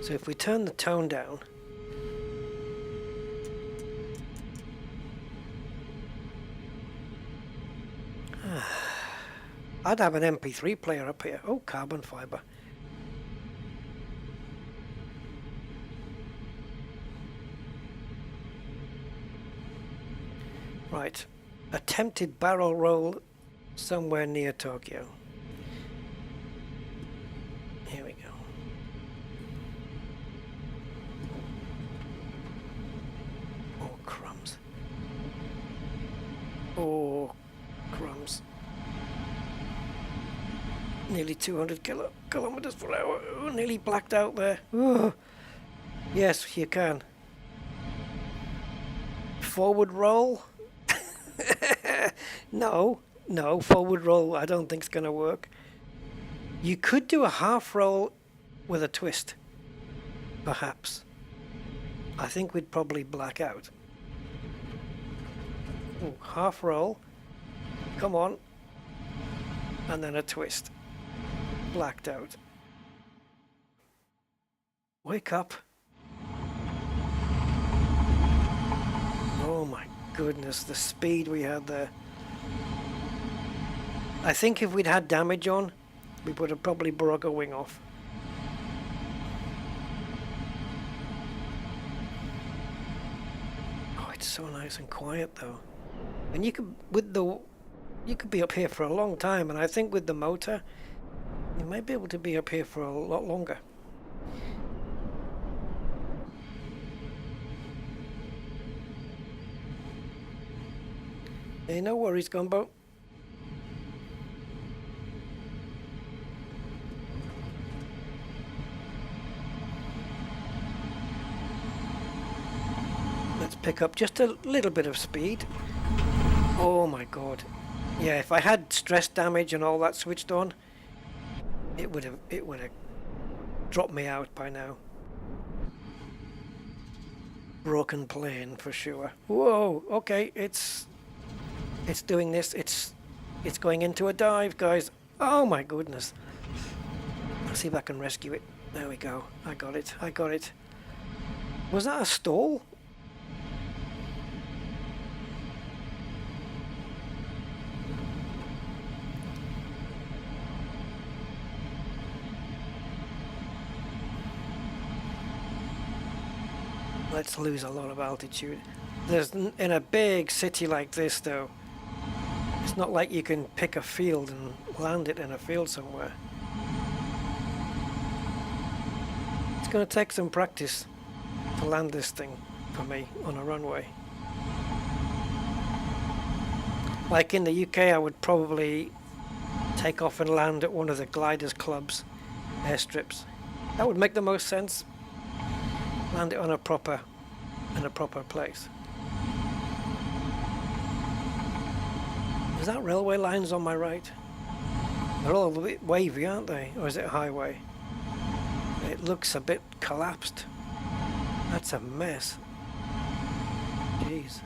So if we turn the tone down, I'd have an MP3 player up here. Oh, carbon fiber. Right. Attempted barrel roll somewhere near Tokyo. Here we go. Oh, crumbs. Oh, crumbs. Nearly 200 kilometers per hour. Oh, nearly blacked out there. Oh. Yes, you can. Forward roll? No, forward roll I don't think it's going to work. You could do a half roll with a twist, perhaps. I think we'd probably black out. Ooh, half roll, come on, and then a twist. Blacked out. Wake up. Oh my goodness, the speed we had there. I think if we'd had damage on, we would have probably broke a wing off. Oh, it's so nice and quiet though. And you could be up here for a long time, and I think with the motor you might be able to be up here for a lot longer. Hey, no worries, Gumbo. Let's pick up just a little bit of speed. Oh my god. Yeah, if I had stress damage and all that switched on, it would have dropped me out by now. Broken plane for sure. Whoa, okay, it's doing this. It's going into a dive, guys. Oh my goodness. Let's see if I can rescue it. There we go. I got it. Was that a stall? Let's lose a lot of altitude. In a big city like this though, it's not like you can pick a field and land it in a field somewhere. It's going to take some practice to land this thing for me on a runway. Like in the UK, I would probably take off and land at one of the Gliders Club's airstrips. That would make the most sense. land it on a proper place. Is that railway lines on my right? They're all a bit wavy, aren't they? Or is it a highway? It looks a bit collapsed. That's a mess. Jeez.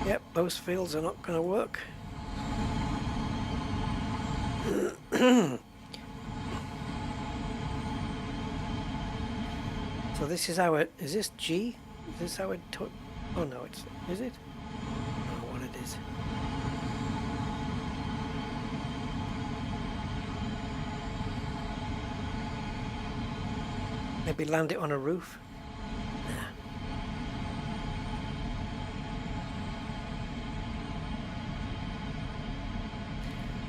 Yep, those fields are not going to work. So this is how it... Is this G? Is this how it... Oh no, it's... Is it? I don't know what it is. Maybe land it on a roof? Nah.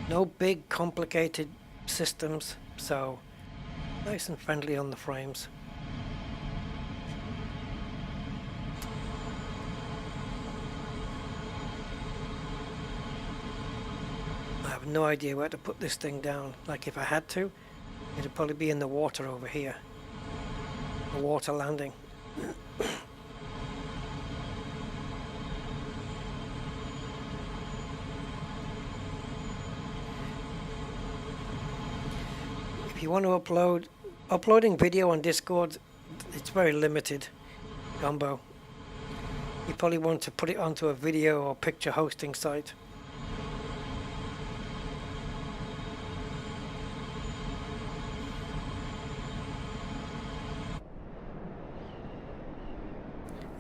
No big complicated systems, so nice and friendly on the frames. I have no idea where to put this thing down. Like if I had to, it'd probably be in the water over here. A water landing. If you want to uploading video on Discord, it's very limited, Gumbo. You probably want to put it onto a video or picture hosting site.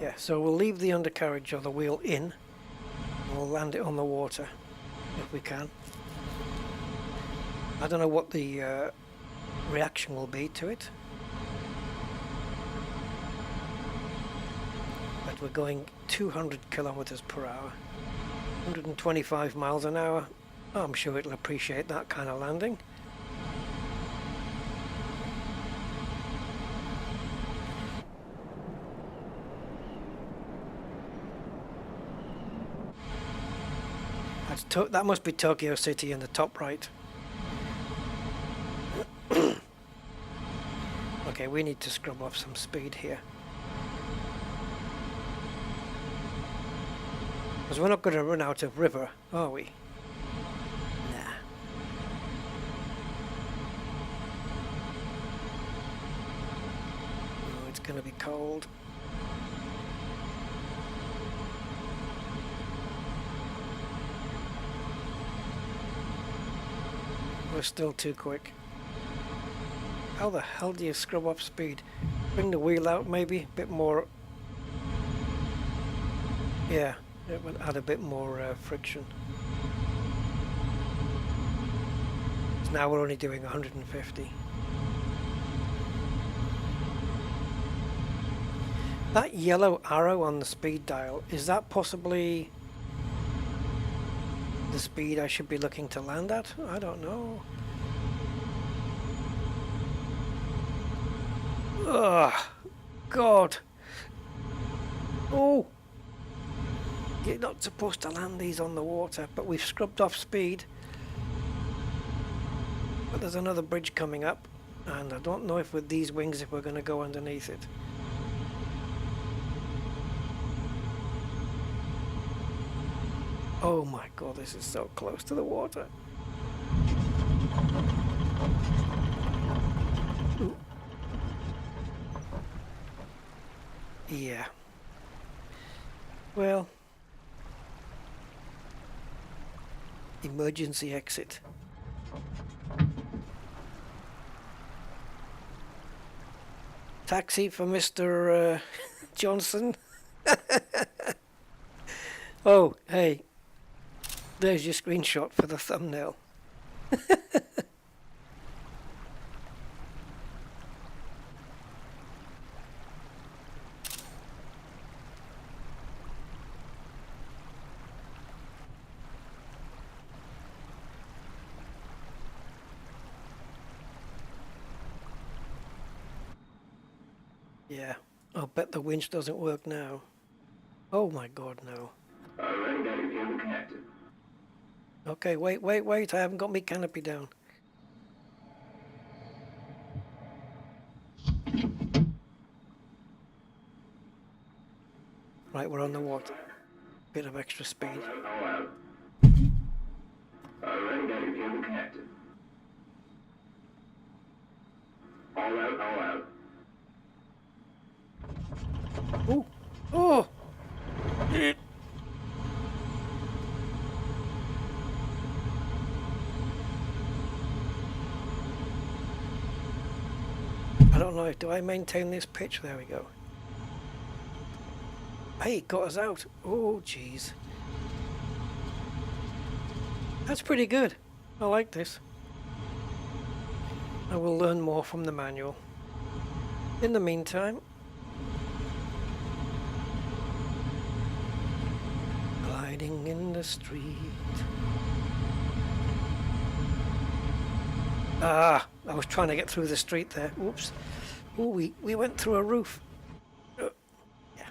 Yeah, so we'll leave the undercarriage or the wheel in, and we'll land it on the water if we can. I don't know what the reaction will be to it, but we're going 200 kilometers per hour, 125 miles an hour. I'm sure it'll appreciate that kind of landing. That must be Tokyo City in the top right. Okay, we need to scrub off some speed here. Because we're not going to run out of river, are we? Nah. Oh, it's going to be cold. We're still too quick. How the hell do you scrub up speed? Bring the wheel out maybe, a bit more. Yeah, it would add a bit more friction. So now we're only doing 150. That yellow arrow on the speed dial, is that possibly the speed I should be looking to land at? I don't know. Ugh, God. Oh, you're not supposed to land these on the water, but we've scrubbed off speed. But there's another bridge coming up, and I don't know if with these wings if we're going to go underneath it. Oh my God, this is so close to the water. Ooh. Yeah. Well, emergency exit. Taxi for Mr. Johnson. Oh, hey. There's your screenshot for the thumbnail. Yeah, I'll bet the winch doesn't work now. Oh my God, no. Alright, got your camera connected. Okay, wait, I haven't got my canopy down. Right, we're on the what? Bit of extra speed. All out. Alright, got your cable active. All out, all out. Ooh! Oh! I don't know, do I maintain this pitch? There we go. Hey, got us out. Oh, jeez. That's pretty good. I like this. I will learn more from the manual. In the meantime, gliding in the street. Ah, I was trying to get through the street there. Oops. Oh, we went through a roof. Yeah.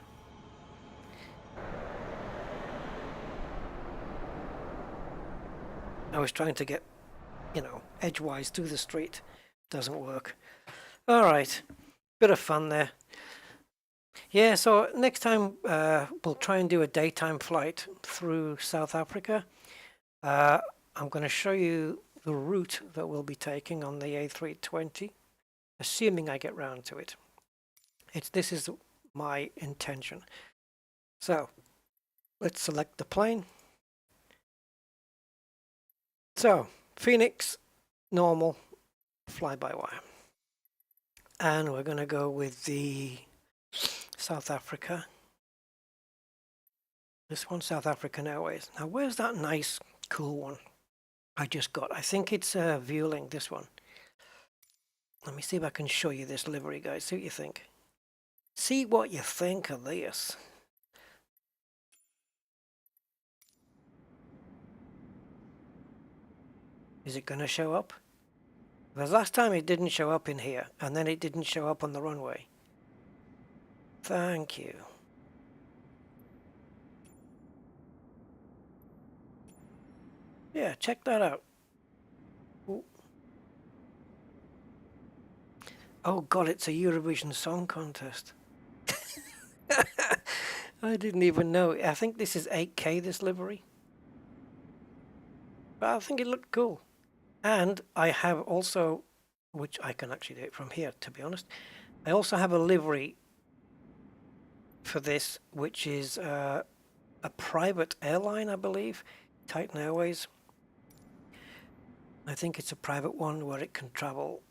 I was trying to get, you know, edgewise through the street. Doesn't work. All right. Bit of fun there. Yeah, so next time we'll try and do a daytime flight through South Africa. I'm going to show you the route that we'll be taking on the A320, assuming I get round to it. This is my intention. So let's select the plane. So Phoenix, normal, fly-by-wire. And we're going to go with the South Africa. This one, South African Airways. Now, where's that nice, cool one I just got? I think it's Vueling, this one. Let me see if I can show you this livery, guys. See what you think. See what you think of this. Is it going to show up? Because last time it didn't show up in here, and then it didn't show up on the runway. Thank you. Yeah, check that out. Ooh. Oh God, it's a Eurovision Song Contest. I didn't even know. I think this is 8K, this livery. But I think it looked cool. And I have also, which I can actually do it from here, to be honest. I also have a livery for this, which is a private airline, I believe, Titan Airways. I think it's a private one where it can travel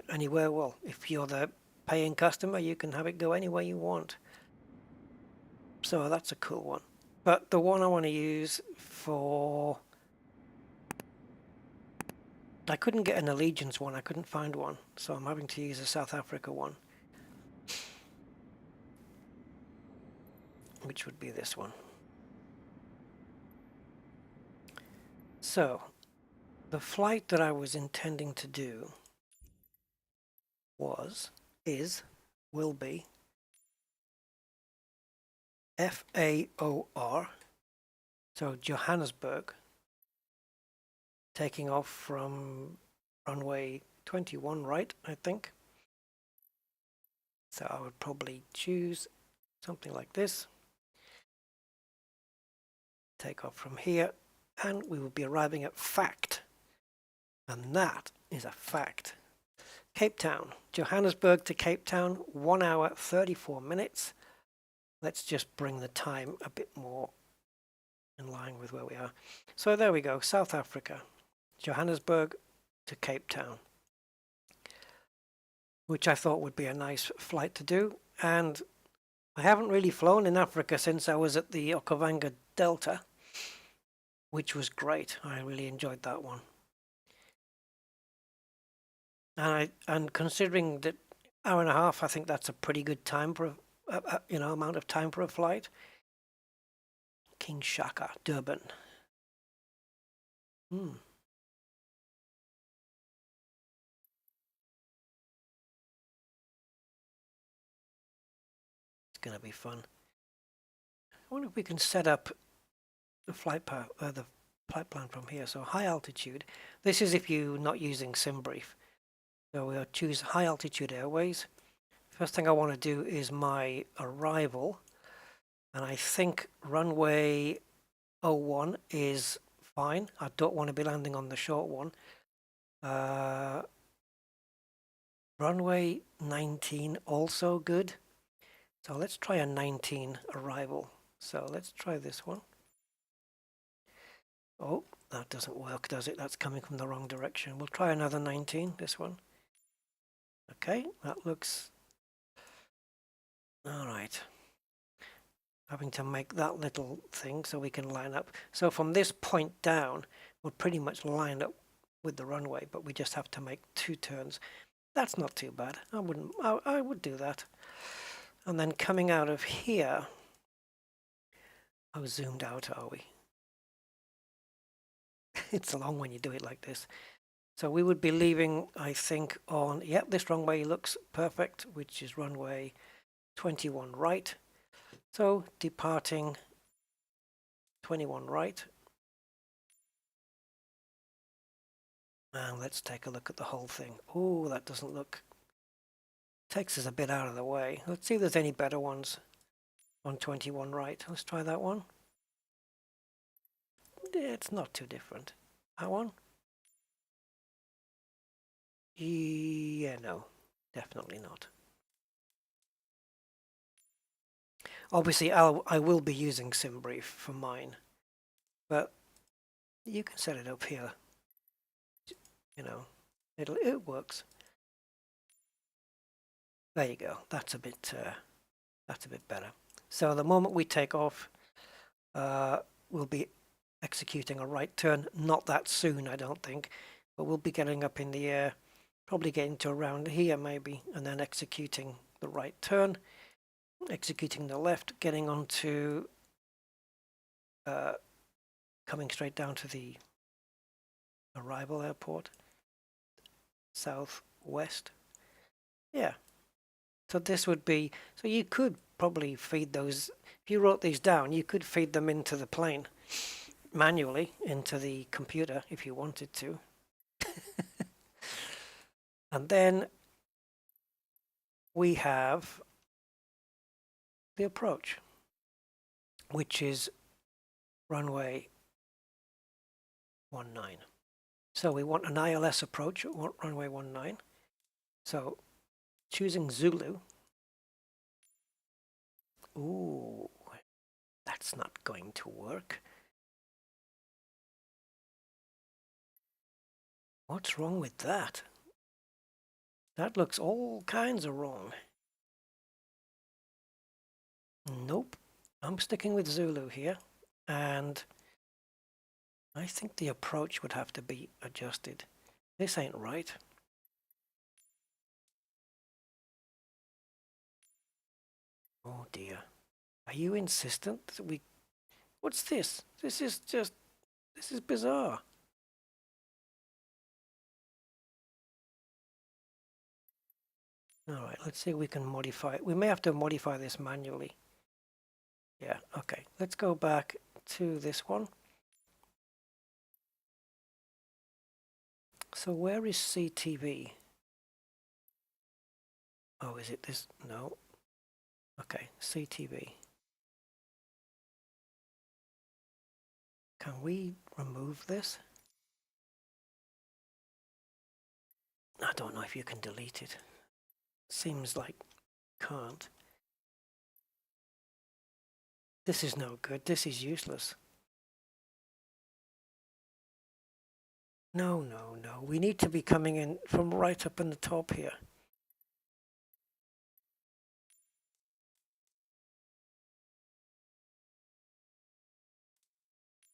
anywhere. Well, if you're the paying customer, you can have it go anywhere you want. So that's a cool one. But the one I want to use for... I couldn't get an Allegiance one, I couldn't find one, so I'm having to use a South Africa one, which would be this one. So, the flight that I was intending to do will be FAOR, so Johannesburg, taking off from runway 21 right, I think. So I would probably choose something like this. Take off from here, and we will be arriving at FACT. And that is a fact. Cape Town, Johannesburg to Cape Town, 1 hour, 34 minutes. Let's just bring the time a bit more in line with where we are. So there we go, South Africa. Johannesburg to Cape Town, which I thought would be a nice flight to do. And I haven't really flown in Africa since I was at the Okavango Delta, which was great. I really enjoyed that one. And considering that hour and a half, I think that's a pretty good time for amount of time for a flight. King Shaka, Durban. Going to be fun. I wonder if we can set up the flight plan from here. So high altitude. This is if you're not using SimBrief. So we'll choose high altitude airways. First thing I want to do is my arrival. And I think runway 01 is fine. I don't want to be landing on the short one. Runway 19 also good. So let's try a 19 arrival. So let's try this one. Oh, that doesn't work, does it? That's coming from the wrong direction. We'll try another 19, this one. Okay, that looks... all right. Having to make that little thing so we can line up. So from this point down, we're pretty much lined up with the runway, but we just have to make 2 turns. That's not too bad. I would do that. And then coming out of here, how zoomed out are we? It's long when you do it like this. So we would be leaving, I think, on, yep, this runway looks perfect, which is runway 21 right. So departing 21 right. And let's take a look at the whole thing. Oh, that doesn't look, takes us a bit out of the way. Let's see if there's any better ones on 21 right. Let's try that one. It's not too different. That one? Yeah, no, definitely not. Obviously, I will be using SimBrief for mine, but you can set it up here. You know, it works. There you go. That's a bit better. So the moment we take off, we'll be executing a right turn. Not that soon, I don't think, but we'll be getting up in the air, probably getting to around here maybe, and then executing the right turn, executing the left, getting onto, coming straight down to the arrival airport, southwest. Yeah. So this would be, so you could probably feed those, if you wrote these down, you could feed them into the plane manually, into the computer if you wanted to. And then we have the approach, which is runway 19. So we want an ILS approach at runway 19. So choosing Zulu. Ooh, that's not going to work. What's wrong with that? That looks all kinds of wrong. Nope, I'm sticking with Zulu here, and I think the approach would have to be adjusted. This ain't right. Oh dear. Are you insistent that we... What's this? This is bizarre. Alright, let's see if we can modify it. We may have to modify this manually. Yeah, okay. Let's go back to this one. So where is CTV? Oh, is it this? No. Okay, CTV. Can we remove this? I don't know if you can delete it. Seems like can't. This is no good. This is useless. No, no, no. We need to be coming in from right up in the top here.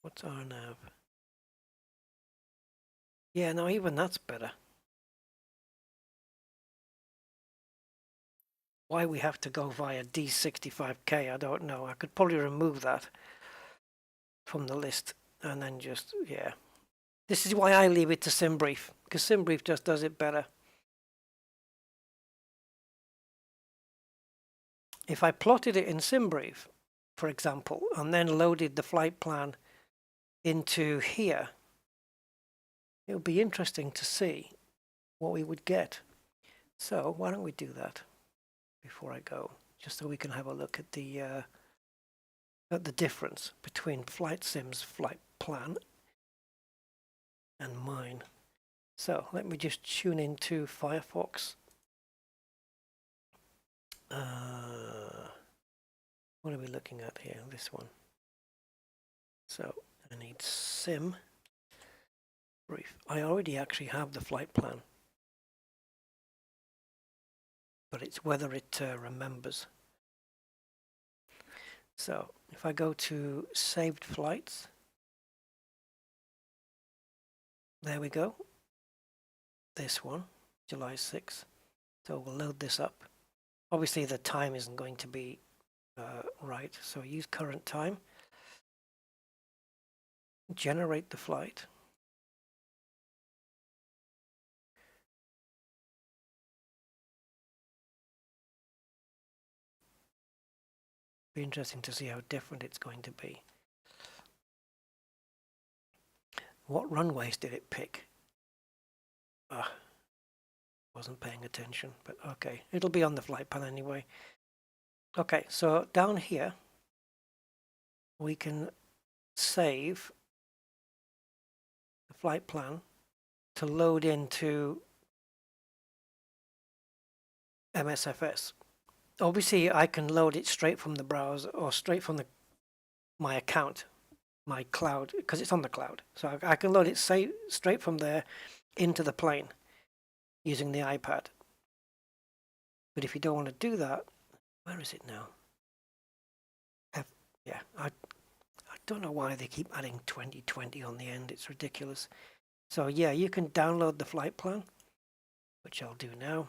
What's RNAV? Yeah, no, even that's better. Why we have to go via D65K, I don't know. I could probably remove that from the list and then just, yeah. This is why I leave it to SimBrief, because SimBrief just does it better. If I plotted it in SimBrief, for example, and then loaded the flight plan into here, it would be interesting to see what we would get. So why don't we do that before I go, just so we can have a look at the at the difference between Flight Sim's flight plan and mine. So let me just tune into Firefox. What are we looking at here? This one. So I need sim brief. I already actually have the flight plan, but it's whether it remembers. So if I go to saved flights, there we go. This one, July 6th. So we'll load this up. Obviously the time isn't going to be right, so use current time. Generate the flight. Be interesting to see how different it's going to be. What runways did it pick? Wasn't paying attention, but okay. It'll be on the flight plan anyway. Okay, so down here, we can save the flight plan to load into MSFS. Obviously, I can load it straight from the browser or straight from my account, my cloud, because it's on the cloud. So I can load it straight from there into the plane using the iPad. But if you don't want to do that, where is it now? Yeah, I don't know why they keep adding 2020 on the end. It's ridiculous. So yeah, you can download the flight plan, which I'll do now.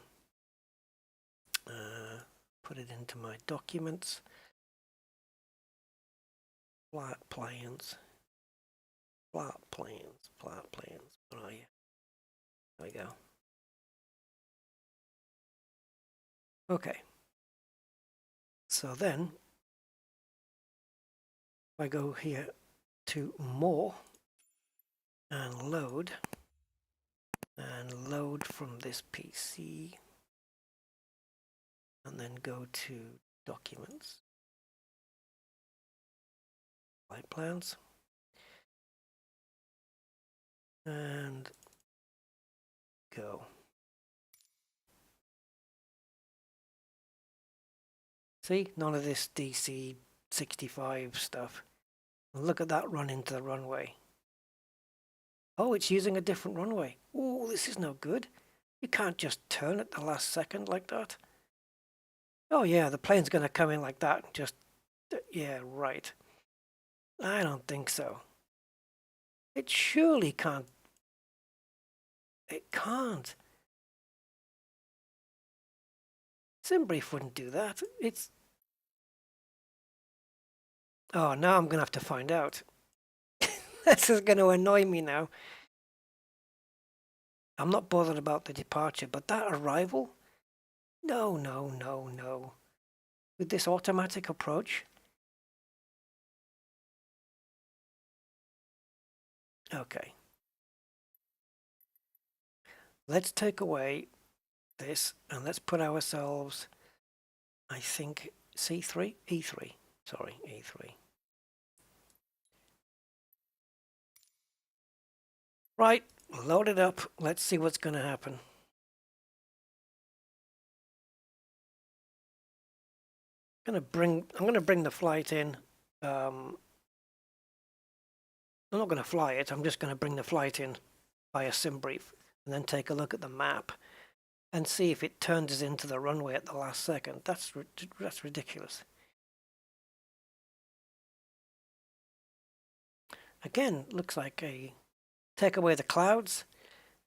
Put it into my documents. Flight plans. What are you? There we go. Okay. So then, if I go here to more and load from this PC and then go to documents, flight plans, and go. See, none of this DC 65 stuff. Look at that run into the runway. Oh, it's using a different runway. Oh, this is no good. You can't just turn at the last second like that. Oh yeah, the plane's going to come in like that. Just, yeah, right. I don't think so. It surely can't. It can't. SimBrief wouldn't do that. It's... Oh, now I'm going to have to find out. This is going to annoy me now. I'm not bothered about the departure, but that arrival? No. With this automatic approach? Okay. Let's take away this and let's put ourselves, I think, C3? E3. Sorry, E3. Right, load it up. Let's see what's going to happen. I'm going to bring the flight in. I'm not going to fly it. I'm just going to bring the flight in via SimBrief and then take a look at the map and see if it turns us into the runway at the last second. That's ridiculous. Again, looks like a take away the clouds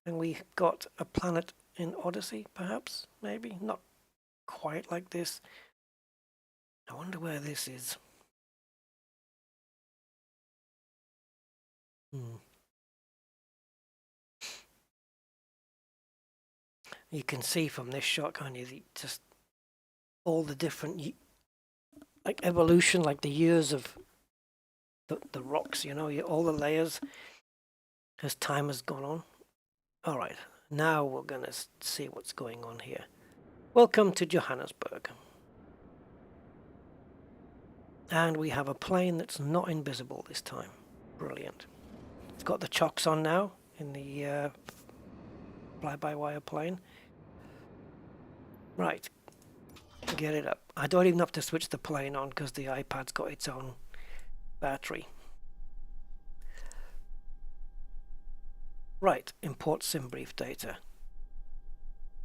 and we got a planet in Odyssey, perhaps, maybe not quite like this. I wonder where this is. You can see from this shot, can't you, just all the different, like evolution, like the years of the rocks, you know, all the layers as time has gone on. All right, now we're going to see what's going on here. Welcome to Johannesburg. And we have a plane that's not invisible this time. Brilliant. It's got the chocks on now in the fly-by-wire plane. Right. Get it up. I don't even have to switch the plane on because the iPad's got its own battery. Right. Import SimBrief data.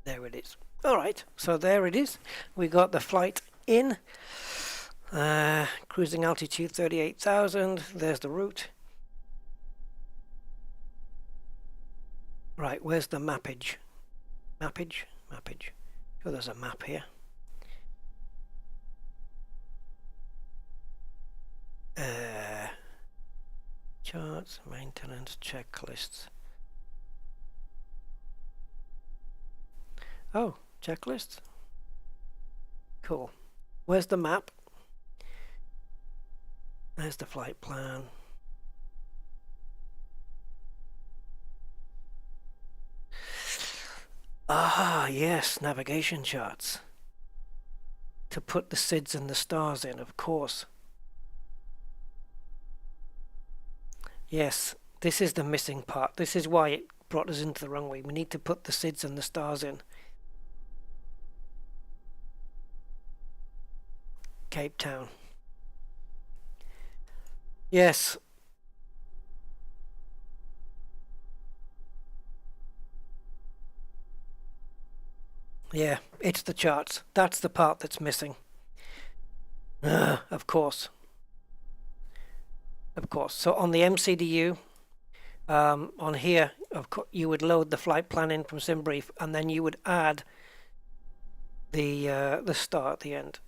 There it is. Alright, so there it is. We got the flight in. Cruising altitude 38,000. There's the route. Right, where's the mappage? Mappage? Oh, there's a map here. Charts, maintenance, checklists. Oh, checklists. Cool. Where's the map? There's the flight plan. Ah, yes, navigation charts. To put the SIDS and the stars in, of course. Yes, this is the missing part. This is why it brought us into the runway. We need to put the SIDS and the stars in. Cape Town. Yes. Yeah, it's the charts. That's the part that's missing. Of course. Of course. So on the MCDU, on here, of course, you would load the flight plan in from SimBrief, and then you would add the star at the end.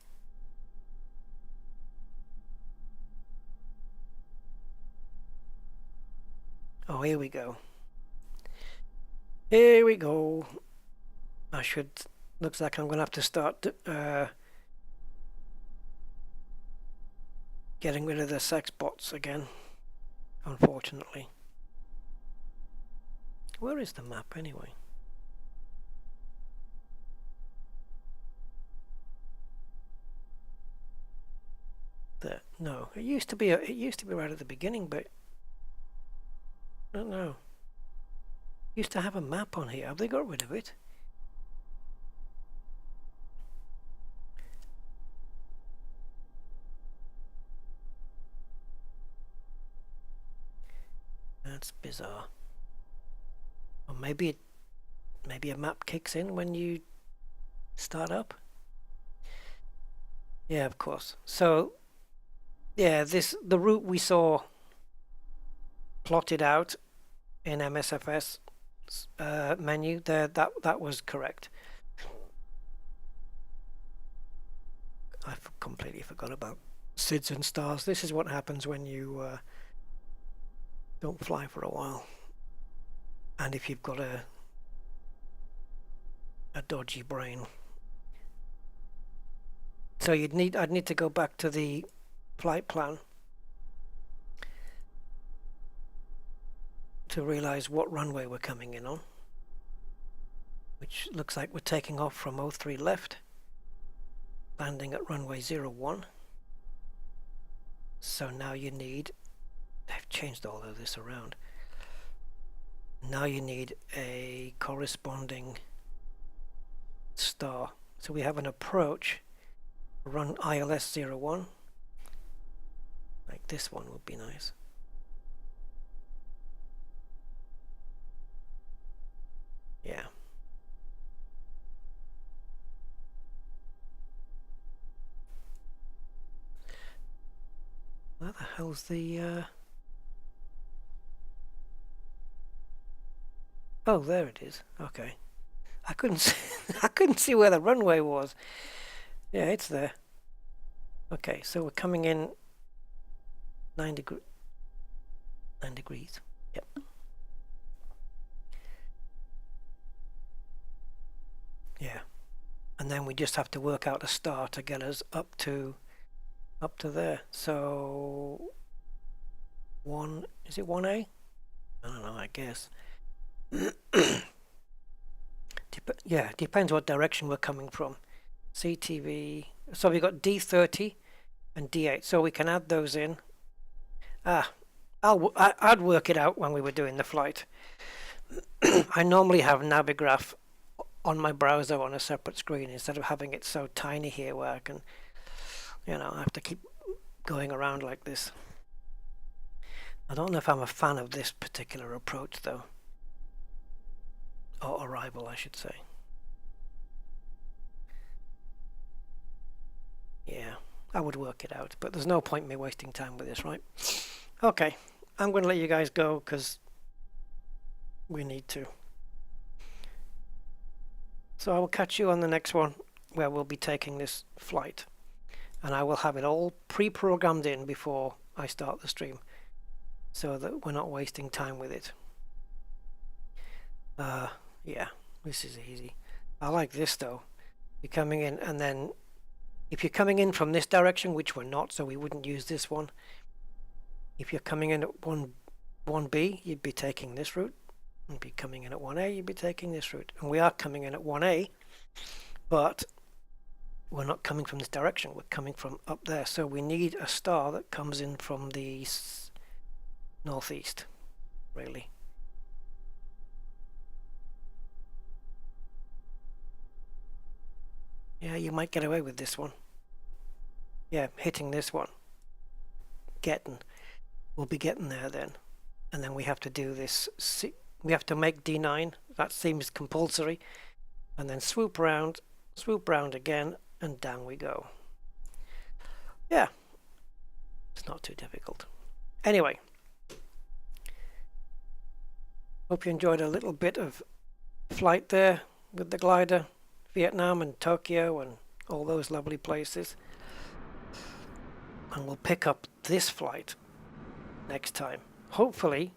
Oh, here we go. Here we go. I should. Looks like I'm going to have to start getting rid of the sex bots again, unfortunately. Where is the map anyway? There. No, it used to be right at the beginning, but I don't know. Used to have a map on here. Have they got rid of it? That's bizarre. Or maybe a map kicks in when you start up. Yeah, of course. So yeah, the route we saw plotted out in MSFS menu there, that was correct. I completely forgot about SIDS and stars. This is what happens when you don't fly for a while, and if you've got a dodgy brain. So I'd need to go back to the flight plan to realize what runway we're coming in on, which looks like we're taking off from 03 left, landing at runway 01. So now you need, they've changed all of this around. Now you need a corresponding star. So we have an approach, run ILS 01. Like this one would be nice. Yeah. Where the hell's the Oh, there it is. Okay. I couldn't see I couldn't see where the runway was. Yeah, it's there. Okay, so we're coming in 9 degrees. Yep. Yeah. And then we just have to work out a star to get us up to there. So is it 1A? I don't know, I guess. Yeah, depends what direction we're coming from. CTV. So we got D30 and D8, so we can add those in. I'd work it out when we were doing the flight. I normally have Navigraph on my browser on a separate screen instead of having it so tiny here where I can, you know, I have to keep going around like this. I don't know if I'm a fan of this particular approach though. Or arrival, I should say. Yeah, I would work it out, but there's no point in me wasting time with this, right? Okay, I'm going to let you guys go because we need to. So I will catch you on the next one where we'll be taking this flight. And I will have it all pre-programmed in before I start the stream so that we're not wasting time with it. Yeah, this is easy. I like this though. You're coming in, and then if you're coming in from this direction, which we're not, so we wouldn't use this one. If you're coming in at 1B, you'd be taking this route. You'd be coming in at 1A, you'd be taking this route. And we are coming in at 1A, but we're not coming from this direction. We're coming from up there. So we need a star that comes in from the northeast, really. Yeah, you might get away with this one. Yeah, hitting this one. We'll be getting there then. And then we have to do this. We have to make D9. That seems compulsory. And then swoop round again, and down we go. Yeah. It's not too difficult. Anyway. Hope you enjoyed a little bit of flight there with the glider. Vietnam and Tokyo and all those lovely places. And we'll pick up this flight next time. Hopefully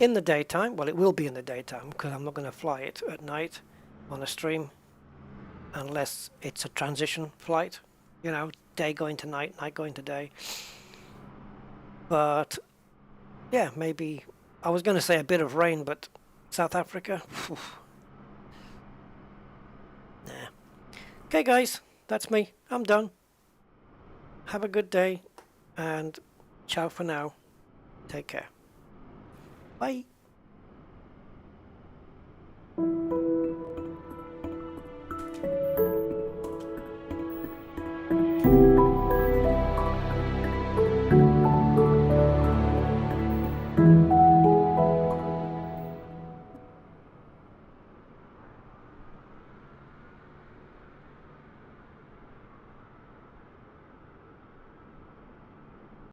in the daytime. Well, it will be in the daytime because I'm not going to fly it at night on a stream unless it's a transition flight. You know, day going to night, night going to day. But yeah, maybe I was going to say a bit of rain, but South Africa. Whew. Nah. Okay guys, that's me. I'm done. Have a good day and ciao for now. Take care. Bye.